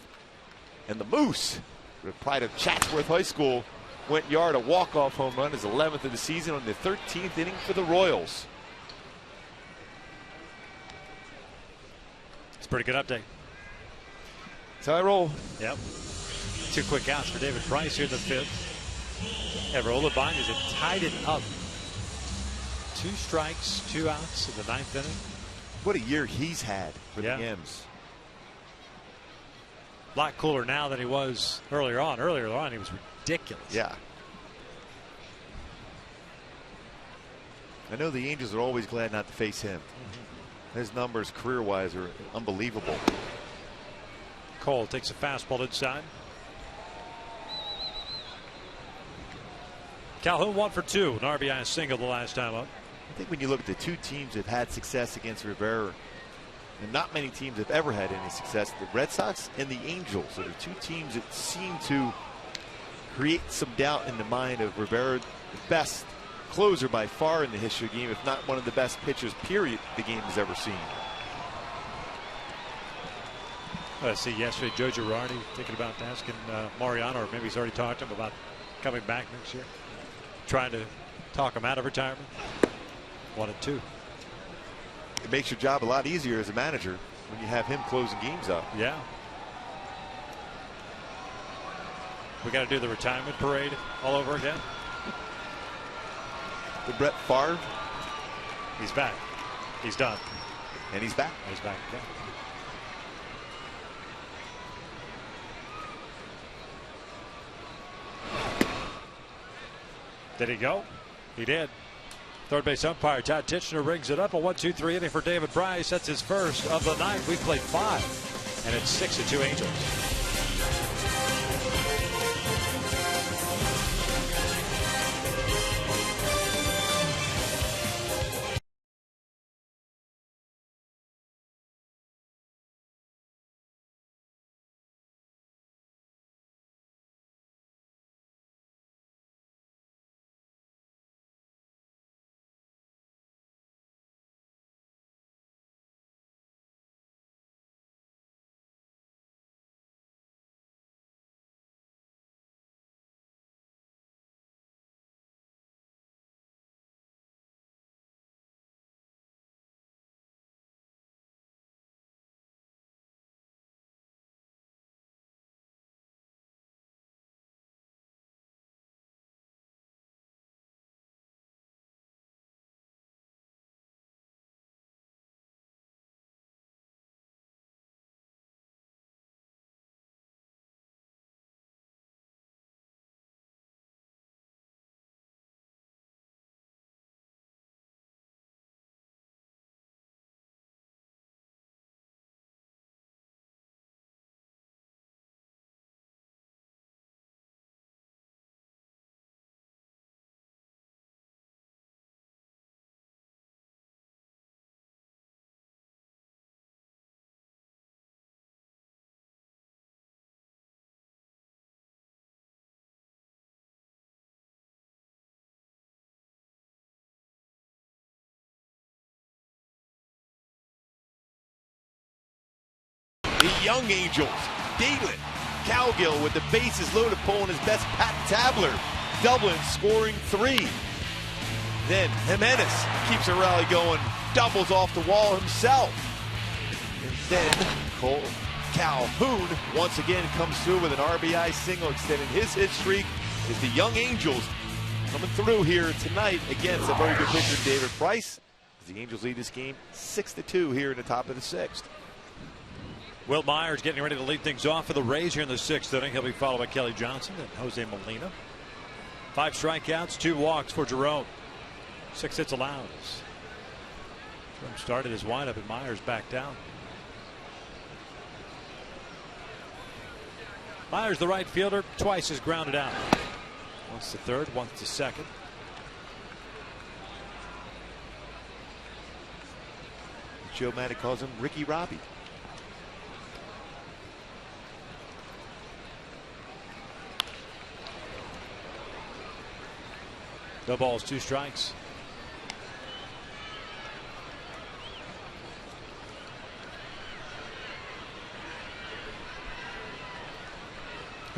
And the Moose The pride of Chatsworth High School went yard, a walk-off home run, his 11th of the season on the 13th inning for the Royals. It's a pretty good update. That's how I roll. Yep. 2 quick outs for David Price here in the 5th. Everola Binders have tied it up. 2 strikes, 2 outs in the 9th inning. What a year he's had for the M's. A lot cooler now than he was earlier on. Earlier on, he was ridiculous. Yeah. I know the Angels are always glad not to face him. His numbers career-wise are unbelievable. Cole takes a fastball inside. Calhoun 1 for 2. An RBI single the last time up. I think when you look at the 2 teams that had success against Rivera, and not many teams have ever had any success, the Red Sox and the Angels are the 2 teams that seem to create some doubt in the mind of Rivera, the best closer by far in the history of the game, if not one of the best pitchers, period, the game has ever seen. I see yesterday Joe Girardi thinking about asking Mariano, or maybe he's already talked to him about coming back next year, trying to talk him out of retirement. 1-2. It makes your job a lot easier as a manager when you have him closing games up. Yeah. We got to do the retirement parade all over again. The Brett Favre. He's back. He's done. And he's back. He's back again. Did he go? He did. Third base umpire Todd Titchener rings it up. A 1-2-3 inning for David Price. That's his first of the night. We've played 5, and it's 6-2 Angels. The young Angels, Dalen Cowgill with the bases loaded, pulling his best Pat Tabler. Dublin scoring 3. Then Jimenez keeps a rally going, doubles off the wall himself. And then Calhoun once again comes through with an RBI single, extending his hit streak. Is the young Angels coming through here tonight against a very good pitcher, David Price. As the Angels lead this game 6-2 here in the top of the 6th. Will Myers getting ready to lead things off for the Rays here in the 6th inning. He'll be followed by Kelly Johnson and Jose Molina. 5 strikeouts, 2 walks for Jerome. 6 hits allowed. Jerome started his windup and Myers back down. Myers, the right fielder, twice has grounded out. Once to third, once to second. Joe Madden calls him Ricky Robbie. No balls, 2 strikes.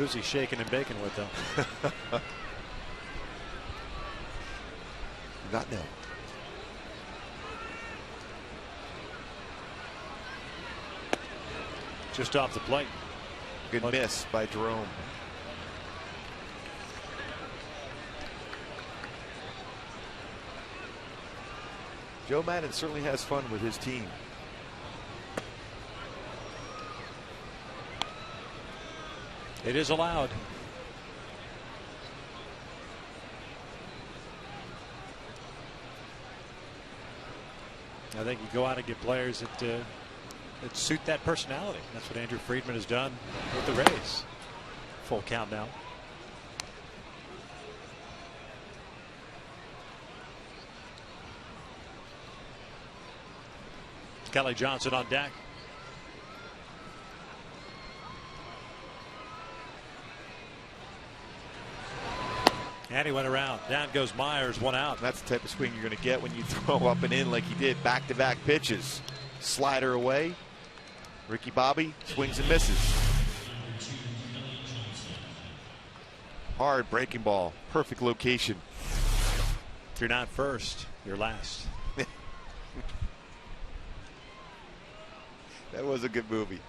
Who's he shaking and baking with, though? Not now. Just off the plate. Good miss by Jerome. Joe Madden certainly has fun with his team. It is allowed. I think you go out and get players that suit that personality. That's what Andrew Friedman has done with the Rays. Full count now. Kelly Johnson on deck. And he went around. Down goes Myers, one out. That's the type of swing you're going to get when you throw up and in like he did. Back-to-back pitches. Slider away. Ricky Bobby swings and misses. Hard breaking ball. Perfect location. If you're not first, you're last. That was a good movie.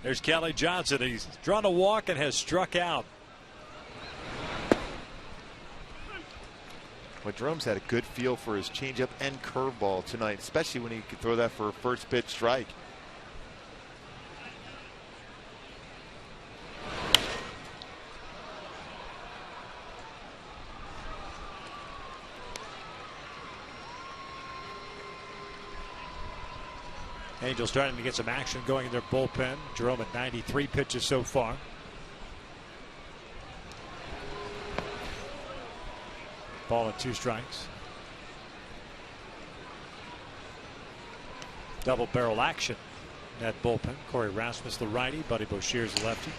There's Kelly Johnson. He's drawn a walk and has struck out. But Jerome's had a good feel for his changeup and curveball tonight, especially when he could throw that for a first pitch strike. Angels starting to get some action going in their bullpen. Jerome at 93 pitches so far. Ball at 2 strikes. Double barrel action in that bullpen. Corey Rasmus the righty, Buddy Boshear's the lefty.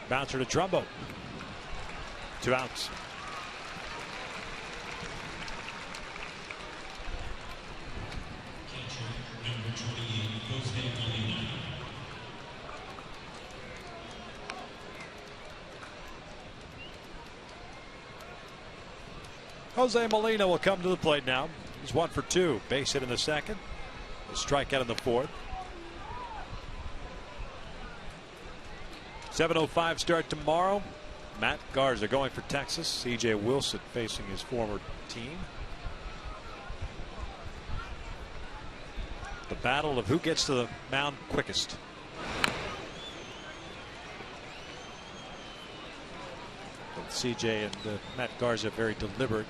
Bouncer to Trumbo. 2 outs. Jose Molina will come to the plate now. He's 1 for 2. Base hit in the second. A strikeout in the fourth. 7:05 start tomorrow. Matt Garza going for Texas. C.J. Wilson facing his former team. The battle of who gets to the mound quickest. But C.J. and Matt Garza very deliberate.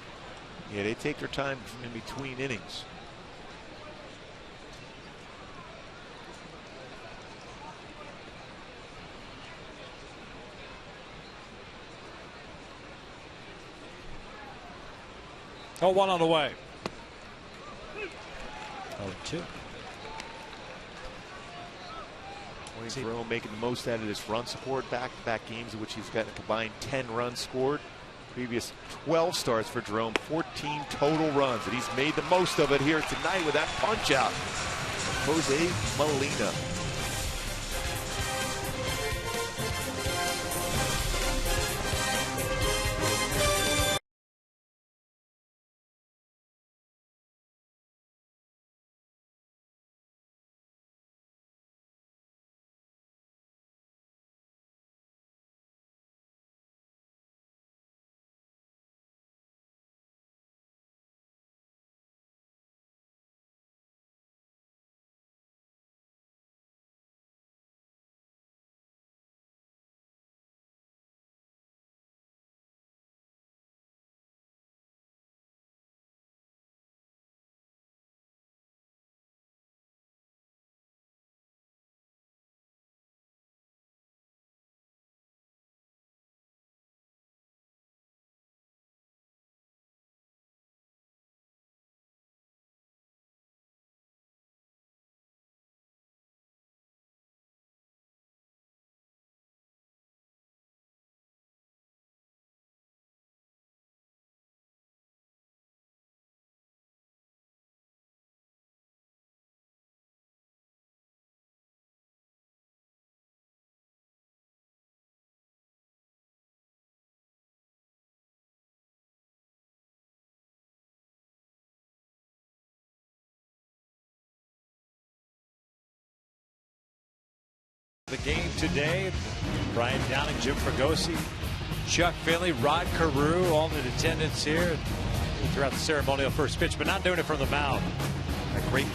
Yeah, they take their time in between innings. Oh, 1 on the way. 0-2. Jerome making the most out of this run support. Back-to-back games in which he's got a combined 10 runs scored. Previous 12 starts for Jerome, 14 total runs, and he's made the most of it here tonight with that punch out. Jose Molina. The game today, Brian Downing, Jim Fregosi, Chuck Finley, Rod Carew, all in attendance here throughout the ceremonial first pitch, but not doing it from the mound. A great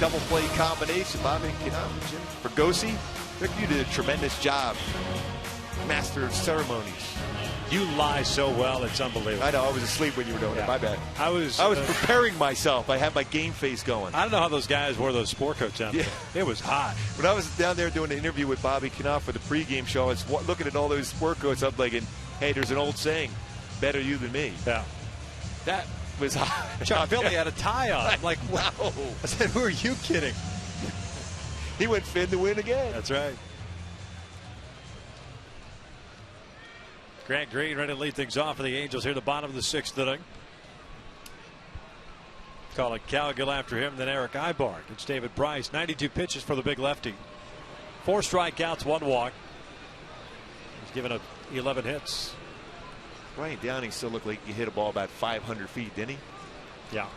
double play combination. Bobby Knapp, Jim Fregosi. Rick, you did a tremendous job. Master of ceremonies. You lie so well, it's unbelievable. I know, I was asleep when you were doing it. My bad. I was preparing myself. I had my game face going. I don't know how those guys wore those sport coats out there. It was hot. When I was down there doing an interview with Bobby Knapp for the pregame show, I was looking at all those sport coats. I'm thinking, hey, there's an old saying, better you than me. Yeah. That was hot. Chuck Finley had a tie on. I'm like, wow. I said, who are you kidding? He went Finn to win again. That's right. Grant Green ready to lead things off for the Angels here at the bottom of the 6th inning. Calling Cowgill after him, then Eric Ibar. It's David Price. 92 pitches for the big lefty. 4 strikeouts, 1 walk. He's given up 11 hits. Brian Downing still looked like he hit a ball about 500 feet, didn't he? Yeah.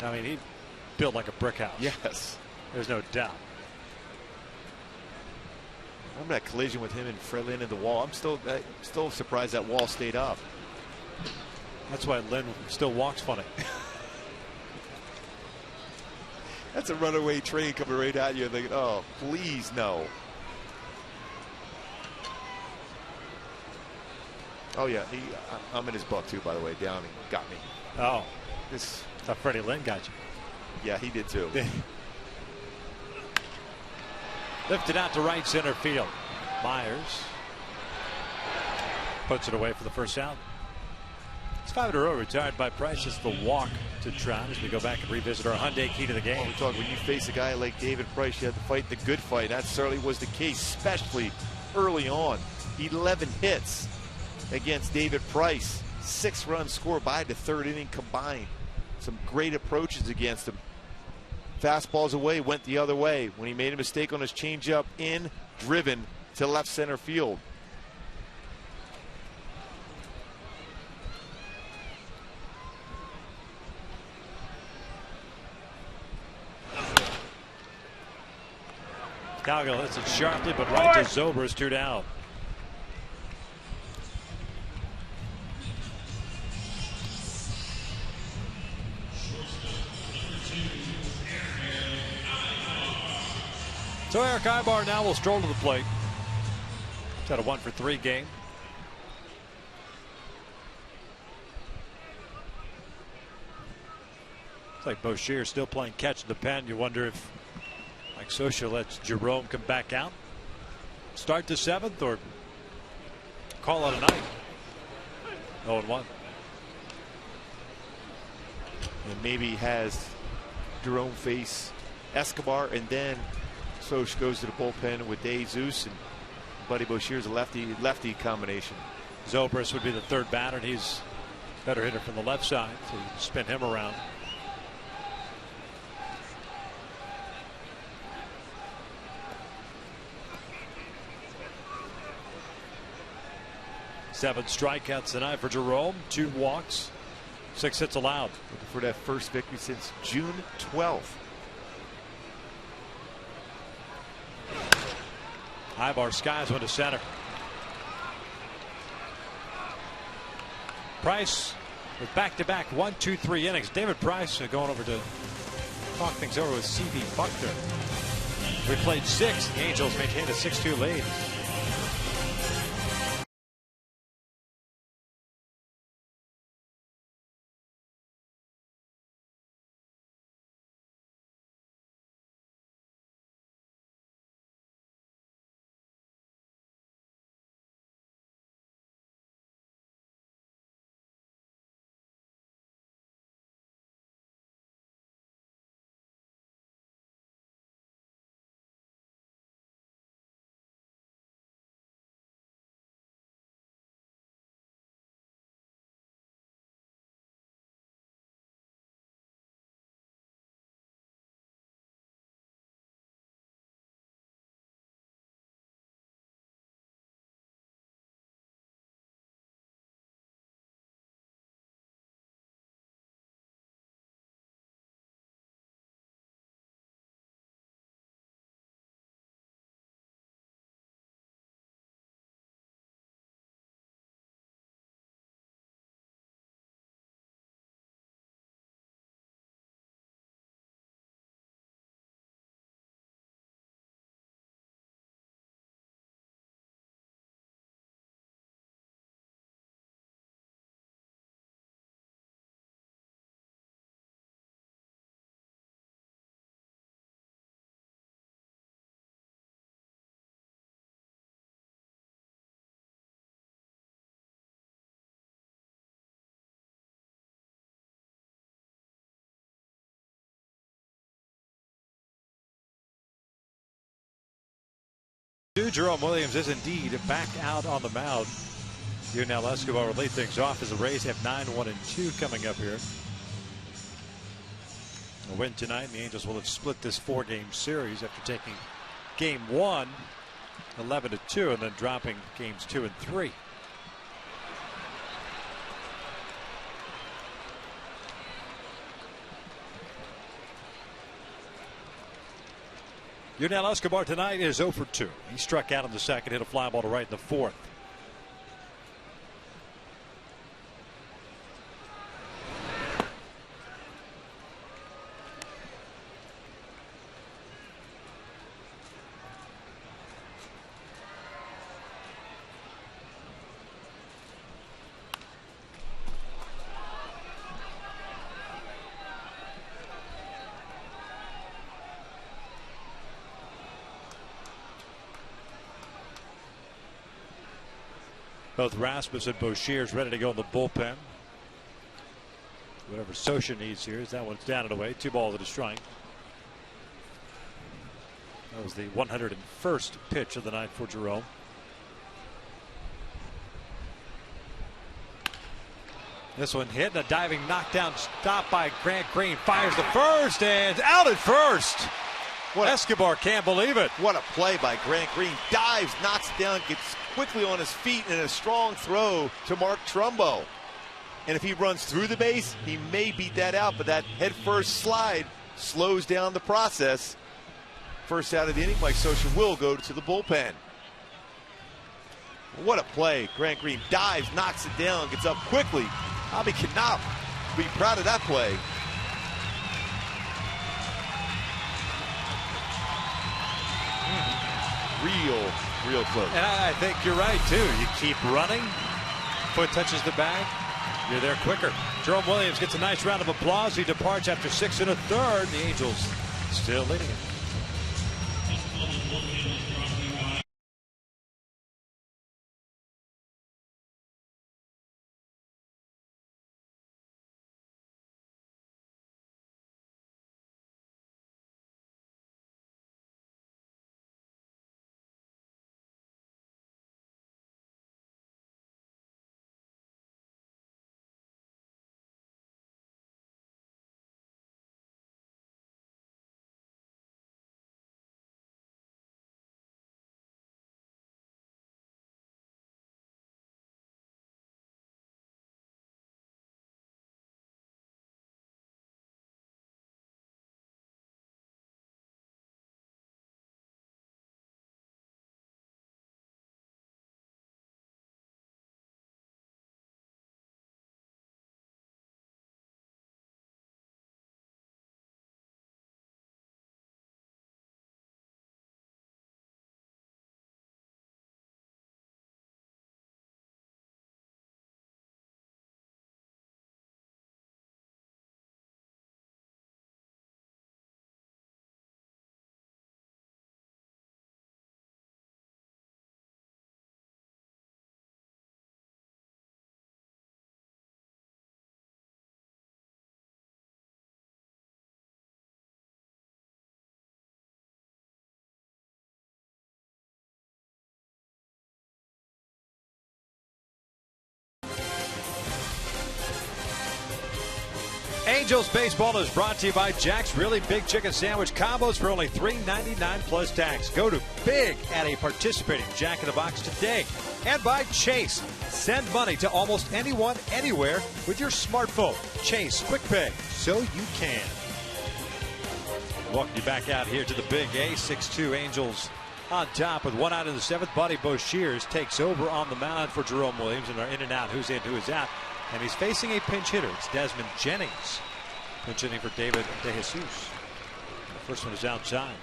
I mean, he built like a brick house. Yes. There's no doubt. Remember that collision with him and Fred Lynn in the wall? I'm still surprised that wall stayed up. That's why Lynn still walks funny. That's a runaway train coming right at you. Thinking, oh, please no. Oh yeah, I'm in his book too. By the way, Downing got me. Oh, this. I thought Freddie Lynn got you. Yeah, he did too. Lifted out to right center field. Myers puts it away for the first out. It's 5 in a row retired by Price. It's the walk to Trout as we go back and revisit our Hyundai key to the game. We talk when you face a guy like David Price, you have to fight the good fight. That certainly was the case, especially early on. 11 hits against David Price. 6 runs scored by the 3rd inning combined. Some great approaches against him. Fastballs away, went the other way. When he made a mistake on his changeup, driven to left center field. Cowgill hits it sharply, but right to Zobrist, 2 down. So Eric Ibar now will stroll to the plate. He's had a 1-for-3 game. It's like Boshier still playing catch in the pen. You wonder if Mike Scioscia lets Jerome come back out, start the 7th, or call it a night. 0-1. And maybe has Jerome face Escobar, and then Scioscia goes to the bullpen with Jesus, and Buddy Boshier's a lefty combination. Zobrist would be the 3rd batter, and he's a better hitter from the left side, so you spin him around. Seven strikeouts tonight for Jerome, 2 walks, 6 hits allowed. Looking for that first victory since June 12th. Ibar skies one to center. Price with back-to-back 1, 2, 3 innings. David Price going over to talk things over with C.B. Buckner. We played 6. The Angels maintained a 6-2 lead. Jerome Williams is indeed back out on the mound. Yunel Escobar will lead things off as the Rays have 9-1-2 coming up here. A win tonight, and the Angels will have split this 4-game series after taking game 1 11-2 and then dropping games 2 and 3. Yunel Escobar tonight is 0 for 2. He struck out in the second, hit a fly ball to right in the fourth. Both Rasmus and Boshears ready to go in the bullpen. Whatever Sosha needs here, as that one's down and away. 2 balls and a strike. That was the 101st pitch of the night for Jerome. This one hit, a diving knockdown stop by Grant Green. Fires the first and out at first. Escobar can't believe it. What a play by Grant Green. Dives, knocks it down, gets quickly on his feet, and a strong throw to Mark Trumbo. And if he runs through the base, he may beat that out, but that head-first slide slows down the process. First out of the inning, Mike Sosha will go to the bullpen. What a play. Grant Green dives, knocks it down, gets up quickly. Bobby Knopp will be proud of that play. Real close. And I think you're right, too. You keep running, foot touches the bag, you're there quicker. Jerome Williams gets a nice round of applause. He departs after 6 1/3. The Angels still leading it. Angels baseball is brought to you by Jack's Really Big Chicken Sandwich combos for only $3.99 plus tax. Go to Big at a participating Jack in the Box today. And by Chase. Send money to almost anyone, anywhere with your smartphone. Chase Quick Pay, so you can. Welcome you back out here to the Big A. 6-2 Angels on top with 1 out in the 7th. Buddy Boshears takes over on the mound for Jerome Williams, and they're in and out. Who's in, who is out. And he's facing a pinch hitter. It's Desmond Jennings. Pinch hitting for David DeJesus. The first one is outside.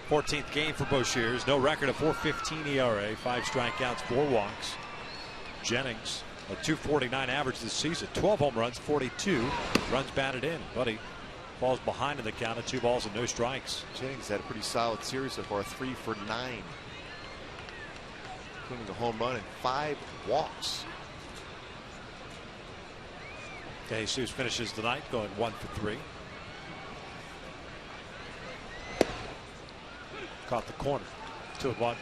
14th game for Boshears. No record of .415 ERA. 5 strikeouts, 4 walks. Jennings, a .249 average this season. 12 home runs, 42 runs batted in. Buddy falls behind in the count of 2 balls and no strikes. Jennings had a pretty solid series so far. 3 for 9. Including a home run and 5 walks. DeJesus finishes the night going 1 for 3. Caught the corner. 2-1.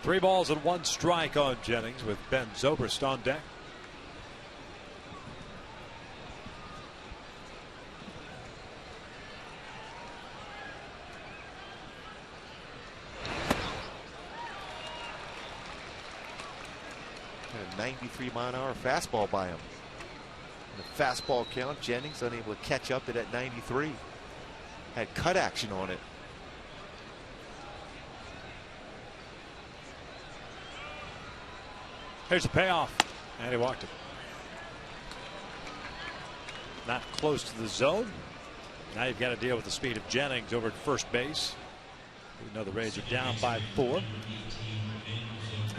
Three balls and one strike on Jennings with Ben Zobrist on deck. A 93-mile-an-hour fastball by him. In the fastball count, Jennings unable to catch up to that 93. Had cut action on it. Here's the payoff, and he walked it. Not close to the zone. Now you've got to deal with the speed of Jennings over at first base. You know the Rays are down by 4.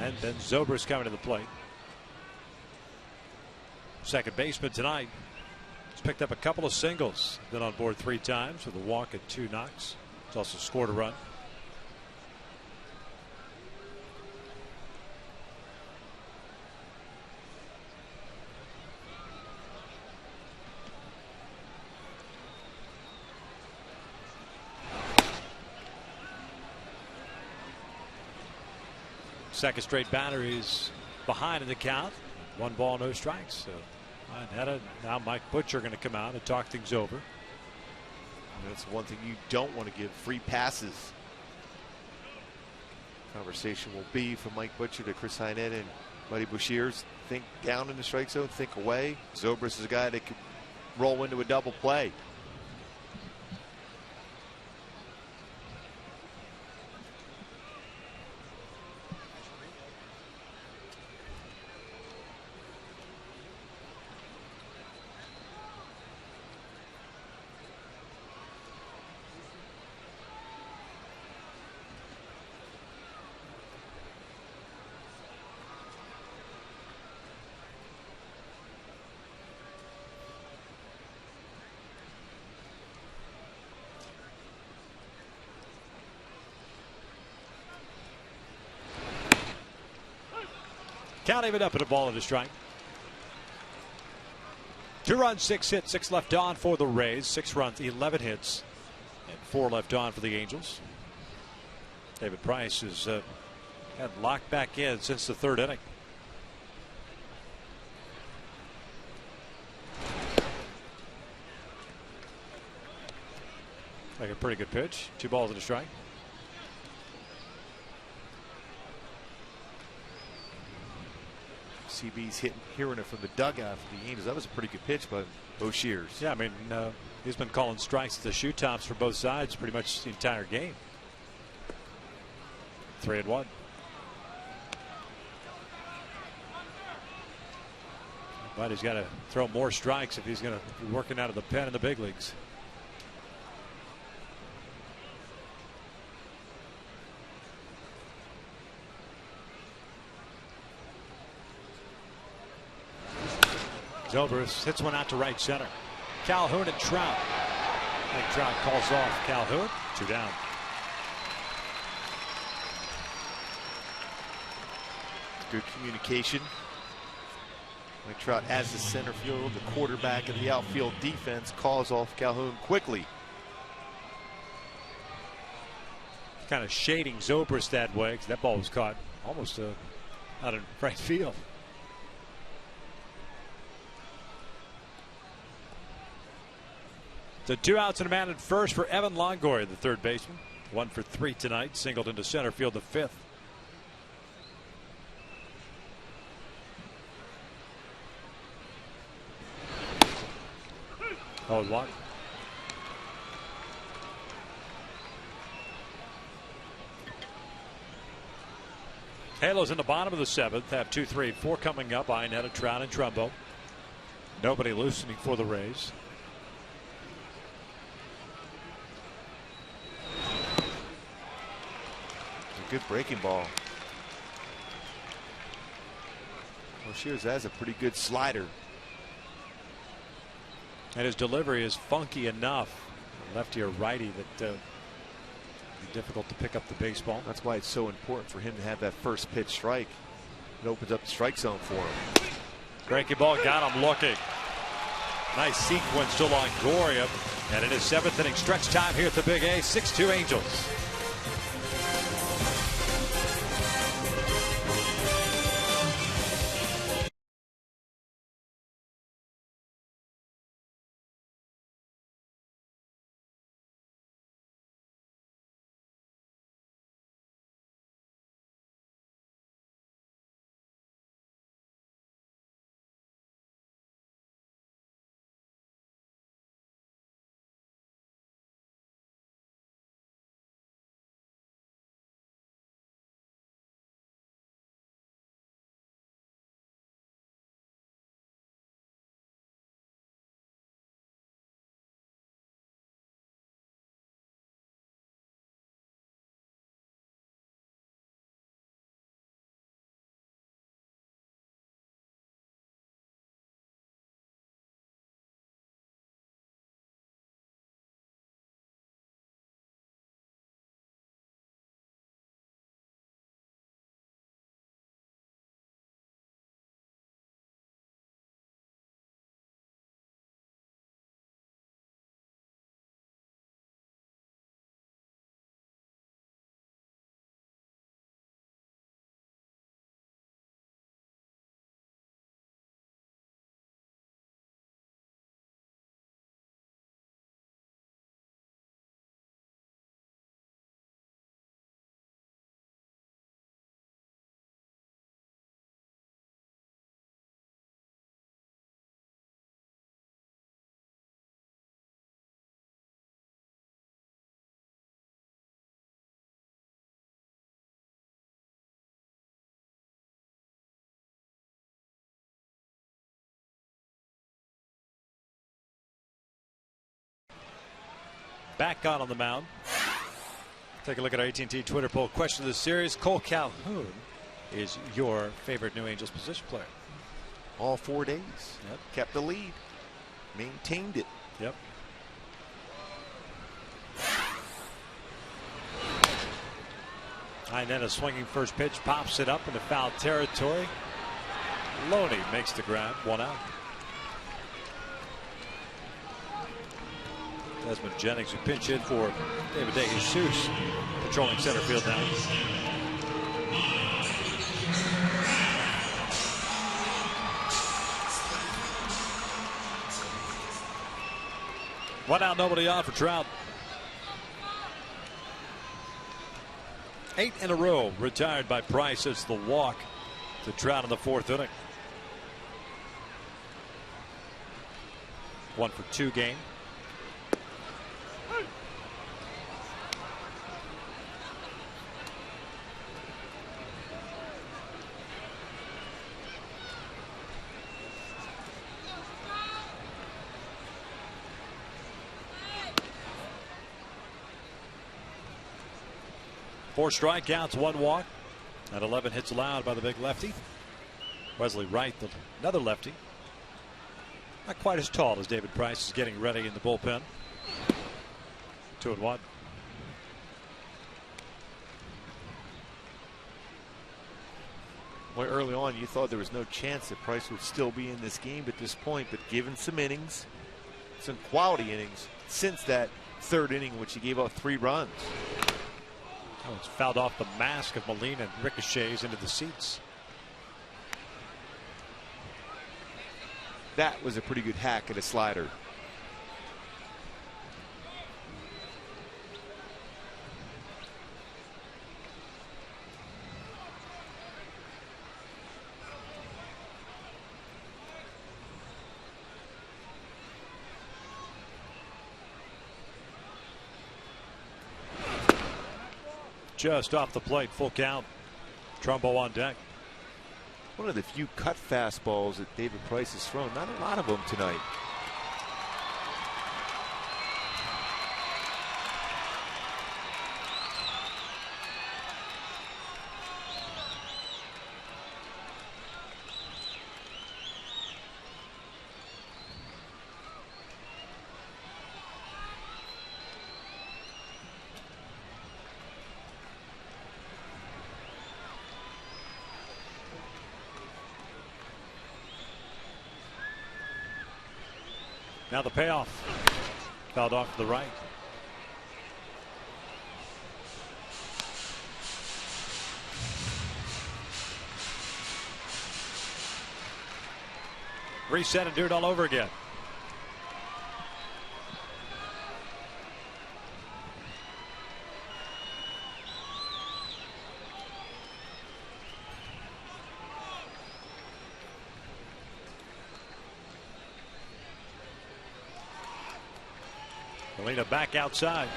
And then Zobrist coming to the plate. Second baseman tonight. He's picked up a couple of singles. Been on board 3 times with a walk and 2 knocks. He's also scored a run. Second straight batter is behind in the count. 1 ball, no strikes. So now Mike Butcher going to come out and talk things over. And that's one thing you don't want to give free passes. Conversation will be from Mike Butcher to Chris Hynette and Buddy Bouchiers. Think down in the strike zone, think away. Zobrist is a guy that could roll into a double play. Count even up at a ball and a strike. 2 runs, 6 hits, 6 left on for the Rays. 6 runs, 11 hits, and 4 left on for the Angels. David Price has had locked back in since the 3rd inning. Like a pretty good pitch. 2 balls and a strike. CB's hearing it from the dugout for the Angels. That was a pretty good pitch by Bouchiers. Yeah, I mean, he's been calling strikes at the shoe tops for both sides pretty much the entire game. 3-1. But he's got to throw more strikes if he's going to be working out of the pen in the big leagues. Zobrist hits one out to right center. Calhoun and Trout. I think Trout calls off Calhoun. 2 down. Good communication. Mike Trout as the center field, the quarterback of the outfield defense calls off Calhoun quickly. Kind of shading Zobrist that way because that ball was caught almost out of right field. So 2 outs and a man at first for Evan Longoria, the 3rd baseman. 1 for 3 tonight, singled into center field, the 5th. Oh, 1. Halos in the bottom of the 7th. Have 2, 3, 4 coming up. Iannetta, Trout, and Trumbo. Nobody loosening for the Rays. Good breaking ball. Bouchiers has a pretty good slider. And his delivery is funky enough, lefty or righty, that be difficult to pick up the baseball. That's why it's so important for him to have that first pitch strike. It opens up the strike zone for him. Breaking ball got him looking. Nice sequence to Longoria. And in his 7th inning stretch time here at the Big A, 6-2 Angels. Back on the mound. Take a look at our AT&T Twitter poll. Question of the series: Cole Calhoun is your favorite New Angels position player? All 4 days. Yep. Kept the lead. Maintained it. Yep. And then a swinging first pitch pops it up into foul territory. Loney makes the grab. 1 out. Desmond Jennings, who pinch hit for David DeJesus, patrolling center field now. One out, nobody on for Trout. 8 in a row retired by Price. It's the walk to Trout in the 4th inning. 1 for 2 game. Four strikeouts, 1 walk, and 11 hits allowed by the big lefty. Wesley Wright, another lefty. Not quite as tall as David Price, is getting ready in the bullpen. 2-1. Well, early on, you thought there was no chance that Price would still be in this game at this point, but given some innings, some quality innings since that 3rd inning, which he gave up 3 runs. Oh, it's fouled off the mask of Molina and ricochets into the seats. That was a pretty good hack at a slider. Just off the plate, full count. Trumbo on deck. One of the few cut fastballs that David Price has thrown. Not a lot of them tonight. Now the payoff. Fouled off to the right. Reset and do it all over again. Molina back outside.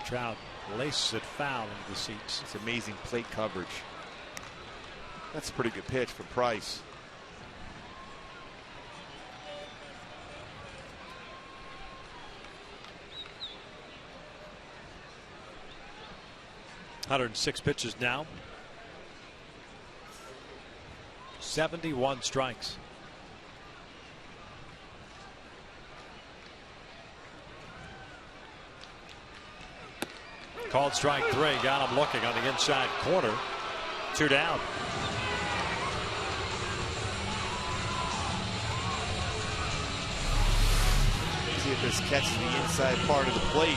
Trout laces it foul into the seats. It's amazing plate coverage. That's a pretty good pitch for Price. .106 pitches now. 71 strikes. Called strike 3. Got him looking on the inside corner. 2 down. See if this catches the inside part of the plate.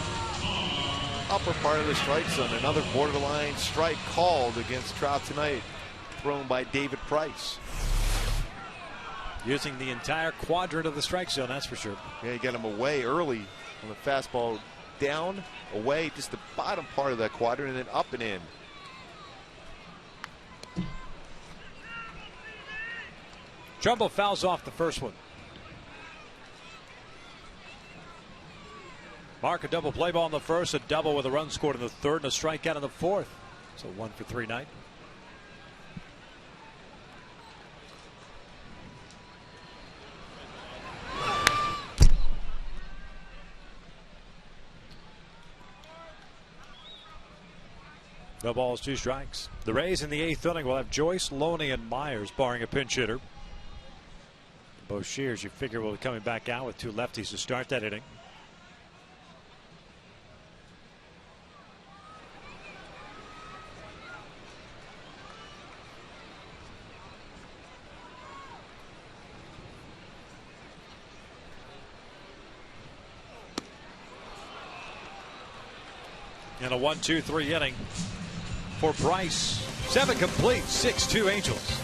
Upper part of the strike zone. Another borderline strike called against Trout tonight. Thrown by David Price. Using the entire quadrant of the strike zone, that's for sure. Yeah, you got him away early on the fastball. Down, away, just the bottom part of that quadrant, and then up and in. Trumbull fouls off the first one. Mark a double play ball in the first, a double with a run scored in the third, and a strikeout in the fourth. So 1 for 3 night. No balls, 2 strikes. The Rays in the 8th inning will have Joyce, Loney, and Myers, barring a pinch hitter. Both Shears, you figure, will be coming back out with 2 lefties to start that inning. In a 1-2-3 inning for Bryce. 7 complete, 6-2 Angels.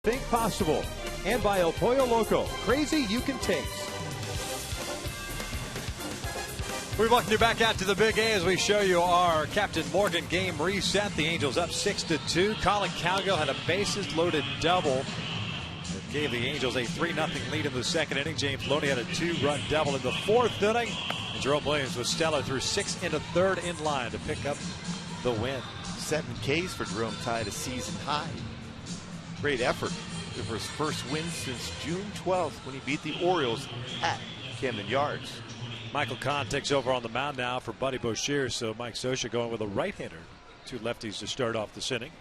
Think possible. And by El Pollo Loco. Crazy you can taste. We welcome you back out to the Big A as we show you our Captain Morgan game reset. The Angels up 6-2. Colin Cowgill had a bases loaded double that gave the Angels a 3-0 lead in the second inning. James Loney had a 2-run double in the fourth inning. And Jerome Williams was stellar through 6 and a third in line to pick up the win. 7 Ks for Jerome, tied a season high. Great effort for his first win since June 12th when he beat the Orioles at Camden Yards. Michael Kahn takes over on the mound now for Buddy Boshier. So Mike Scioscia going with a right-hander. 2 lefties to start off this inning.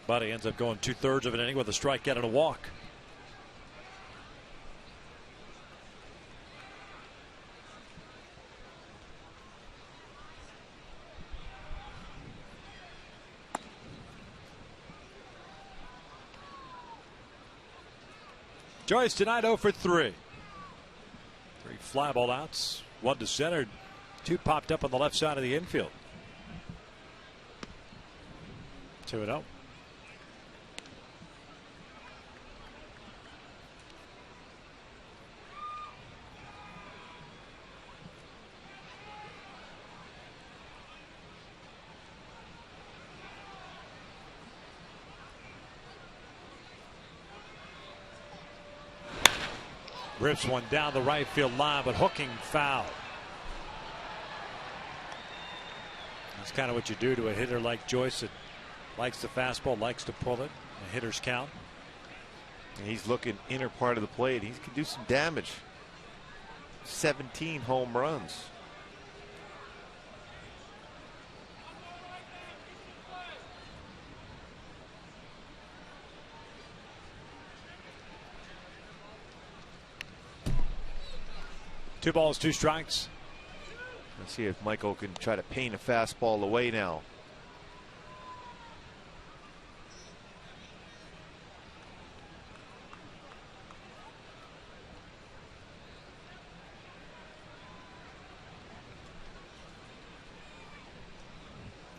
Buddy ends up going 2/3 of an inning with a strikeout and a walk. Joyce tonight 0 for 3. 3 fly ball outs, 1 to center, 2 popped up on the left side of the infield. 2-0. Rips one down the right field line, but hooking foul. That's kind of what you do to a hitter like Joyce that likes the fastball, likes to pull it. A hitter's count. And he's looking inner part of the plate. He can do some damage. 17 home runs. Two balls, 2 strikes. Let's see if Michael can try to paint a fastball away now.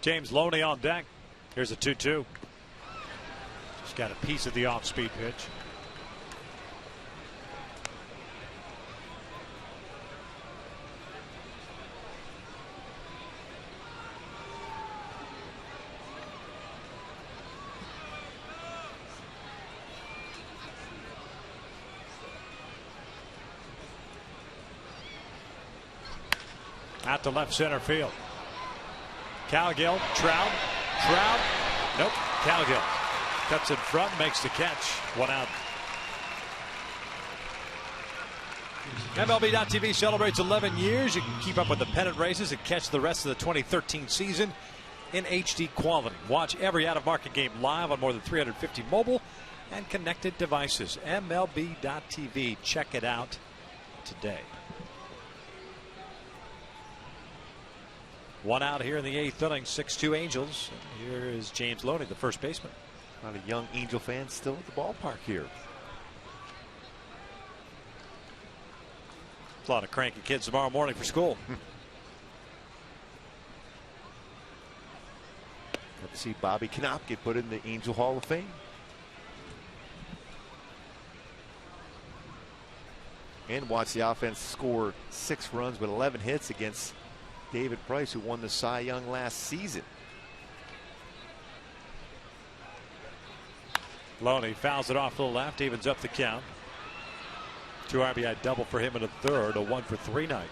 James Loney on deck. Here's a 2-2. Just got a piece of the off-speed pitch. Out to left center field. Cowgill, Trout. Nope. Cowgill cuts in front, makes the catch. 1 out. MLB.TV celebrates 11 years. You can keep up with the pennant races and catch the rest of the 2013 season in HD quality. Watch every out-of-market game live on more than 350 mobile and connected devices. MLB.TV. Check it out today. 1 out here in the 8th inning, 6-2 Angels. And here is James Loney, the first baseman. A lot of young Angel fans still at the ballpark here. A lot of cranky kids tomorrow morning for school. Got to see Bobby Knopp get put in the Angel Hall of Fame. And watch the offense score 6 runs with 11 hits against David Price, who won the Cy Young last season. Loney fouls it off to the left, evens up the count. 2 RBI double for him in the 3rd, a 1 for 3 night.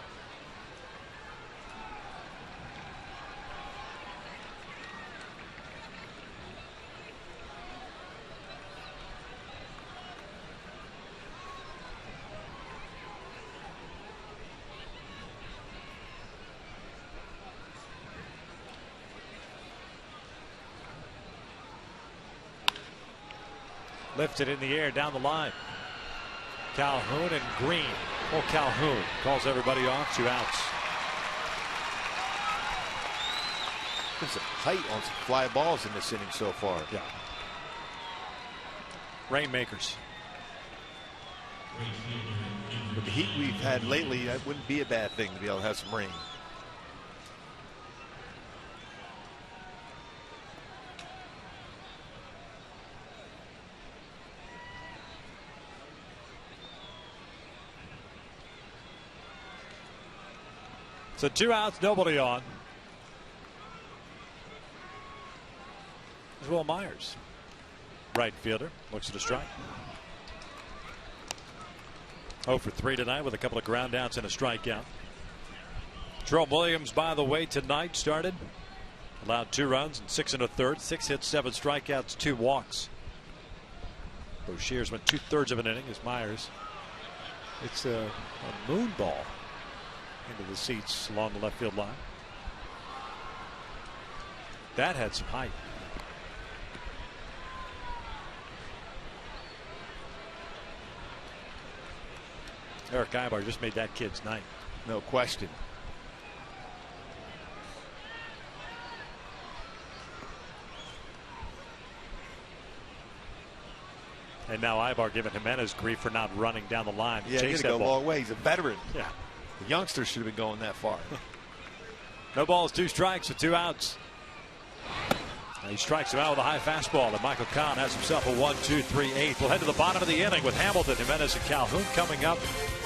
Lifted in the air down the line. Calhoun and Green. Oh, Calhoun calls everybody off. 2 outs. There's some height on some fly balls in this inning so far. Yeah. Rainmakers. With the heat we've had lately, that wouldn't be a bad thing to be able to have some rain. So 2 outs, nobody on. There's Will Myers. Right fielder. Looks at a strike. 0 for 3 tonight with a couple of ground outs and a strikeout. Jerome Williams, by the way, tonight started. Allowed 2 runs and 6 1/3. 6 hits, 7 strikeouts, 2 walks. Boshiers went 2/3 of an inning as Myers It's a moon ball into the seats along the left field line. That had some height. Eric Ibar just made that kid's night. No question. And now Ibar giving Jimenez grief for not running down the line. Yeah, he's that going to go a ball. long way. He's a veteran. Yeah. The youngster should have been going that far. No balls, 2 strikes with 2 outs. And he strikes him out with a high fastball, and Michael Kahn has himself a 1-2-3-8. We'll head to the bottom of the inning with Hamilton, Jimenez, and Calhoun coming up.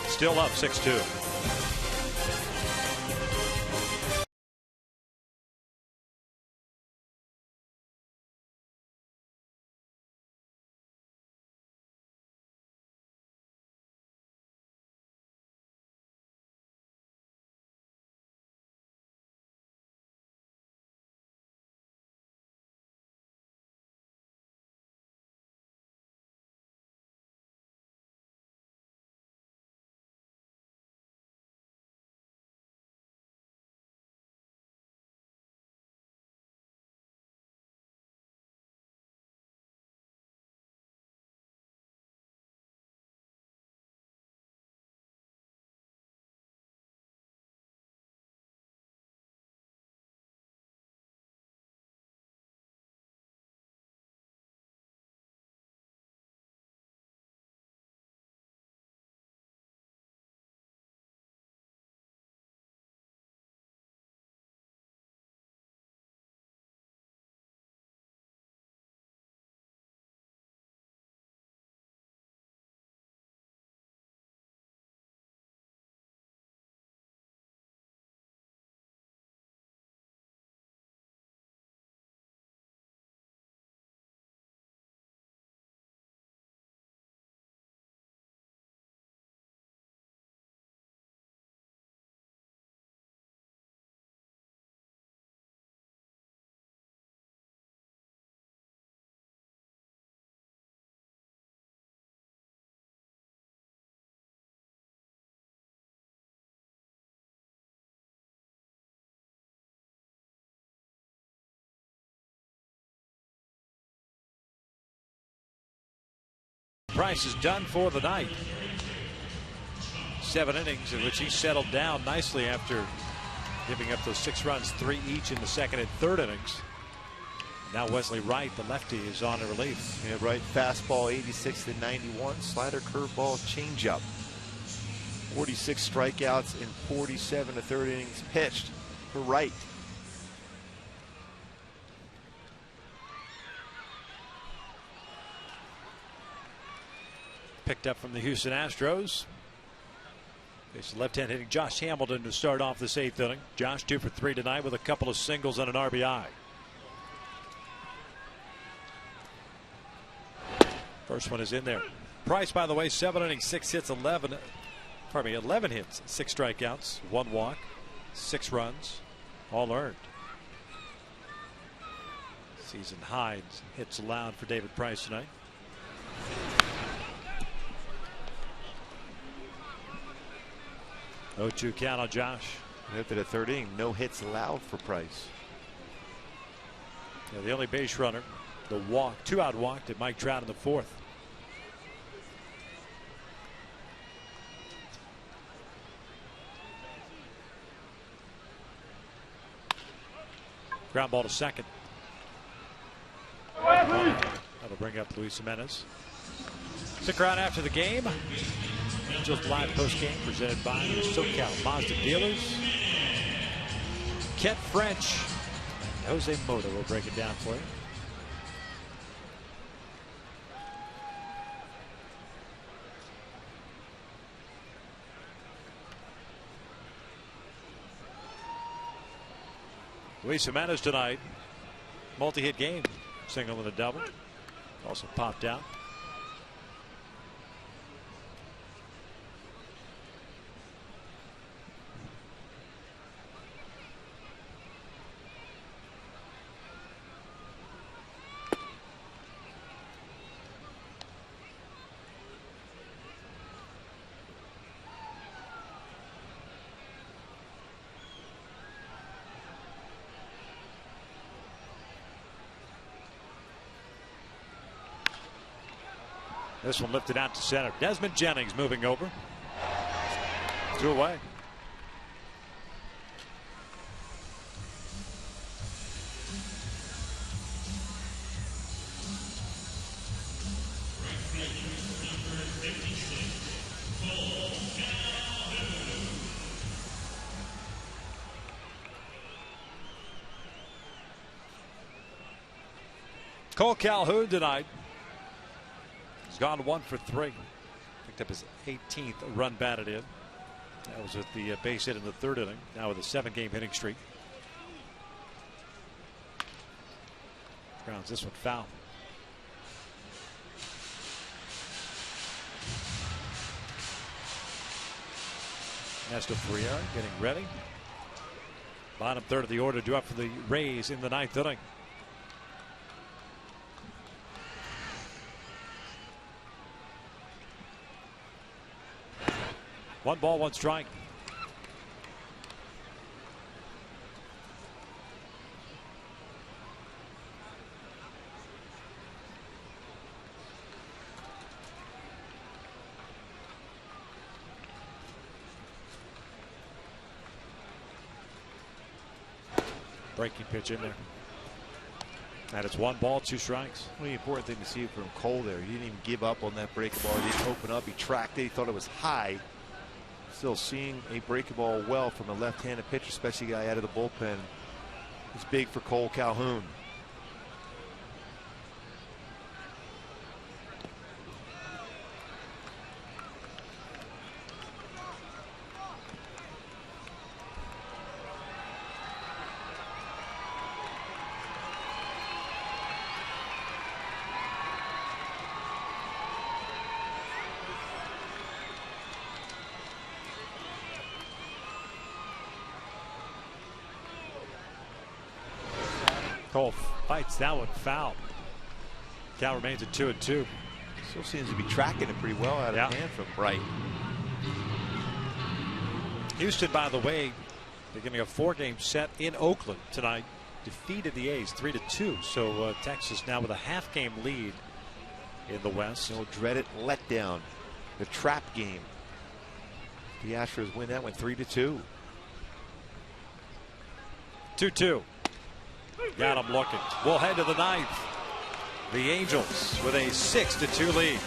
Still up 6-2. Price is done for the night. 7 innings in which he settled down nicely after giving up those 6 runs, 3 each in the second and third innings. Now Wesley Wright, the lefty, is on a relief. Yeah, Wright, fastball 86-91, slider, curveball, changeup. 46 strikeouts in 47 to third innings pitched for Wright. Picked up from the Houston Astros. It's left-hand hitting Josh Hamilton to start off this 8th inning. Josh 2 for 3 tonight with a couple of singles and an RBI. First one is in there. Price, by the way, 7 innings, 6 hits, 11 hits, 6 strikeouts, 1 walk, 6 runs, all earned. Season high hits allowed for David Price tonight. Oh, 2 count on Josh. After the third inning, no hits allowed for Price. Yeah, the only base runner, the walk, 2-out walk to Mike Trout in the 4th. Ground ball to second. That'll bring up Luis Jimenez. Stick around after the game. Angels live post game presented by the SoCal Mazda dealers. Kent French and Jose Mota will break it down for you. Luis Jimenez tonight, multi-hit game, single and a double, also popped out. This one lifted out to center. Desmond Jennings moving over. 2 away. Cole Calhoun tonight. He's gone 1 for 3. Picked up his 18th run batted in. That was with the base hit in the 3rd inning. Now with a 7-game hitting streak. Grounds this one foul. Nestor Friar getting ready. Bottom 3rd of the order due up for the Rays in the 9th inning. One ball, one strike. Breaking pitch in there. And it's 1 ball, 2 strikes. Well, the important thing to see from Cole there, he didn't even give up on that breaking ball. He didn't open up. He tracked it. He thought it was high. Still seeing a breaking ball well from a left-handed pitcher, especially a guy out of the bullpen. It's big for Cole Calhoun. Cole fights that one foul. Cal remains at 2-2. Still seems to be tracking it pretty well out of hand from Bright. Houston, by the way, they're giving a 4-game set in Oakland tonight. Defeated the A's 3-2. So Texas now with a half-game lead in the West. No dreaded letdown. The trap game. The Astros win that one 3-2. 2-2. Got him looking. We'll head to the 9th. The Angels with a 6-2 lead.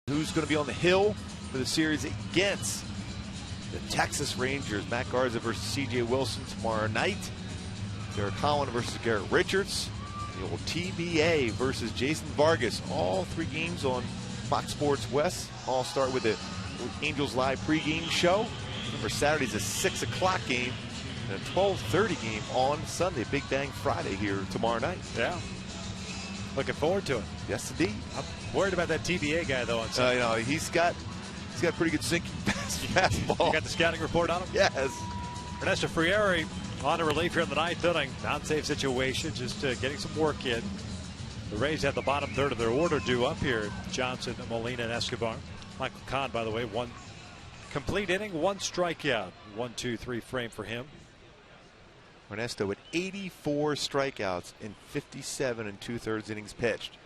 Who's going to be on the hill for the series against the Texas Rangers? Matt Garza versus C.J. Wilson tomorrow night. Derek Holland versus Garrett Richards. The old TBA versus Jason Vargas. All 3 games on Fox Sports West. All start with the Angels Live pregame show. Remember, Saturday's a 6 o'clock game and a 12:30 game on Sunday. Big Bang Friday here tomorrow night. Yeah. Looking forward to it. Yes, indeed. I'm worried about that TBA guy, though. On Sunday. You know, he's got pretty good sinking fastball. You got the scouting report on him? Yes. Ernesto Frieri on a relief here in the ninth inning. Non-safe situation, just getting some work in. The Rays have the bottom third of their order due up here. Johnson, Molina, and Escobar. Michael Kahn, by the way, one complete inning, one strikeout. 1-2-3 frame for him. Ernesto with 84 strikeouts in 57 2/3 innings pitched.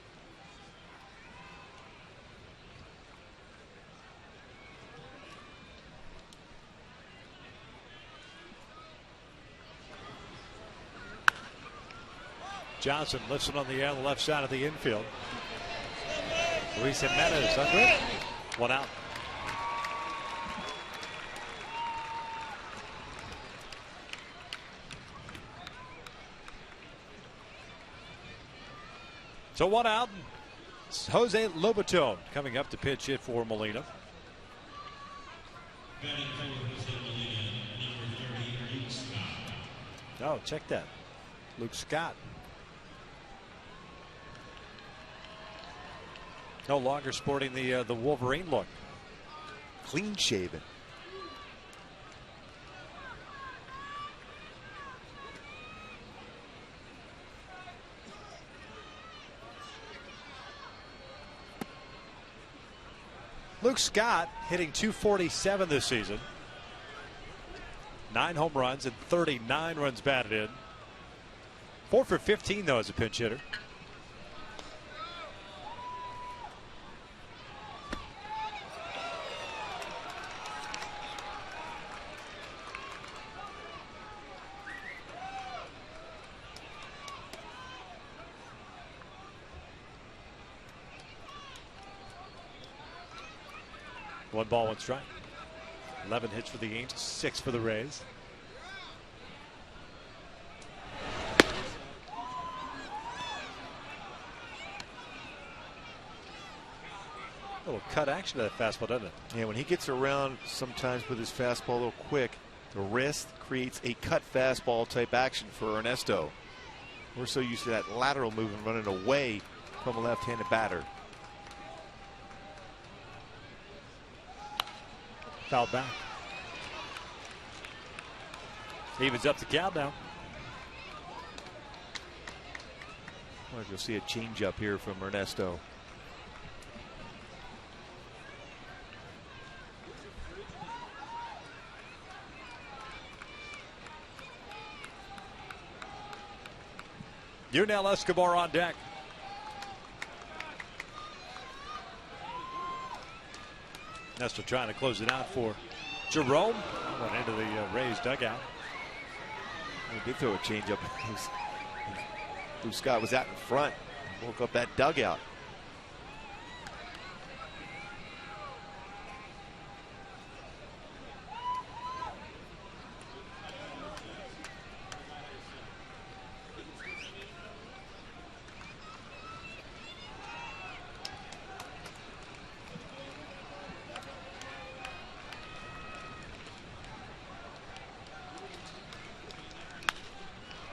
Johnson lifts it on the air on the left side of the infield. Luis Jimenez under it. One out. So one out. It's Jose Lobaton coming up to pitch hit for Molina. Oh, check that. Luke Scott. No longer sporting the Wolverine look. Clean shaven. Luke Scott hitting .247 this season. 9 home runs and 39 runs batted in. 4 for 15 though as a pinch hitter. One ball, one strike. 11 hits for the Angels, 6 for the Rays. A little cut action to that fastball, doesn't it? Yeah, when he gets around sometimes with his fastball a little quick, the wrist creates a cut fastball type action for Ernesto. We're so used to that lateral movement running away from a left-handed batter. Fouled back. Evens up the count now. I wonder if you'll see a changeup here from Ernesto. Yunel Escobar on deck. Nestor trying to close it out for Jerome. Went into the Rays dugout. He did throw a changeup. Luke Scott was out in front. Woke up that dugout.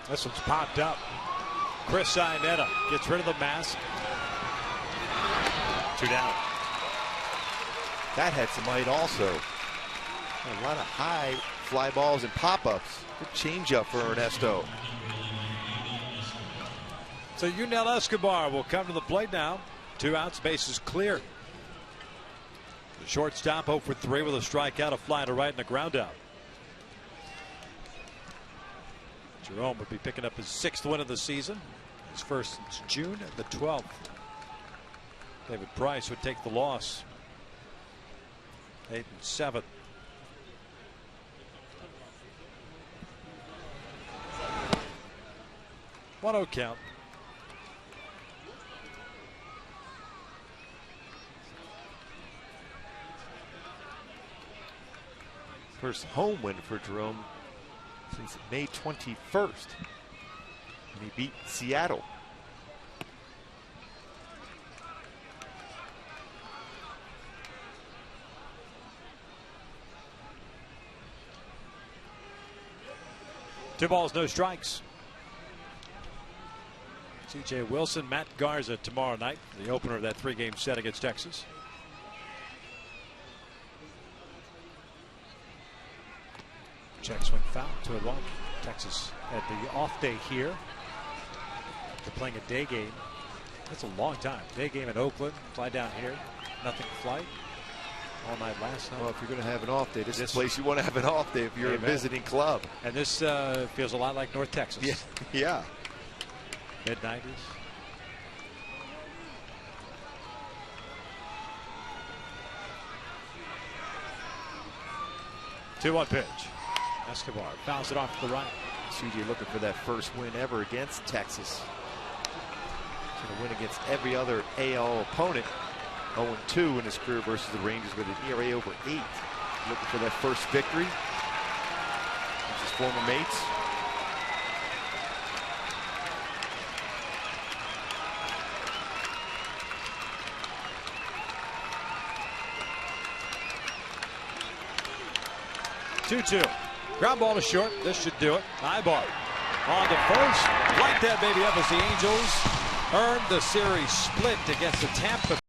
This one's popped up. Chris Iannetta gets rid of the mask. 2 down. That had some height also. A lot of high fly balls and pop-ups. Good changeup for Ernesto. So Yunel Escobar will come to the plate now. 2 outs, bases clear. The shortstop 0 for 3 with a strikeout, a fly to right, and a ground out. Jerome would be picking up his 6th win of the season. His first since June the 12th. David Price would take the loss. 8-7. One 0 count. First home win for Jerome since May 21st. And he beat Seattle. Two balls, no strikes. C.J. Wilson, Matt Garza tomorrow night, the opener of that 3-game set against Texas. Check swing foul, 2-1. Texas had the off day here. They're playing a day game. That's a long time. Day game in Oakland. Fly down here. Nothing flight. All night last night. Well, if you're going to have an off day, this is the place you want to have an off day if you're a visiting club. And this feels a lot like North Texas. Yeah. Yeah. Mid-90s. Two-one pitch. Escobar fouls it off to the right. CJ looking for that first win ever against Texas. He's going to win against every other AL opponent. 0-2 in his career versus the Rangers with an ERA over 8. Looking for that first victory. With his former mates. Two-two. Ground ball to short. This should do it. Ibar on to first. Light that baby up as the Angels earned the series split against the Tampa